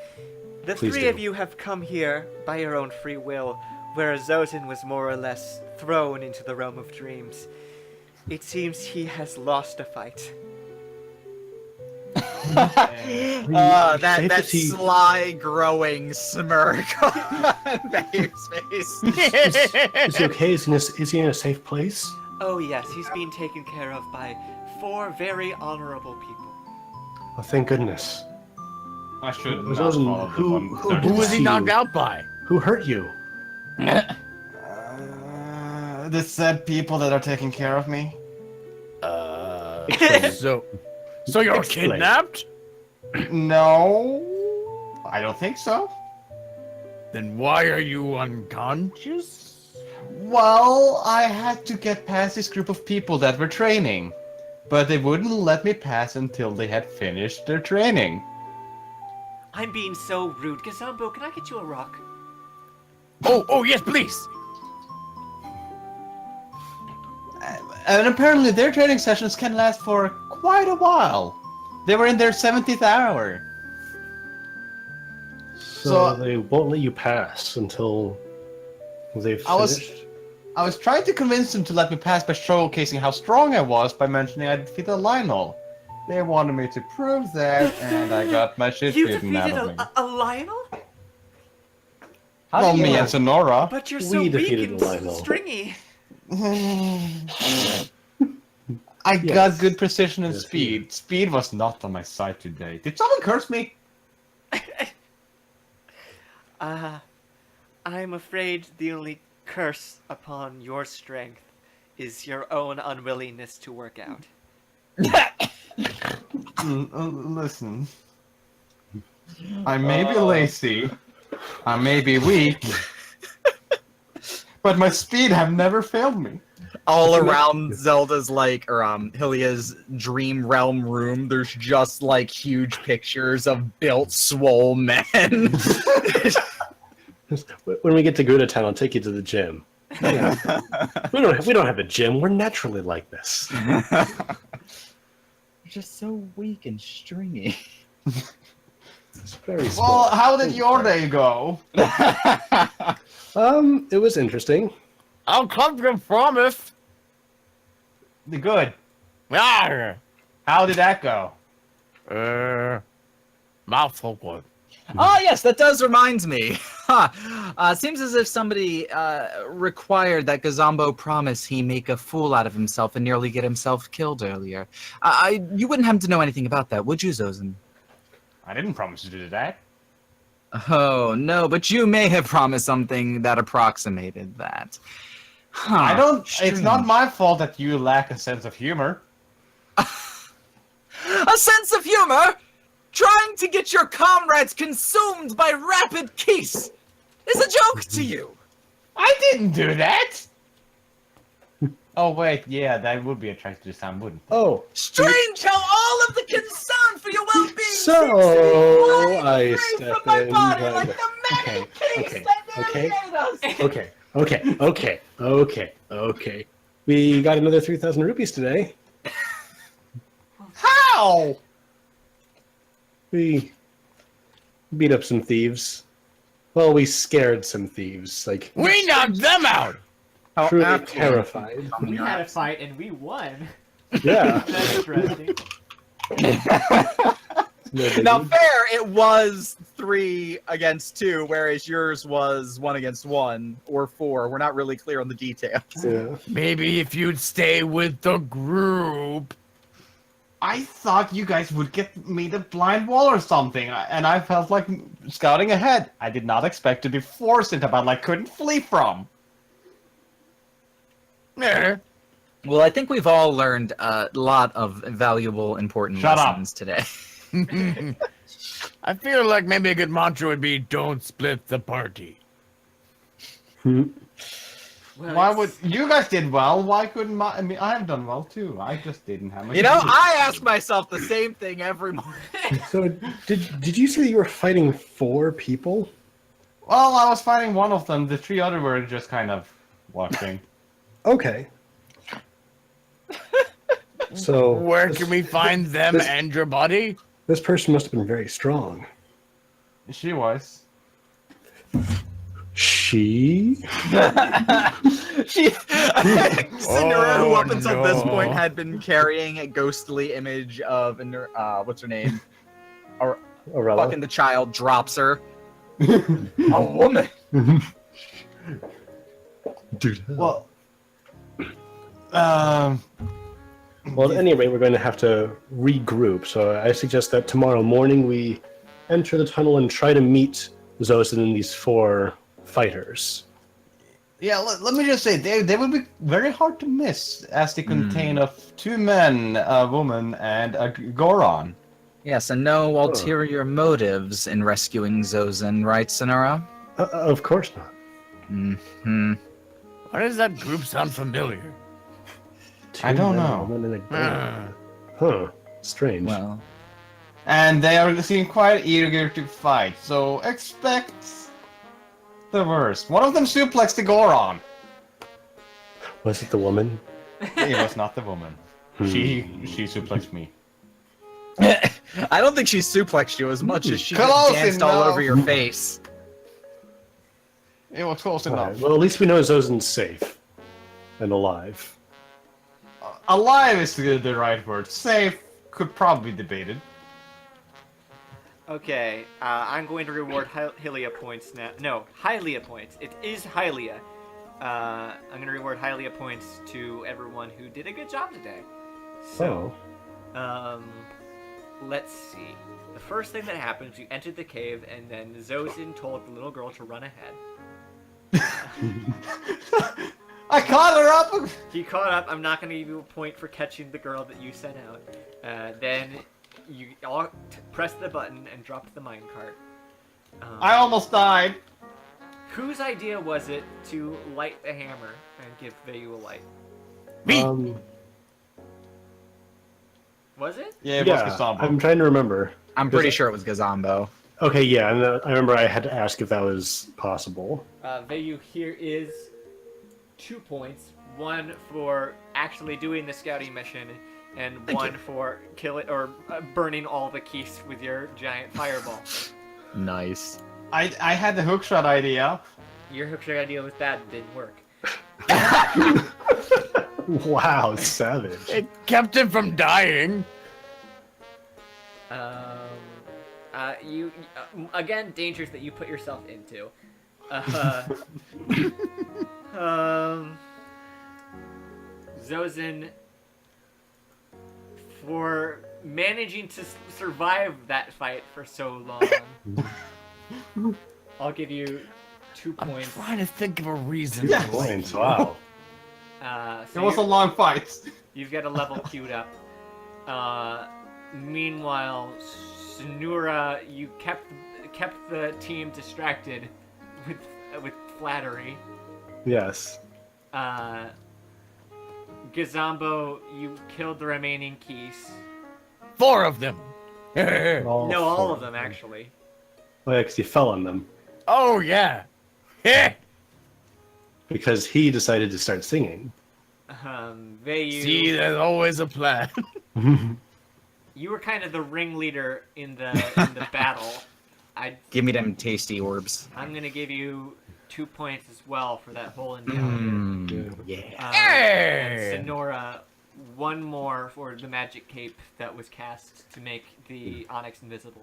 the Please three do. of you have come here by your own free will, whereas Zozin was more or less thrown into the realm of dreams. It seems he has lost a fight. That safe to see- sly growing smirk on Babe's face. Is he okay? Is he in a safe place? Oh yes, he's being taken care of by 4 very honorable people. Oh, thank goodness. I should Zozin, not follow the who- one who started. Who was he See you. knocked out by? Who hurt you? The said people that are taking care of me. So you're Explain. kidnapped? No, I don't think so. Then why are you unconscious? Well, I had to get past this group of people that were training, but they wouldn't let me pass until they had finished their training. I'm being so rude. Gazambo, can I get you a rock? Oh yes, please. And apparently their training sessions can last for quite a while. They were in their 70th hour. So So- they won't let you pass until they've I was- finished? I was trying to convince them to let me pass by showcasing how strong I was by mentioning I defeated Lionel. They wanted me to prove that, and I got my shit You beaten out defeated of me. a Lionel? How Well, do you me know? and Sonora. But you're We so weak defeated and Lionel. stringy. I Yes. got good precision and Yes, speed. Speed was not on my side today. Did someone curse me? I'm afraid the only curse upon your strength is your own unwillingness to work out. Listen. I may be lazy. I may be weak. But my speed have never failed me. All around Zelda's Hylia's dream realm room, there's just like huge pictures of built swole men. When we get to Gouda Town, I'll take you to the gym. Yeah. we don't have a gym. We're naturally like this. You're just so weak and stringy. It's very small. Well, how did your day go? It was interesting. I'll come to promise. Good. Yeah. How did that go? Mouthful good. Oh yes, that does remind me. Seems as if somebody required that Gazambo promise he make a fool out of himself and nearly get himself killed earlier. You wouldn't happen to know anything about that, would you, Zozen? I didn't promise to do that. Oh no, but you may have promised something that approximated that. Huh, I don't. It's strange. not my fault that you lack a sense of humor. A sense of humor? Trying to get your comrades consumed by rapid keys is a joke to you. I didn't do that. Oh wait, yeah, that would be attractive to Sam, wouldn't it? Oh, Strange how all of the concern for your well-being So, seems to be flying I free step from my in, body but- like the many keys that navigate us. okay. We got another 3,000 rupees today. How? We beat up some thieves. Well, we scared some thieves. Like, We knocked them out. truly terrified. We had a fight and we won. Yeah. That's interesting. Now, fair, it was 3 against 2, whereas yours was 1 against 1 or 4. We're not really clear on the details. Yeah. Maybe if you'd stay with the group. I thought you guys would get me the blind wall or something, and I felt like scouting ahead. I did not expect to be forced into battle I couldn't flee from. Eh. Well, I think we've all learned a lot of valuable, important Shut up. lessons today. I feel like maybe a good mantra would be "Don't split the party." Well, Why it's- would you guys did well? Why couldn't my? I mean, I have done well too. I just didn't have my. You know, I ask myself the same thing every morning. So, did you say that you were fighting 4 people? Well, I was fighting one of them. The 3 other were just kind of watching. Okay. So, Where can we find them this- and your buddy? this person must have been very strong. She was. She? Cinderella, who up until this no. point had been carrying a ghostly image of, what's her name? Arella? Fucking the child drops her. A woman. Dude. Well. Well, at any rate, we're going to have to regroup. So I suggest that tomorrow morning we enter the tunnel and try to meet Zosin and these 4 fighters. Yeah, let me just say, they would be very hard to miss, as they contain of 2 men, a woman, and a Goron. Yes, and no ulterior motives in rescuing Zozen, right, Sonora? Of course not. Mm-hmm. Why does that group sound familiar? I don't 2 men, know. a woman, and a Ah. girl. Huh. Strange. Well, And they are seem quite eager to fight, so expect the worst. One of them suplexed the Goron. Was it the woman? It was not the woman. She suplexed me. I don't think she suplexed you as much as she Close just danced all enough. over your face. It was close All enough. right, well, at least we know Zosin's safe and alive. Alive is the right word. Safe, could probably be debated. Okay, I'm going to reward Hylia points now. No, Hylia points. It is Hylia. I'm going to reward Hylia points to everyone who did a good job today. So, let's see. The first thing that happens, you entered the cave, and then Zozin told the little girl to run ahead. I caught her up! He caught up. I'm not going to give you a point for catching the girl that you sent out. Then you all pressed the button and dropped the minecart. I almost died. Whose idea was it to light the hammer and give Vayu a light? Me. Was it? Yeah, it Yeah, was Gazamba. I'm trying to remember. I'm pretty sure it was Gazambo. Okay, yeah, and I remember I had to ask if that was possible. Vayu, here is 2 points. 1 for actually doing the scouting mission, and Thank 1 you. for burning all the keys with your giant fireball. Nice. I had the hookshot idea. Your hookshot idea was bad and didn't work. Wow, savage. It kept him from dying. Again, dangers that you put yourself into. Zozin, for managing to survive that fight for so long, I'll give you 2 I'm points. trying to think of a reason. Yeah. to like Points, you. wow. It was a long fight. You've got a level queued up. Meanwhile, Sonura, you kept the team distracted with flattery. Yes. Gazambo, you killed the remaining keys. 4 of them. No, all four. of them actually. Oh, yeah, because he fell on them. Oh yeah. Yeah. Because he decided to start singing. Vayu, See, there's always a plan. you were kind of the ringleader in the battle. Give me them tasty orbs. I'm gonna give you 2 points as well for that whole encounter. Yeah. Hey! And Sonora, 1 more for the magic cape that was cast to make the Onyx invisible.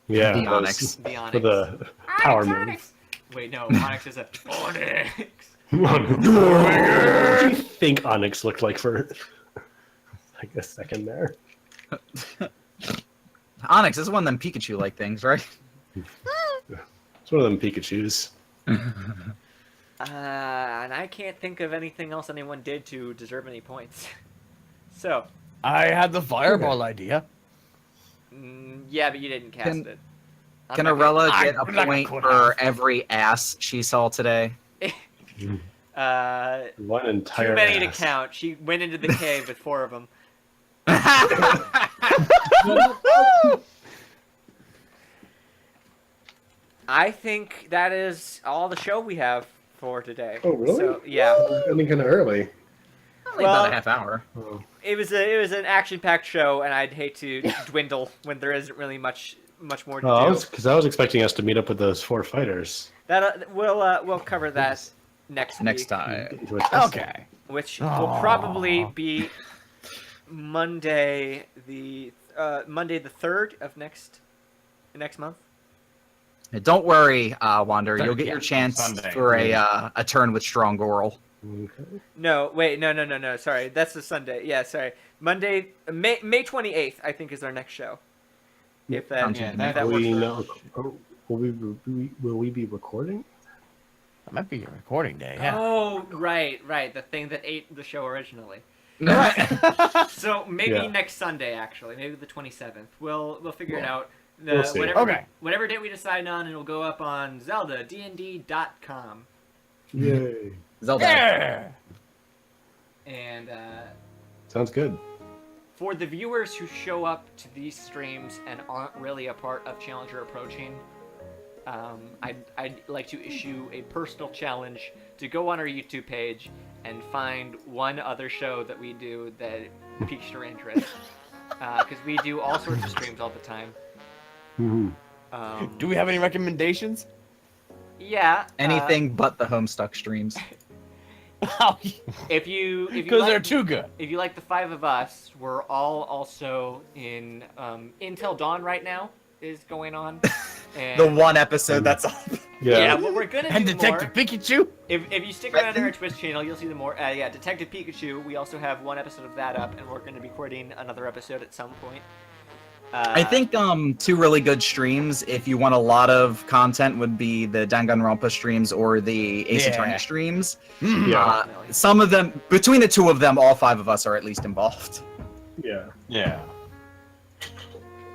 Yeah. The that was Onyx. The Onyx. For the power move. Onyx! Wait, no, Onyx is a Onyx. What do you think Onyx looked like for like a second there? Onyx is one of them Pikachu-like things, right? It's one of them Pikachus. And I can't think of anything else anyone did to deserve any points. So, I had the fireball idea. yeah, but you didn't cast it. I'm Can not gonna- Arella get a I'm not point gonna for have. every ass she saw today? One entire Too many to ass. count. She went into the cave with 4 of them. I think that is all the show we have for today. Oh, really? So, yeah. Ending kind of early. Only Well- about a half hour. Oh. It was an action-packed show, and I'd hate to dwindle when there isn't really much more to do. Because I was expecting us to meet up with those 4 fighters. That we'll cover that next Next week, time. Into a test. Okay. which will Aw. probably be Monday the 3rd of next month. Don't worry, Wander. You'll get Yeah, your chance Sunday. for a turn with Strong Goral. Okay. No, wait, no. Sorry, that's the Sunday. Yeah, sorry. Monday, May 28th, I think, is our next show. If that, Sounds Yeah, good. that- if that Will works. we, for- know, will we be recording? That might be a recording day. Yeah. Oh, right. The thing that ate the show originally. So maybe Yeah. next Sunday, actually, maybe the 27th. We'll figure it Well, out. we'll see. Whatever date we decide on, it'll go up on Zelda DnD.com. Yay. Zelda. Yeah. And Sounds good. for the viewers who show up to these streams and aren't really a part of Challenger Approaching, I'd like to issue a personal challenge to go on our YouTube page and find one other show that we do that piques your interest. Because we do all sorts of streams all the time. Mhm. Do we have any recommendations? Yeah. Anything but the Homestuck streams. If you Because like, they're too good. if you like the 5 of us, we're all also in Intel Dawn right now is going on. And The one episode that's up. yeah, what we're gonna And do Detective more. Pikachu. If you stick around on our Twitch channel, you'll see the more. Yeah, Detective Pikachu. We also have one episode of that up, and we're going to be recording another episode at some point. I think 2 really good streams, if you want a lot of content, would be the Danganronpa streams or the Ace Yeah. Attorney streams. Yeah. Some of them, between the 2 of them, all 5 of us are at least involved. Yeah. Yeah.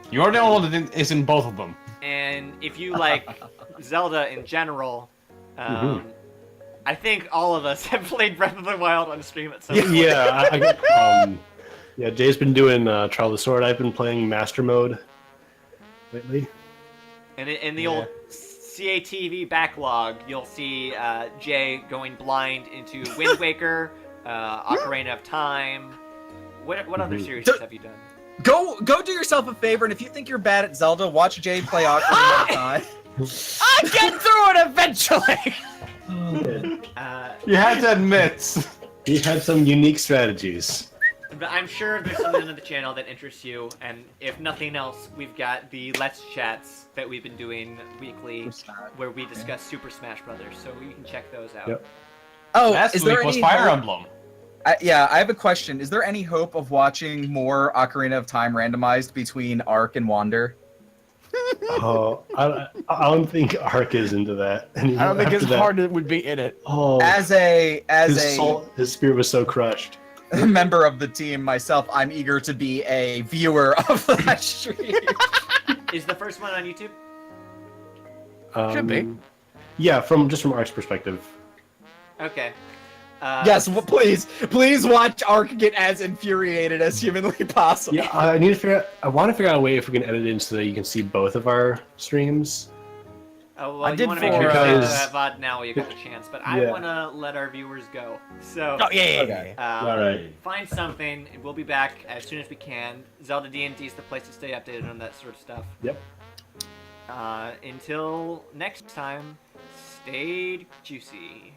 You're the only one that is in both of them. And if you like Zelda in general, I think all of us have played Breath of the Wild on stream at some point. Yeah. Yeah. Jay's been doing Trial of the Sword. I've been playing Master Mode lately. And in the old CATV backlog, you'll see Jay going blind into Wind Waker, Ocarina of Time. What other series have you done? Go do yourself a favor, and if you think you're bad at Zelda, watch Jay play Ocarina of Time. I get through it eventually. You had to admit. He had some unique strategies. But I'm sure there's something on the channel that interests you, and if nothing else, we've got the Let's Chats that we've been doing weekly, where we discuss Super Smash Brothers, so you can check those out. Yep. Oh, Last is there week was any Fire hope- Emblem. yeah, I have a question. Is there any hope of watching more Ocarina of Time randomized between Arc and Wander? Oh, I don't think Ark is into that anymore. I don't think after his that. heart would be in it. Oh, As his spirit was so crushed. a member of the team myself, I'm eager to be a viewer of that stream. Is the first one on YouTube? Should be. Yeah, from Ark's perspective. Okay. Yes, well, please watch Arc get as infuriated as humanly possible. Yeah, I want to figure out a way if we can edit it in so that you can see both of our streams. Oh, well, I you did want to make sure you because- have VOD now while you got a chance, but I Yeah. want to let our viewers go. So, Oh yeah. Okay. All right. find something, and we'll be back as soon as we can. Zelda DnD is the place to stay updated on that sort of stuff. Yep. Until next time, stay juicy.